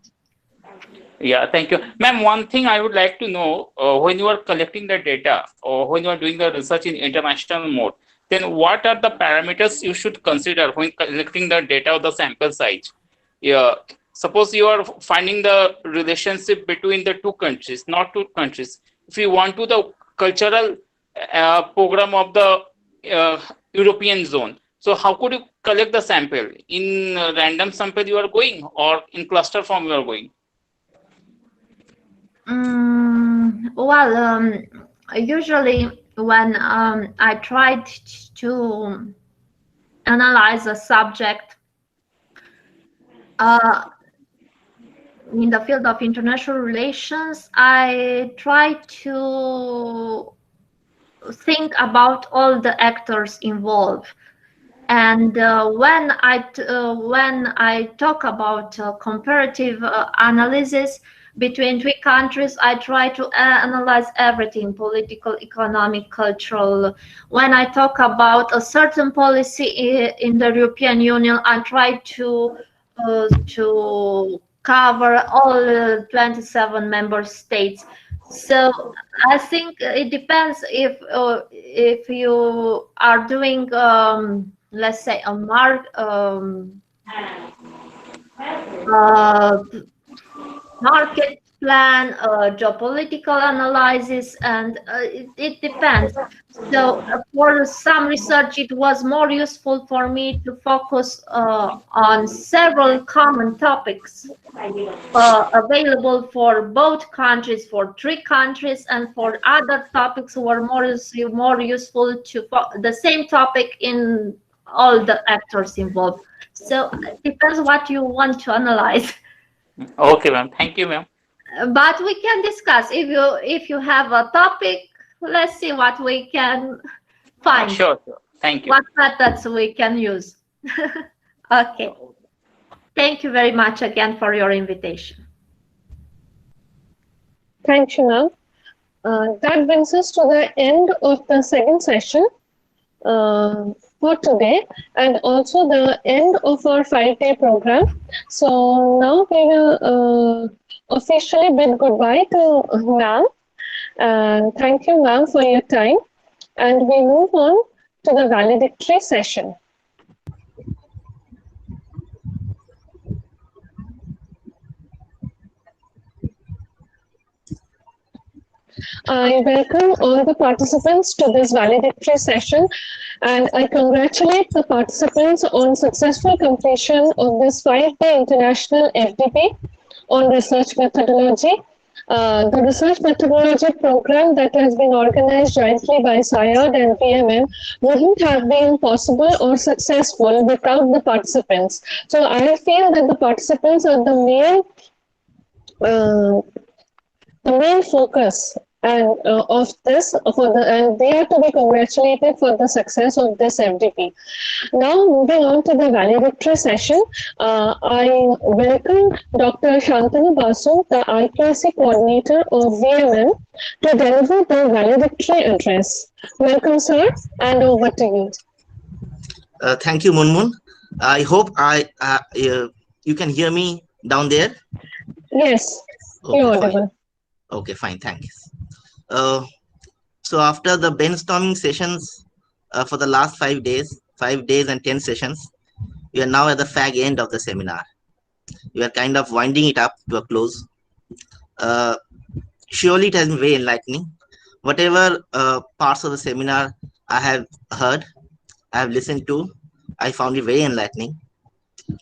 Yeah, thank you. Ma'am, one thing I would like to know, when you are collecting the data or when you are doing the research in international mode, then what are the parameters you should consider when collecting the data of the sample size? Yeah, suppose you are finding the relationship between the two countries, not two countries. If you want to the cultural program of the European zone, so how could you collect the sample? In random sample you are going, or in cluster form you are going? Well, usually when I tried to analyze a subject in the field of international relations, I try to think about all the actors involved. And when I talk about comparative analysis between three countries, I try to analyze everything: political, economic, cultural. When I talk about a certain policy in the European Union, I try to cover all 27 member states. So I think it depends if you are doing let's say a market plan, geopolitical analysis, and it depends. So for some research, it was more useful for me to focus on several common topics available for both countries, for three countries, and for other topics were more useful to the same topic in all the actors involved. So it depends what you want to analyze. Okay, ma'am. Thank you, ma'am. But we can discuss if you have a topic. Let's see what we can find. Sure. Thank you. What methods we can use. Okay. Thank you very much again for your invitation. Thank you, ma'am. That brings us to the end of the second session for today, and also the end of our 5-day program. So now we will officially bid goodbye to ma'am. Thank you, ma'am, for your time. And we move on to the valedictory session. I welcome all the participants to this valedictory session, and I congratulate the participants on successful completion of this 5-day international FDP on research methodology. The research methodology program that has been organized jointly by SAIARD and VMM wouldn't have been possible or successful without the participants. So I feel that the participants are the main focus and of this and they are to be congratulated for the success of this FDP. Now moving on to the valedictory session, I welcome Dr. Shantanu Basu, the IPRC coordinator of VMM, to deliver the valedictory address. Welcome, sir, and over to you. Thank you, Munmun. I hope you can hear me down there. Yes, okay, you're audible. Okay, fine, thanks. So after the brainstorming sessions for the last 5 days and 10 sessions, we are now at the fag end of the seminar. We are kind of winding it up to a close. Surely it has been very enlightening. Whatever parts of the seminar I have heard, I have listened to, I found it very enlightening.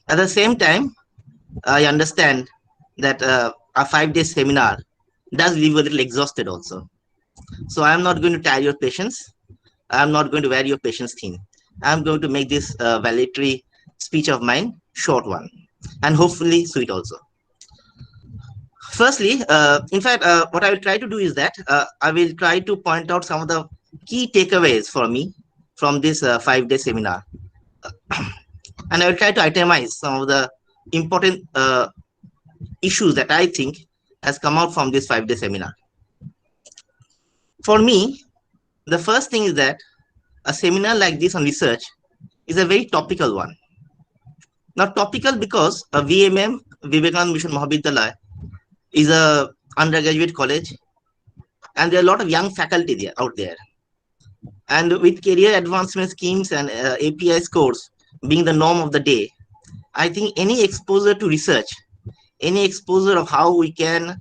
At the same time, I understand that a 5-day seminar does leave a little exhausted also. So I am not going to tire your patience. I am not going to wear your patience thin. I am going to make this valedictory speech of mine short one, and hopefully sweet also. Firstly, in fact, what I will try to do is that I will try to point out some of the key takeaways for me from this 5-day seminar. And I will try to itemize some of the important issues that I think has come out from this 5-day seminar. For me, the first thing is that a seminar like this on research is a very topical one. Now, topical because a VMM, Vivekananda Mission Mahavidyalaya, is a undergraduate college, and there are a lot of young faculty out there. And with career advancement schemes and API scores being the norm of the day, I think any exposure to research, any exposure of how we can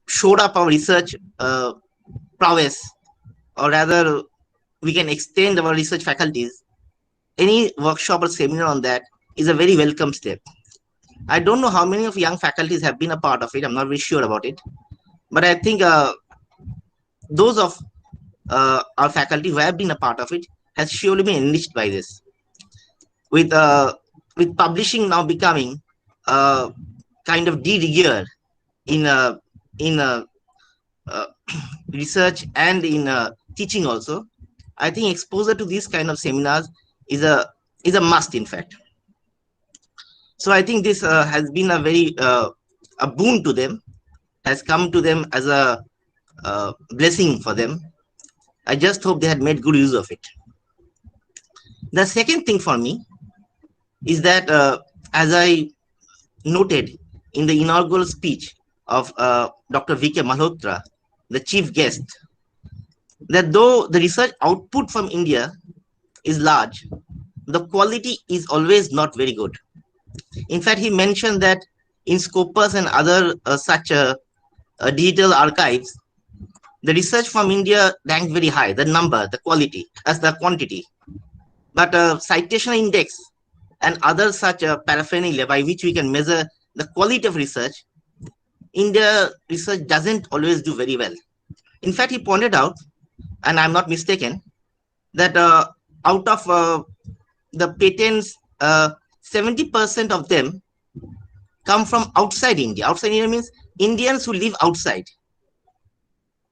shore up our research prowess, or rather we can extend our research faculties, any workshop or seminar on that is a very welcome step. I don't know how many of young faculties have been a part of it. I'm not very sure about it. But I think those of our faculty who have been a part of it has surely been enriched by this. With publishing now becoming kind of de rigueur in research and in teaching also, I think exposure to these kind of seminars is a must, in fact. So I think this has been a very a boon to them, has come to them as a blessing for them. I just hope they had made good use of it. The second thing for me is that, as I noted in the inaugural speech of Dr. V.K. Malhotra, the chief guest, that though the research output from India is large, the quality is always not very good. In fact, he mentioned that in Scopus and other such digital archives, the research from India ranked very high, the number, the quality, as the quantity. But citation index and other such paraphernalia by which we can measure the quality of research, India research doesn't always do very well. In fact, he pointed out, and I'm not mistaken, that out of the patents, 70% of them come from outside India. Outside India means Indians who live outside.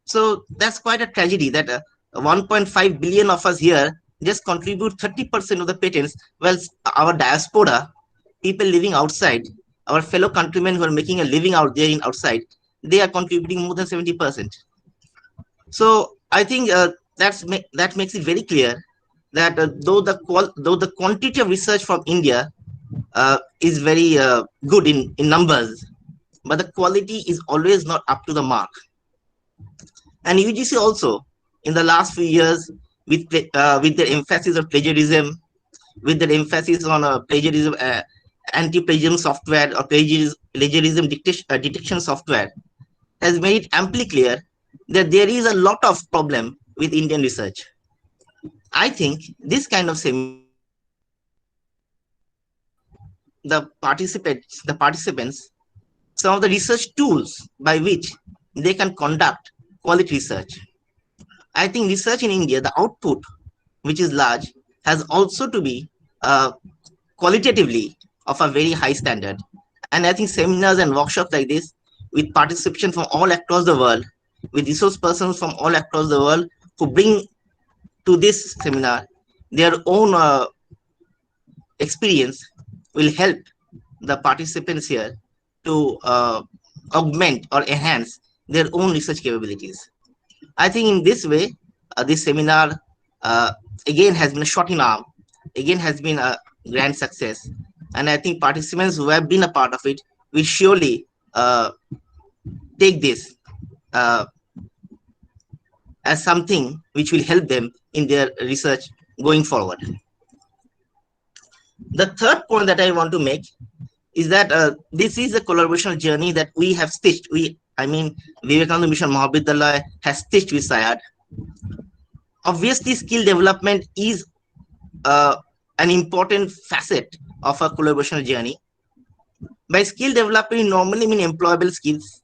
So that's quite a tragedy that 1.5 billion of us here just contribute 30% of the patents, while our diaspora, people living outside, our fellow countrymen who are making a living out there in outside, they are contributing more than 70%. So I think that makes it very clear that though the quantity of research from India is very good in numbers, but the quality is always not up to the mark. And UGC also, in the last few years, with their emphasis on plagiarism, with their emphasis on plagiarism, anti-plagiarism software or plagiarism detection software, has made it amply clear that there is a lot of problem with Indian research. I think this kind of the participants some of the research tools by which they can conduct quality research. I think research in India, the output, which is large, has also to be qualitatively of a very high standard. And I think seminars and workshops like this, with participation from all across the world, with resource persons from all across the world who bring to this seminar their own experience, will help the participants here to augment or enhance their own research capabilities. I think in this way, this seminar again has been a shot in arm, again has been a grand success. And I think participants who have been a part of it will surely take this as something which will help them in their research going forward. The third point that I want to make is that this is a collaborational journey that we have stitched. Vivekananda Mission Mahavidyalaya has stitched with SAIARD. Obviously, skill development is an important facet of a collaborational journey. By skill development, we normally mean employable skills.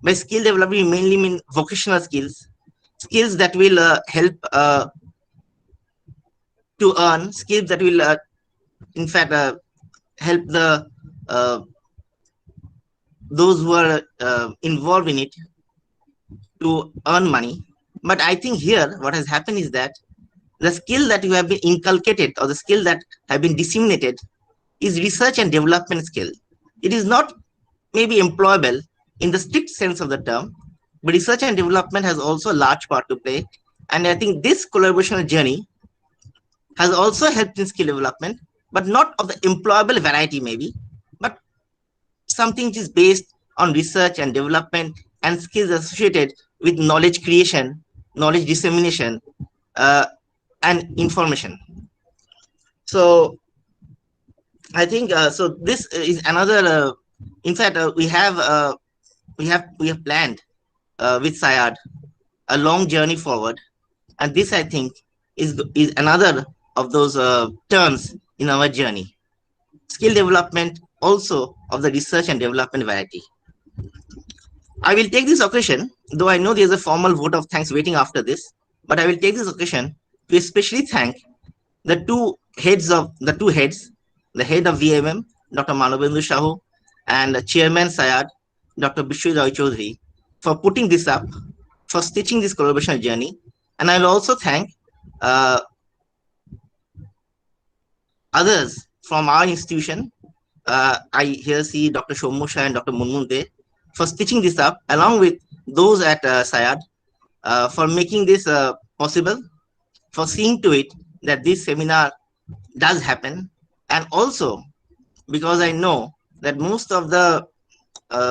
By skill development, we mainly mean vocational skills, skills that will help to earn, skills that will, in fact, help the those who are involved in it to earn money. But I think here what has happened is that the skill that you have been inculcated, or the skill that have been disseminated, is research and development skill. It is not maybe employable in the strict sense of the term, but research and development has also a large part to play. And I think this collaborational journey has also helped in skill development, but not of the employable variety maybe, but something which is based on research and development and skills associated with knowledge creation, knowledge dissemination, and information. So I think so. This is another. In fact, we have planned with SAIARD a long journey forward, and this I think is another of those turns in our journey. Skill development also of the research and development variety. I will take this occasion, though I know there is a formal vote of thanks waiting after this, but I will take this occasion to especially thank the two heads, the head of VMM, Dr. Manobendra Shahu, and the chairman SAIARD, Dr. Bishwa Roy Chaudhary, for putting this up, for stitching this collaboration journey, And I'll also thank others from our institution. I here see Dr. Shomusha and Dr. Munmunde for stitching this up, along with those at SAIARD for making this possible, for seeing to it that this seminar does happen, and also because I know that most of the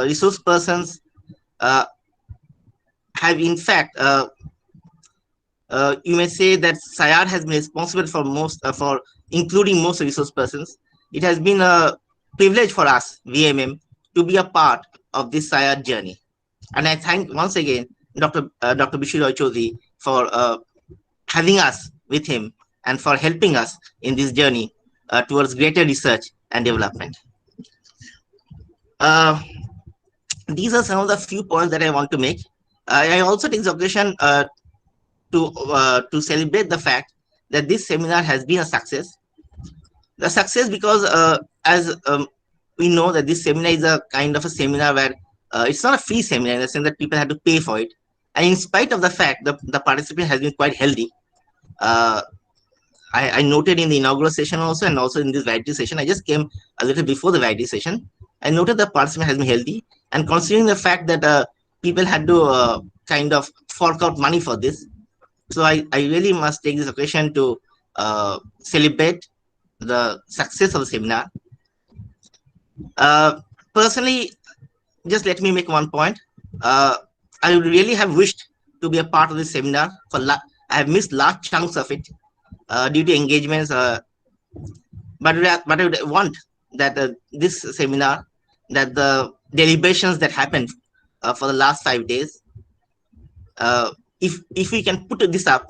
resource persons have in fact you may say that SAIARD has been responsible for most for including most resource persons. It has been a privilege for us VMM to be a part of this SAIARD journey, and I thank once again Dr. Bishir Roy Chaudhary for having us with him and for helping us in this journey towards greater research and development. These are some of the few points that I want to make. I also take the occasion to celebrate the fact that this seminar has been a success. The success because as we know that this seminar is a kind of a seminar where it's not a free seminar in the sense that people have to pay for it. And in spite of the fact that the participation has been quite healthy, I noted in the inaugural session also, and also in this variety session, I just came a little before the variety session. I noted the participation has been healthy, and considering the fact that people had to kind of fork out money for this, so I really must take this occasion to celebrate the success of the seminar. Personally, just let me make one point. I would really have wished to be a part of this seminar. I have missed large chunks of it due to engagements, but I would want that this seminar, that the deliberations that happened for the last 5 days, if we can put this up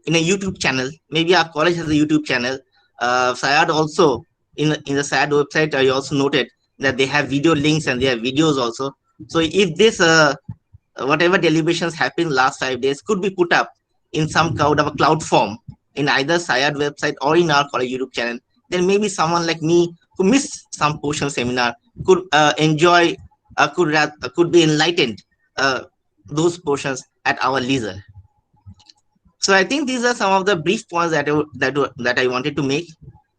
in a YouTube channel, maybe our college has a YouTube channel. SAIARD also, in the SAIARD website, I also noted that they have video links and they have videos also. So if this, whatever deliberations happened last 5 days could be put up in some kind of a cloud form in either SAIARD website or in our college YouTube channel, then maybe someone like me who missed some portion of seminar could enjoy, could be enlightened those portions at our leisure. So I think these are some of the brief points that I wanted to make.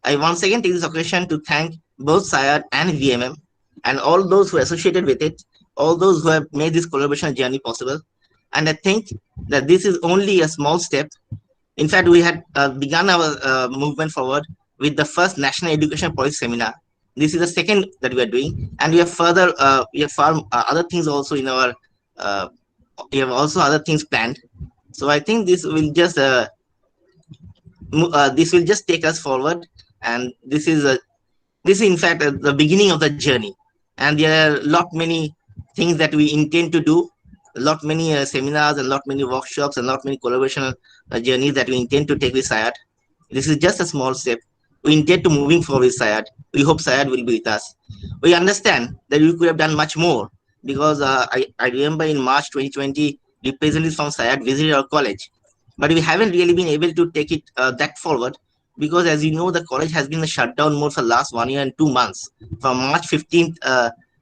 I once again take this occasion to thank both SAIARD and VMM and all those who are associated with it, all those who have made this collaboration journey possible. And I think that this is only a small step. In fact, we had begun our movement forward with the first National Education Policy Seminar. This is the second that we are doing, and we have further, we have far other things also in our, we have also other things planned. So I think this will just take us forward, and this is in fact the beginning of the journey. And there are a lot many things that we intend to do, a lot many seminars, and a lot many workshops, and a lot many collaboration journeys that we intend to take with SAIARD. This is just a small step. We intend to moving forward with SAIARD. We hope SAIARD will be with us. We understand that we could have done much more, because I remember in March 2020, representatives from SAIARD visited our college, but we haven't really been able to take it that forward, because as you know, the college has been in a shutdown mode for the last 1 year and 2 months, from March 15th,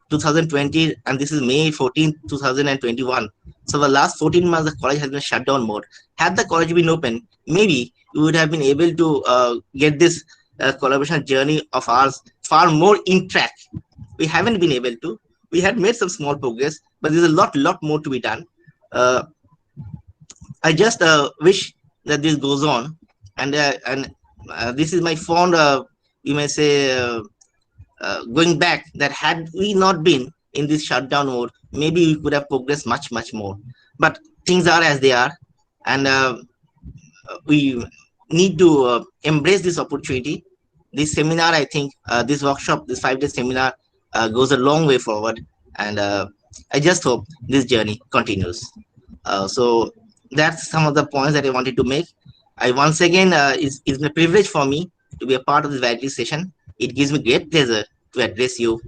2020, and this is May 14th, 2021. So the last 14 months, the college has been in shutdown mode. Had the college been open, maybe we would have been able to get this collaboration journey of ours far more in track. We haven't been able to. We had made some small progress, but there's a lot more to be done. I just wish that this goes on, and this is my fond, you may say, going back, that had we not been in this shutdown mode, maybe we could have progressed much more. But things are as they are, and we need to embrace this opportunity. This seminar, I think, this workshop, this 5-day seminar goes a long way forward, and I just hope this journey continues. So that's some of the points that I wanted to make. I once again, it's a privilege for me to be a part of this variety session. It gives me great pleasure to address you.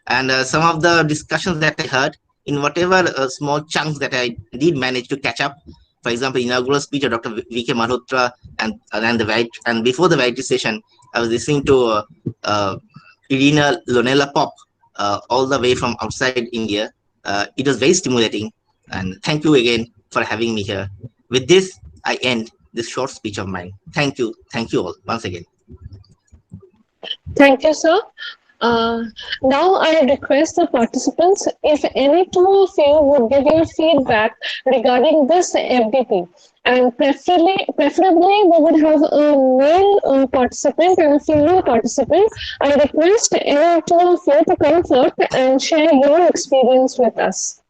And some of the discussions that I heard, in whatever small chunks that I did manage to catch up, for example, inaugural speech of Dr. V.K. Malhotra, and before the variety session, I was listening to Irina Lonella Pop, all the way from outside India. It was very stimulating, and thank you again for having me here. With this, I end this short speech of mine. Thank you all once again. Thank you, sir. Now I request the participants, if any two of you would give your feedback regarding this FDP, and preferably we would have a male participant and a female participant. I request any two of you to come forth and share your experience with us.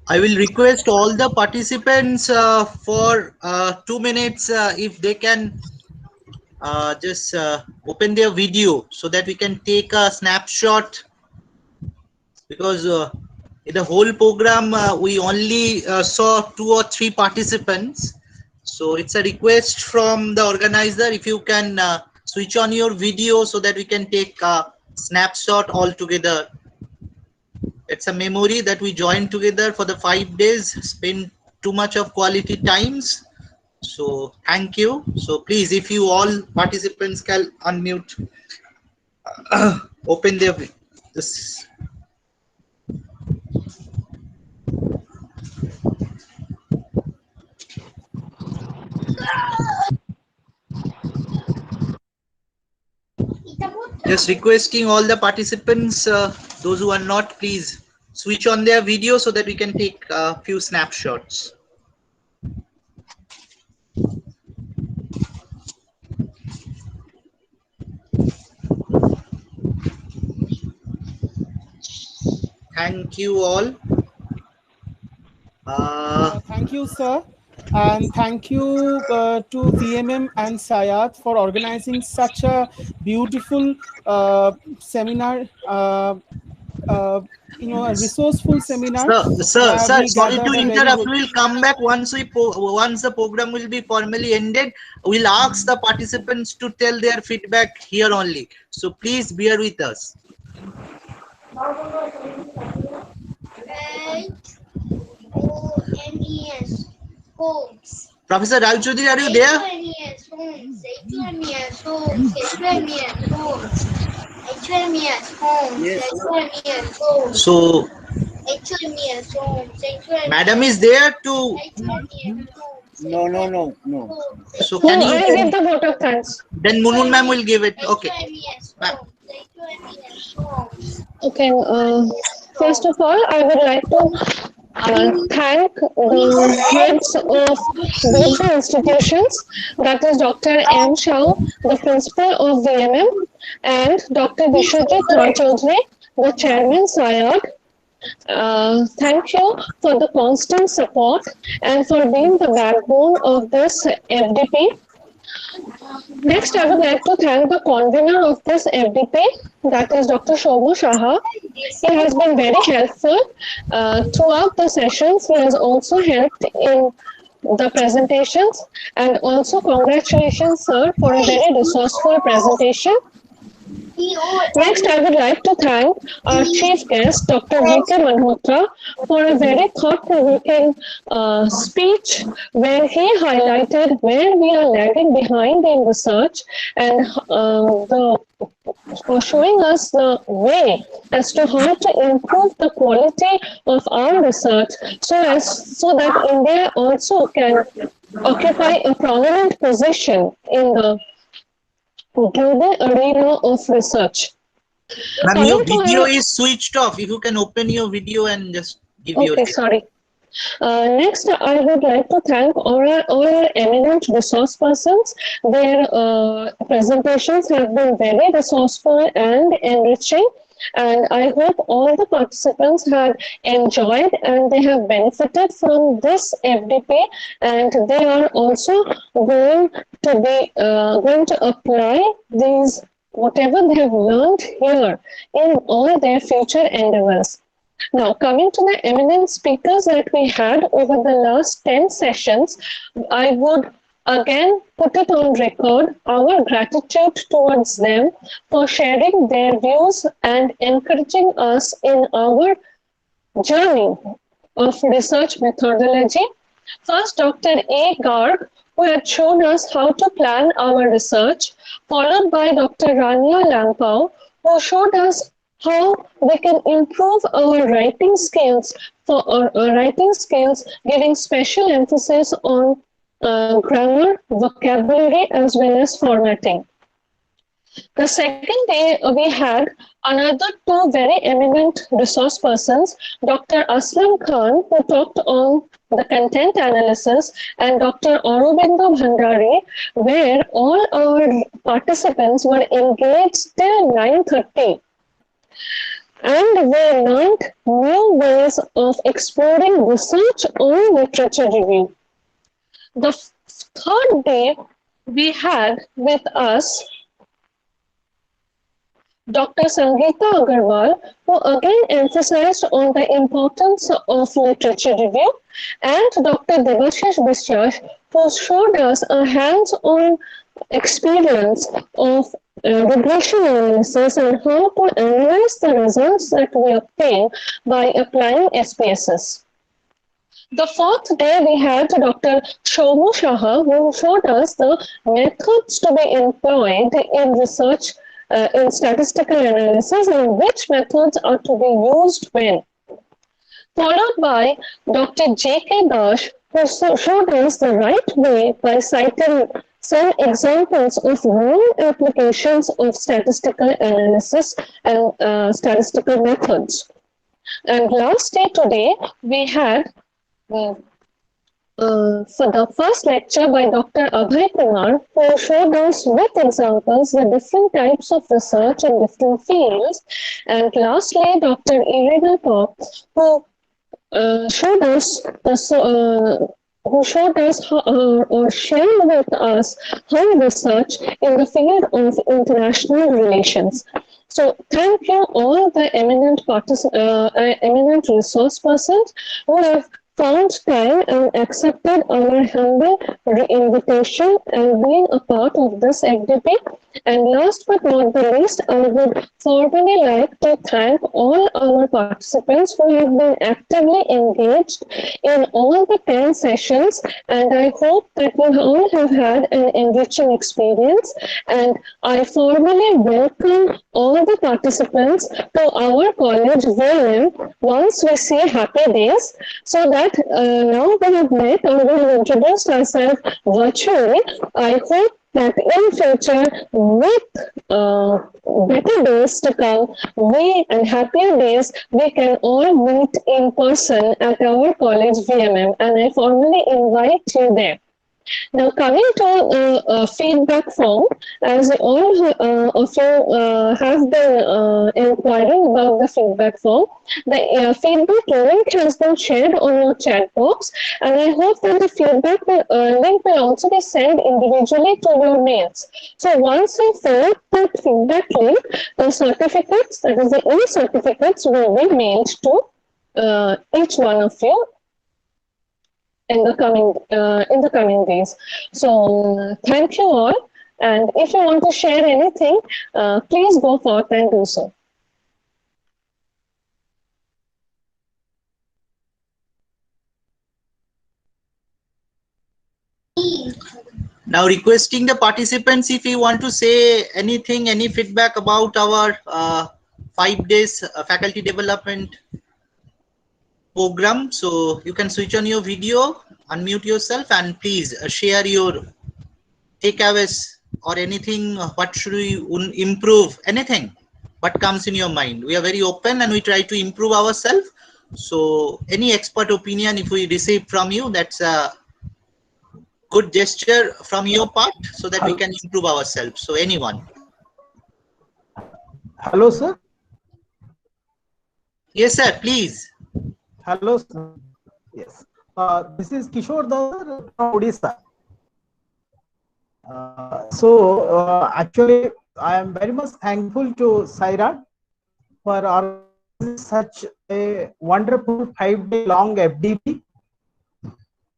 I will request all the participants for 2 minutes if they can just open their video so that we can take a snapshot, because in the whole program we only saw 2 or 3 participants. So it's a request from the organizer, if you can switch on your video so that we can take a snapshot all together. It's a memory that we joined together for the 5 days, spend too much of quality times. So thank you. So please, if you all participants can unmute, open their this. Just requesting all the participants, those who are not, please switch on their video so that we can take a few snapshots. Thank you all. Thank you, sir. And thank you to VMM and SAIARD for organizing such a beautiful seminar, a resourceful seminar. Sir, sorry to interrupt. We will come back once the program will be formally ended. We'll ask the participants to tell their feedback here only. So please bear with us. Professor Ravi Chaudhary, are you there? Yes. So, Madam is there to. No. So can you? I give the vote of thanks. Then Munun ma'am will give it. Okay. Okay. First of all, I would like to thank the heads of both the institutions, that is Dr. M. Shah, the principal of VMM, and Dr. Vishwajit Roy Chaudhary, the chairman SAIARD. Thank you for the constant support and for being the backbone of this FDP. Next, I would like to thank the convener of this FDP, that is Dr. Shobhu Shaha. He has been very helpful throughout the sessions. He has also helped in the presentations, and also congratulations, sir, for a very resourceful presentation. Next, I would like to thank our chief guest, Dr. V.K. Malhotra, for a very thought-provoking speech where he highlighted where we are lagging behind in research and showing us the way as to how to improve the quality of our research so that India also can occupy a prominent position in the global arena of research. Ma'am, your video is switched off. If you can open your video and just give your. Okay, sorry. Next, I would like to thank all our eminent resource persons. Their presentations have been very resourceful and enriching. And I hope all the participants have enjoyed and they have benefited from this FDP, and they are also going to apply these whatever they have learned here in all their future endeavors. Now, coming to the eminent speakers that we had over the last 10 sessions, I would again put it on record our gratitude towards them for sharing their views and encouraging us in our journey of research methodology. First, Dr. A. Garg, who had shown us how to plan our research, followed by Dr. Rania Lampao, who showed us how we can improve our writing skills giving special emphasis on grammar, vocabulary, as well as formatting. The second day, we had another two very eminent resource persons, Dr. Aslam Khan, who talked on the content analysis, and Dr. Aurobindo Bhandari, where all our participants were engaged till 9:30. And we learned new ways of exploring research on literature review. The third day, we had with us Dr. Sangeeta Agarwal, who again emphasized on the importance of literature review, and Dr. Devashish Biswas, who showed us a hands-on experience of regression analysis and how to analyze the results that we obtain by applying SPSS. The fourth day, we had Dr. Shomu Shah, who showed us the methods to be employed in research in statistical analysis and which methods are to be used when. Followed by Dr. J.K. Dash, who showed us the right way by citing some examples of known applications of statistical analysis and statistical methods. And last day today, we had for the first lecture by Dr. Abhay Kumar, who showed us with examples the different types of research in different fields. And lastly, Dr. Irina Pop, who showed us how, or shared with us how research in the field of international relations. So thank you all the eminent resource persons who have found time and accepted our humble invitation and being a part of this FDP. And last but not the least, I would formally like to thank all our participants who have been actively engaged in all the 10 sessions, and I hope that you all have had an enriching experience, and I formally welcome all the participants to our college VLM once we see happy days, so that now we have met and we have introduced ourselves virtually. I hope that in future, with better days to come, and happier days, we can all meet in person at our college VMM, and I formally invite you there. Now, coming to feedback form, as all of you have been inquiring about the feedback form, the feedback link has been shared on your chat box, and I hope that the feedback link will also be sent individually to your mails. So once you fill up that feedback link, the certificates, that is the e-certificates, will be mailed to each one of you in the coming days. So thank you all, and if you want to share anything, please go forth and do so. Now requesting the participants, if you want to say anything, any feedback about our 5 days faculty development program, so you can switch on your video, unmute yourself, and please share your takeaways or anything. What should we improve? Anything what comes in your mind. We are very open and we try to improve ourselves. So any expert opinion, if we receive from you, that's a good gesture from your part, so that we can improve ourselves. So anyone. Hello, sir. Yes, sir. Please. Hello, sir. Yes. This is Kishore Dada from Odisha. Actually, I am very much thankful to SAIARD for organizing such a wonderful 5-day long FDP,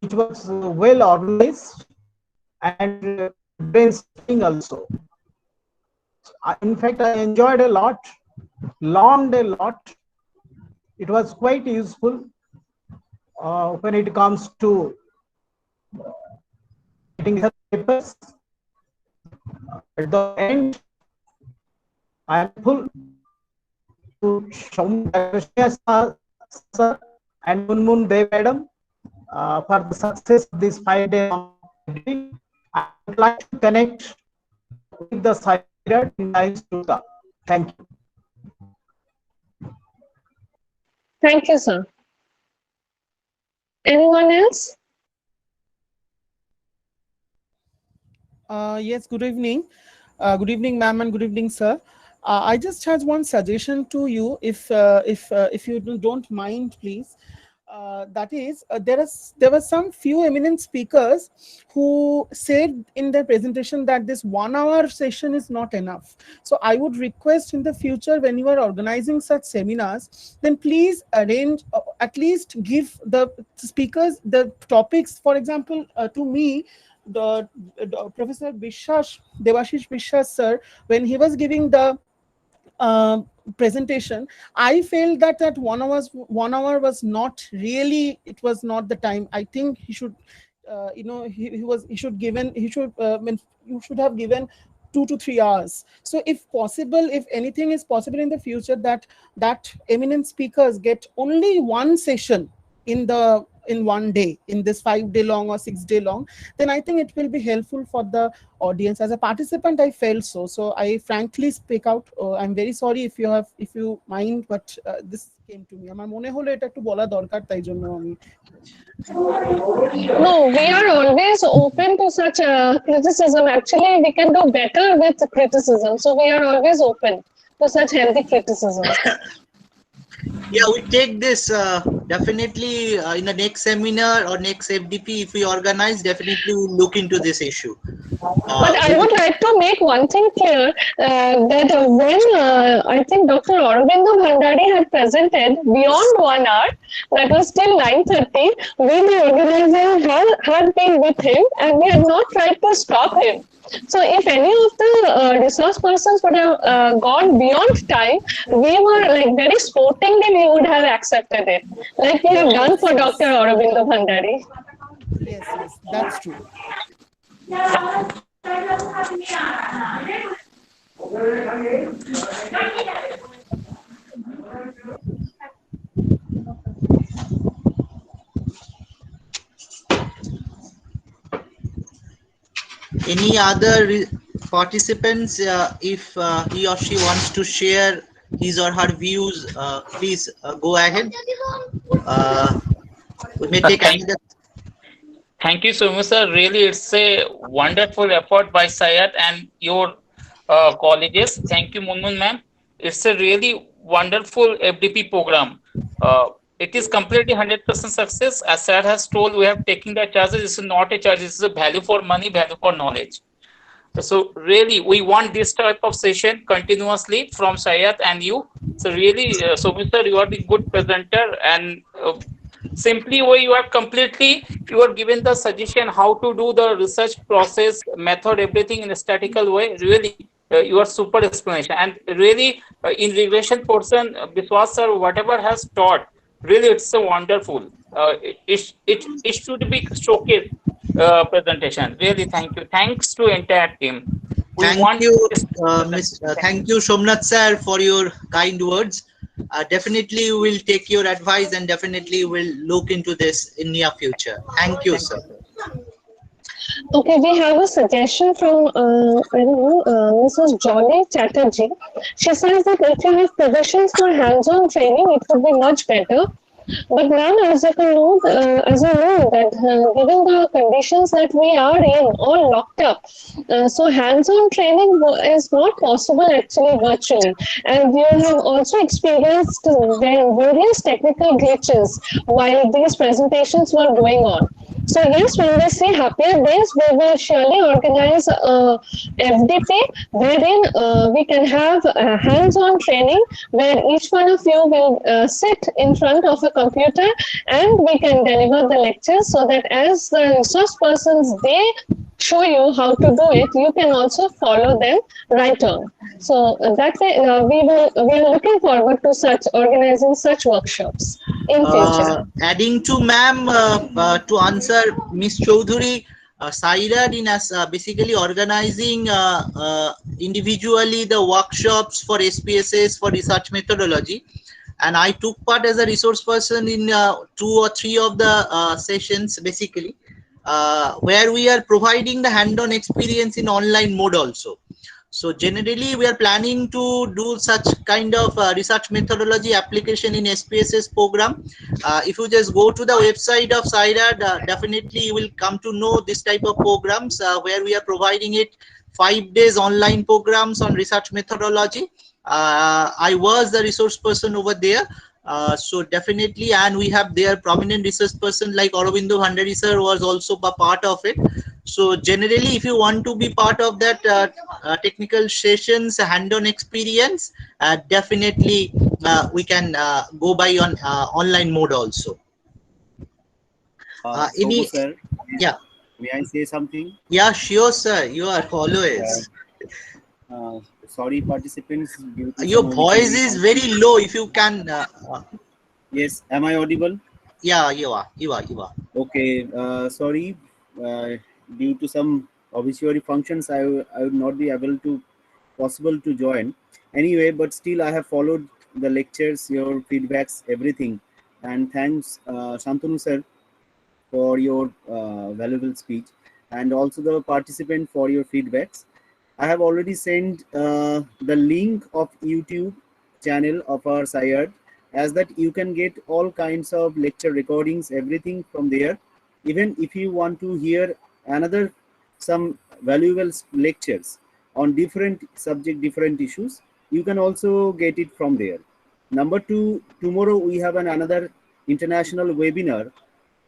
which was well organized. and brainstorming also. In fact, I enjoyed a lot, learned a lot. It was quite useful when it comes to writing the papers. At the end, I am full to sir and Munmun Dev madam for the success of this 5-day long activity. I would like to connect with the SAIARD in times to come. Thank you. Thank you, sir. Anyone else? Yes, good evening. Good evening, ma'am, and good evening, sir. I just had one suggestion to you, if you don't mind, please. That is, there were some few eminent speakers who said in their presentation that this 1 hour session is not enough. So I would request in the future, when you are organizing such seminars, then please arrange, at least give the speakers the topics. For example, to me, the Professor Devashish Bishwas sir, when he was giving the presentation, I felt that 1 hour was not really, it was not the time. I think he should, you should have given 2 to 3 hours. So if possible, if anything is possible in the future, that eminent speakers get only one session in 1 day, in this 5-day long or 6-day long, then I think it will be helpful for the audience. As a participant, I felt so I frankly speak out. I'm very sorry if you mind, but this came to me. আমার মনে হলো এটা একটু বলা দরকার, তাই জন্য আমি No, we are always open to such criticism. Actually, we can do better with criticism. So we are always open to such healthy criticism. Yeah, we take this definitely in the next seminar or next FDP, if we organize, definitely we'll look into this issue. But I would like to make one thing clear, that when I think Dr. Aurobindo Bhandari had presented beyond 1 hour, that was till 9:30, we the organizer had been with him and we had not tried to stop him. So if any of the resource persons would have gone beyond time, we were like very sportingly, we would have accepted it, like we have done for Dr. Aurobindo Bhandari. Yes, that's true. Any other participants, if he or she wants to share his or her views, please go ahead. We may take another. Thank you so much, sir. Really, it's a wonderful effort by SAIARD and your colleges. Thank you, Munmun ma'am. It's a really wonderful FDP program. It is completely 100% success. As SAIARD has told, we have taken the charges. This is not a charge. This is a value for money, value for knowledge. So really, we want this type of session continuously from SAIARD and you. So really, Soumya sir, you are the good presenter, and simply where you are given the suggestion how to do the research process, method, everything in a statical way. Really, you are super explanation, and really in regression portion, Biswas sir, whatever has taught, really it's so wonderful. It should be showcased presentation. Really, thank you. Thanks to entire team. Thank you, Somnath sir, for your kind words. Definitely we'll take your advice and definitely we'll look into this in near future. Thank you, sir. Okay, we have a suggestion from I don't know, Mrs. Jolly Chatterjee. She says that if you have provisions for hands-on training, it would be much better. But now, as you know that given the conditions that we are in, all locked up, so hands-on training is not possible actually virtually. And you have also experienced various technical glitches while these presentations were going on. So yes, when we say happier days, we will surely organize a FDP wherein we can have hands-on training where each one of you will sit in front of a computer and we can deliver the lectures, so that as the resource persons, they show you how to do it, you can also follow them right on. So that way, we are looking forward to such organizing such workshops in future. Adding to ma'am, to answer Miss Chaudhuri, SAIARD in as basically organizing individually the workshops for SPSS for research methodology, and I took part as a resource person in 2 or 3 of the sessions basically, where we are providing the hand-on experience in online mode also. So generally, we are planning to do such kind of research methodology application in SPSS program. If you just go to the website of SAIARD, definitely you will come to know this type of programs where we are providing it 5 days online programs on research methodology. I was the resource person over there. So definitely, and we have their prominent research person like Aurobindo Bhandari sir was also a part of it. So generally, if you want to be part of that technical sessions, hand-on experience, definitely we can go by on online mode also. Any? Sir, Yeah. may I say something? Yeah, sure, sir. You are always. Sorry, participants. Your voice is very low. If you can. Yes. Am I audible? Yeah, you are. You are. You are. Okay. Sorry. Due to some obituary functions, I would not be able to possible to join. Anyway, but still I have followed the lectures, your feedbacks, everything, and thanks, Shantanu sir, for your valuable speech, and also the participant for your feedbacks. I have already sent the link of YouTube channel of our SAIARD, as that you can get all kinds of lecture recordings, everything from there. Even if you want to hear another some valuable lectures on different subject, different issues, you can also get it from there. Number 2, tomorrow we have another international webinar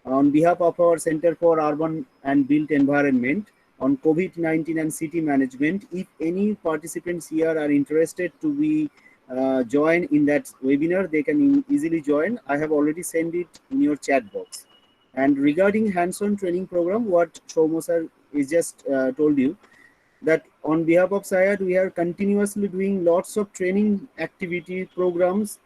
on behalf of our Center for Urban and Built Environment on COVID-19 and city management. If any participants here are interested to be join in that webinar, they can easily join. I have already sent it in your chat box. And regarding hands-on training program, what Shomo sir is just told you, that on behalf of SAIARD, we are continuously doing lots of training activity programs,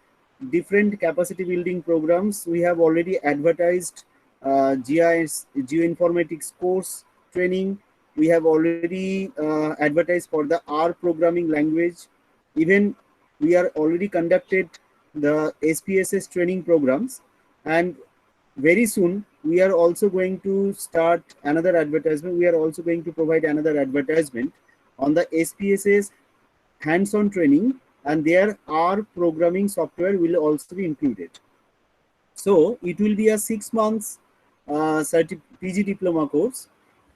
different capacity building programs. We have already advertised GIS, geoinformatics course training. We have already advertised for the R programming language. Even we are already conducted the SPSS training programs, and very soon we are also going to start another advertisement. We are also going to provide another advertisement on the SPSS hands-on training, and there R programming software will also be included. So it will be a 6 months PG diploma course.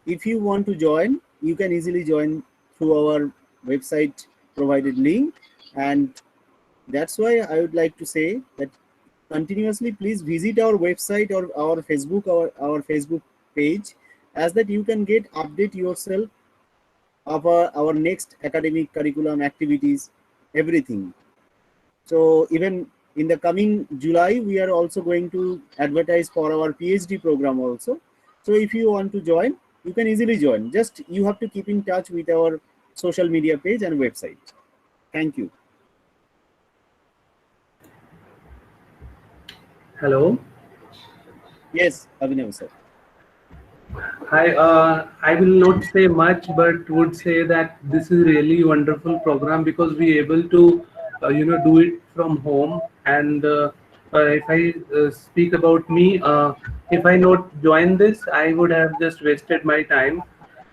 If you want to join, you can easily join through our website provided link. And that's why I would like to say that continuously please visit our website or our Facebook, our Facebook page, as that you can get update yourself of our next academic curriculum activities, everything. So even in the coming July, we are also going to advertise for our PhD program also. So if you want to join, you can easily join. Just you have to keep in touch with our social media page and website. Thank you. Hello. Yes, Abhinav sir. Hi, I will not say much, but would say that this is really wonderful program because we able to, do it from home. And if I speak about me, if I not join this, I would have just wasted my time.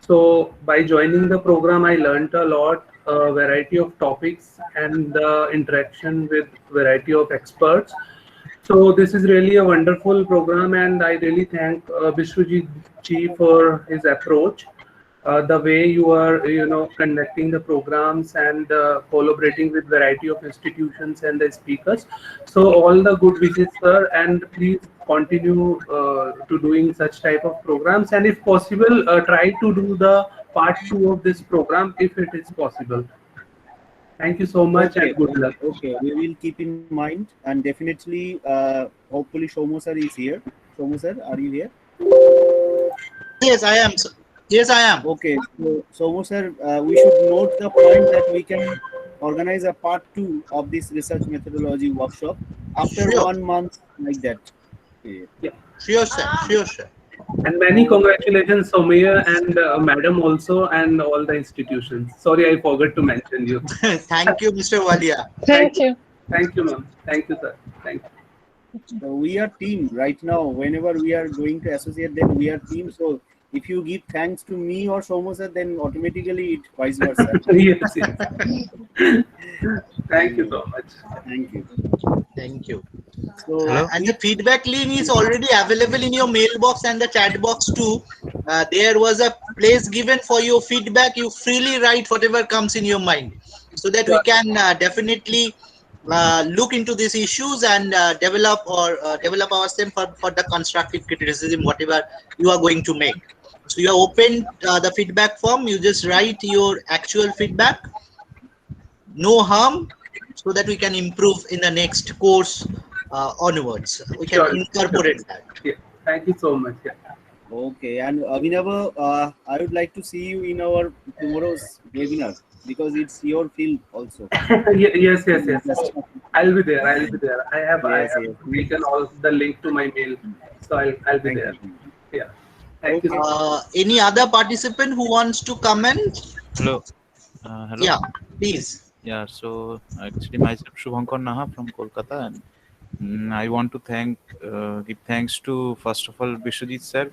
So by joining the program, I learned a lot, variety of topics and interaction with variety of experts. So this is really a wonderful program, and I really thank Vishwajit Ji for his approach, the way you are, conducting the programs and collaborating with variety of institutions and the speakers. So all the good wishes, sir, and please continue to doing such type of programs, and if possible, try to do the part 2 of this program if it is possible. Thank you so much, Okay, and good luck. okay, we will keep in mind, and definitely, hopefully, Shomo sir is here. Shomo sir, are you here? Yes, I am, sir. Yes, I am. Okay, so sir, we should note the point that we can organize a part 2 of this research methodology workshop after Sure. 1 month like that. Okay. Yeah. Sure, sir. Sure, sir. And many congratulations, Somaya and Madam also, and all the institutions. Sorry, I forgot to mention you. Thank you, Mr. Walia. Thank you. Thank you, ma'am. Thank you, sir. Thank you. So we are team right now. Whenever we are going to associate, then we are team. So if you give thanks to me or Somo sir, then automatically it vice versa. Yes, yes. Thank you so much. Thank you. Thank you. So and the feedback link is already available in your mailbox and the chat box too. There was a place given for your feedback. You freely write whatever comes in your mind, so that we can definitely look into these issues and develop ourselves for the constructive criticism, whatever you are going to make. So you are open the feedback form. You just write your actual feedback. No harm, so that we can improve in the next course onwards. We can incorporate that. Yeah. Thank you so much. Yeah. okay, and Abhinav, I would like to see you in our tomorrow's webinar because it's your field also. Yes. I'll be there. I have Yes. taken all the link to my mail, so I'll be there. Yeah. Thank you. Any other participant who wants to comment? Hello. Hello. Yeah, please. Yeah. So actually, myself Shubhankar Naha from Kolkata, and I want to give thanks to first of all Vishwajit sir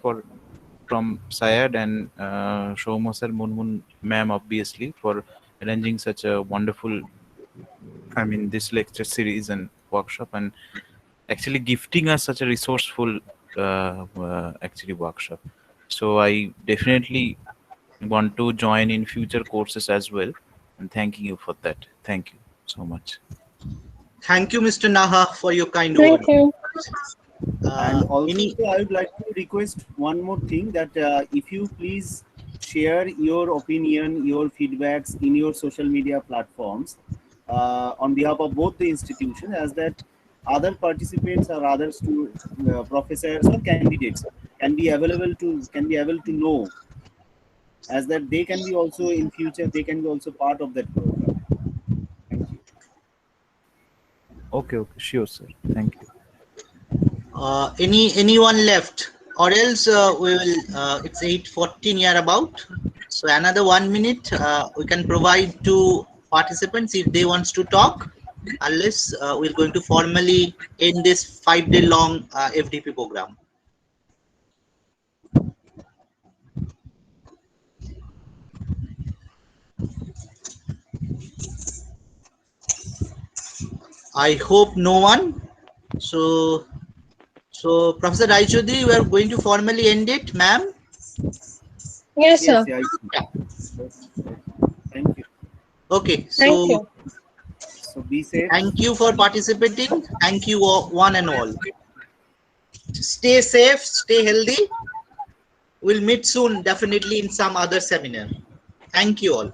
from SAIARD and Shomo sir, Munmun ma'am obviously for arranging such a wonderful, this lecture series and workshop, and actually gifting us such a resourceful actually workshop. So I definitely want to join in future courses as well, and thanking you for that. Thank you so much. Thank you, Mr. Naha, for your kind Thank word. you. And also, I would like to request one more thing that if you please share your opinion, your feedbacks in your social media platforms on behalf of both the institution, as that other participants or other professors or candidates can be able to know, as that they can be also in future, they can be also part of that program. Thank you. Okay, sure, sir. Thank you. Anyone left, or else we will. It's 8:14 here about. So another 1 minute we can provide to participants if they wants to talk. Unless we're going to formally end this 5-day long FDP program. I hope no one. So Professor Raichudri, we are going to formally end it, ma'am. Yes, sir. Yeah. Thank you. Okay. Thank you. So be safe. Thank you for participating. Thank you all, one and all. Stay safe, stay healthy. We'll meet soon, definitely in some other seminar. Thank you all.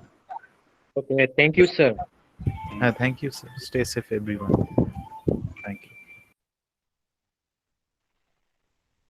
Okay, thank you, sir. Thank you, sir. Stay safe, everyone.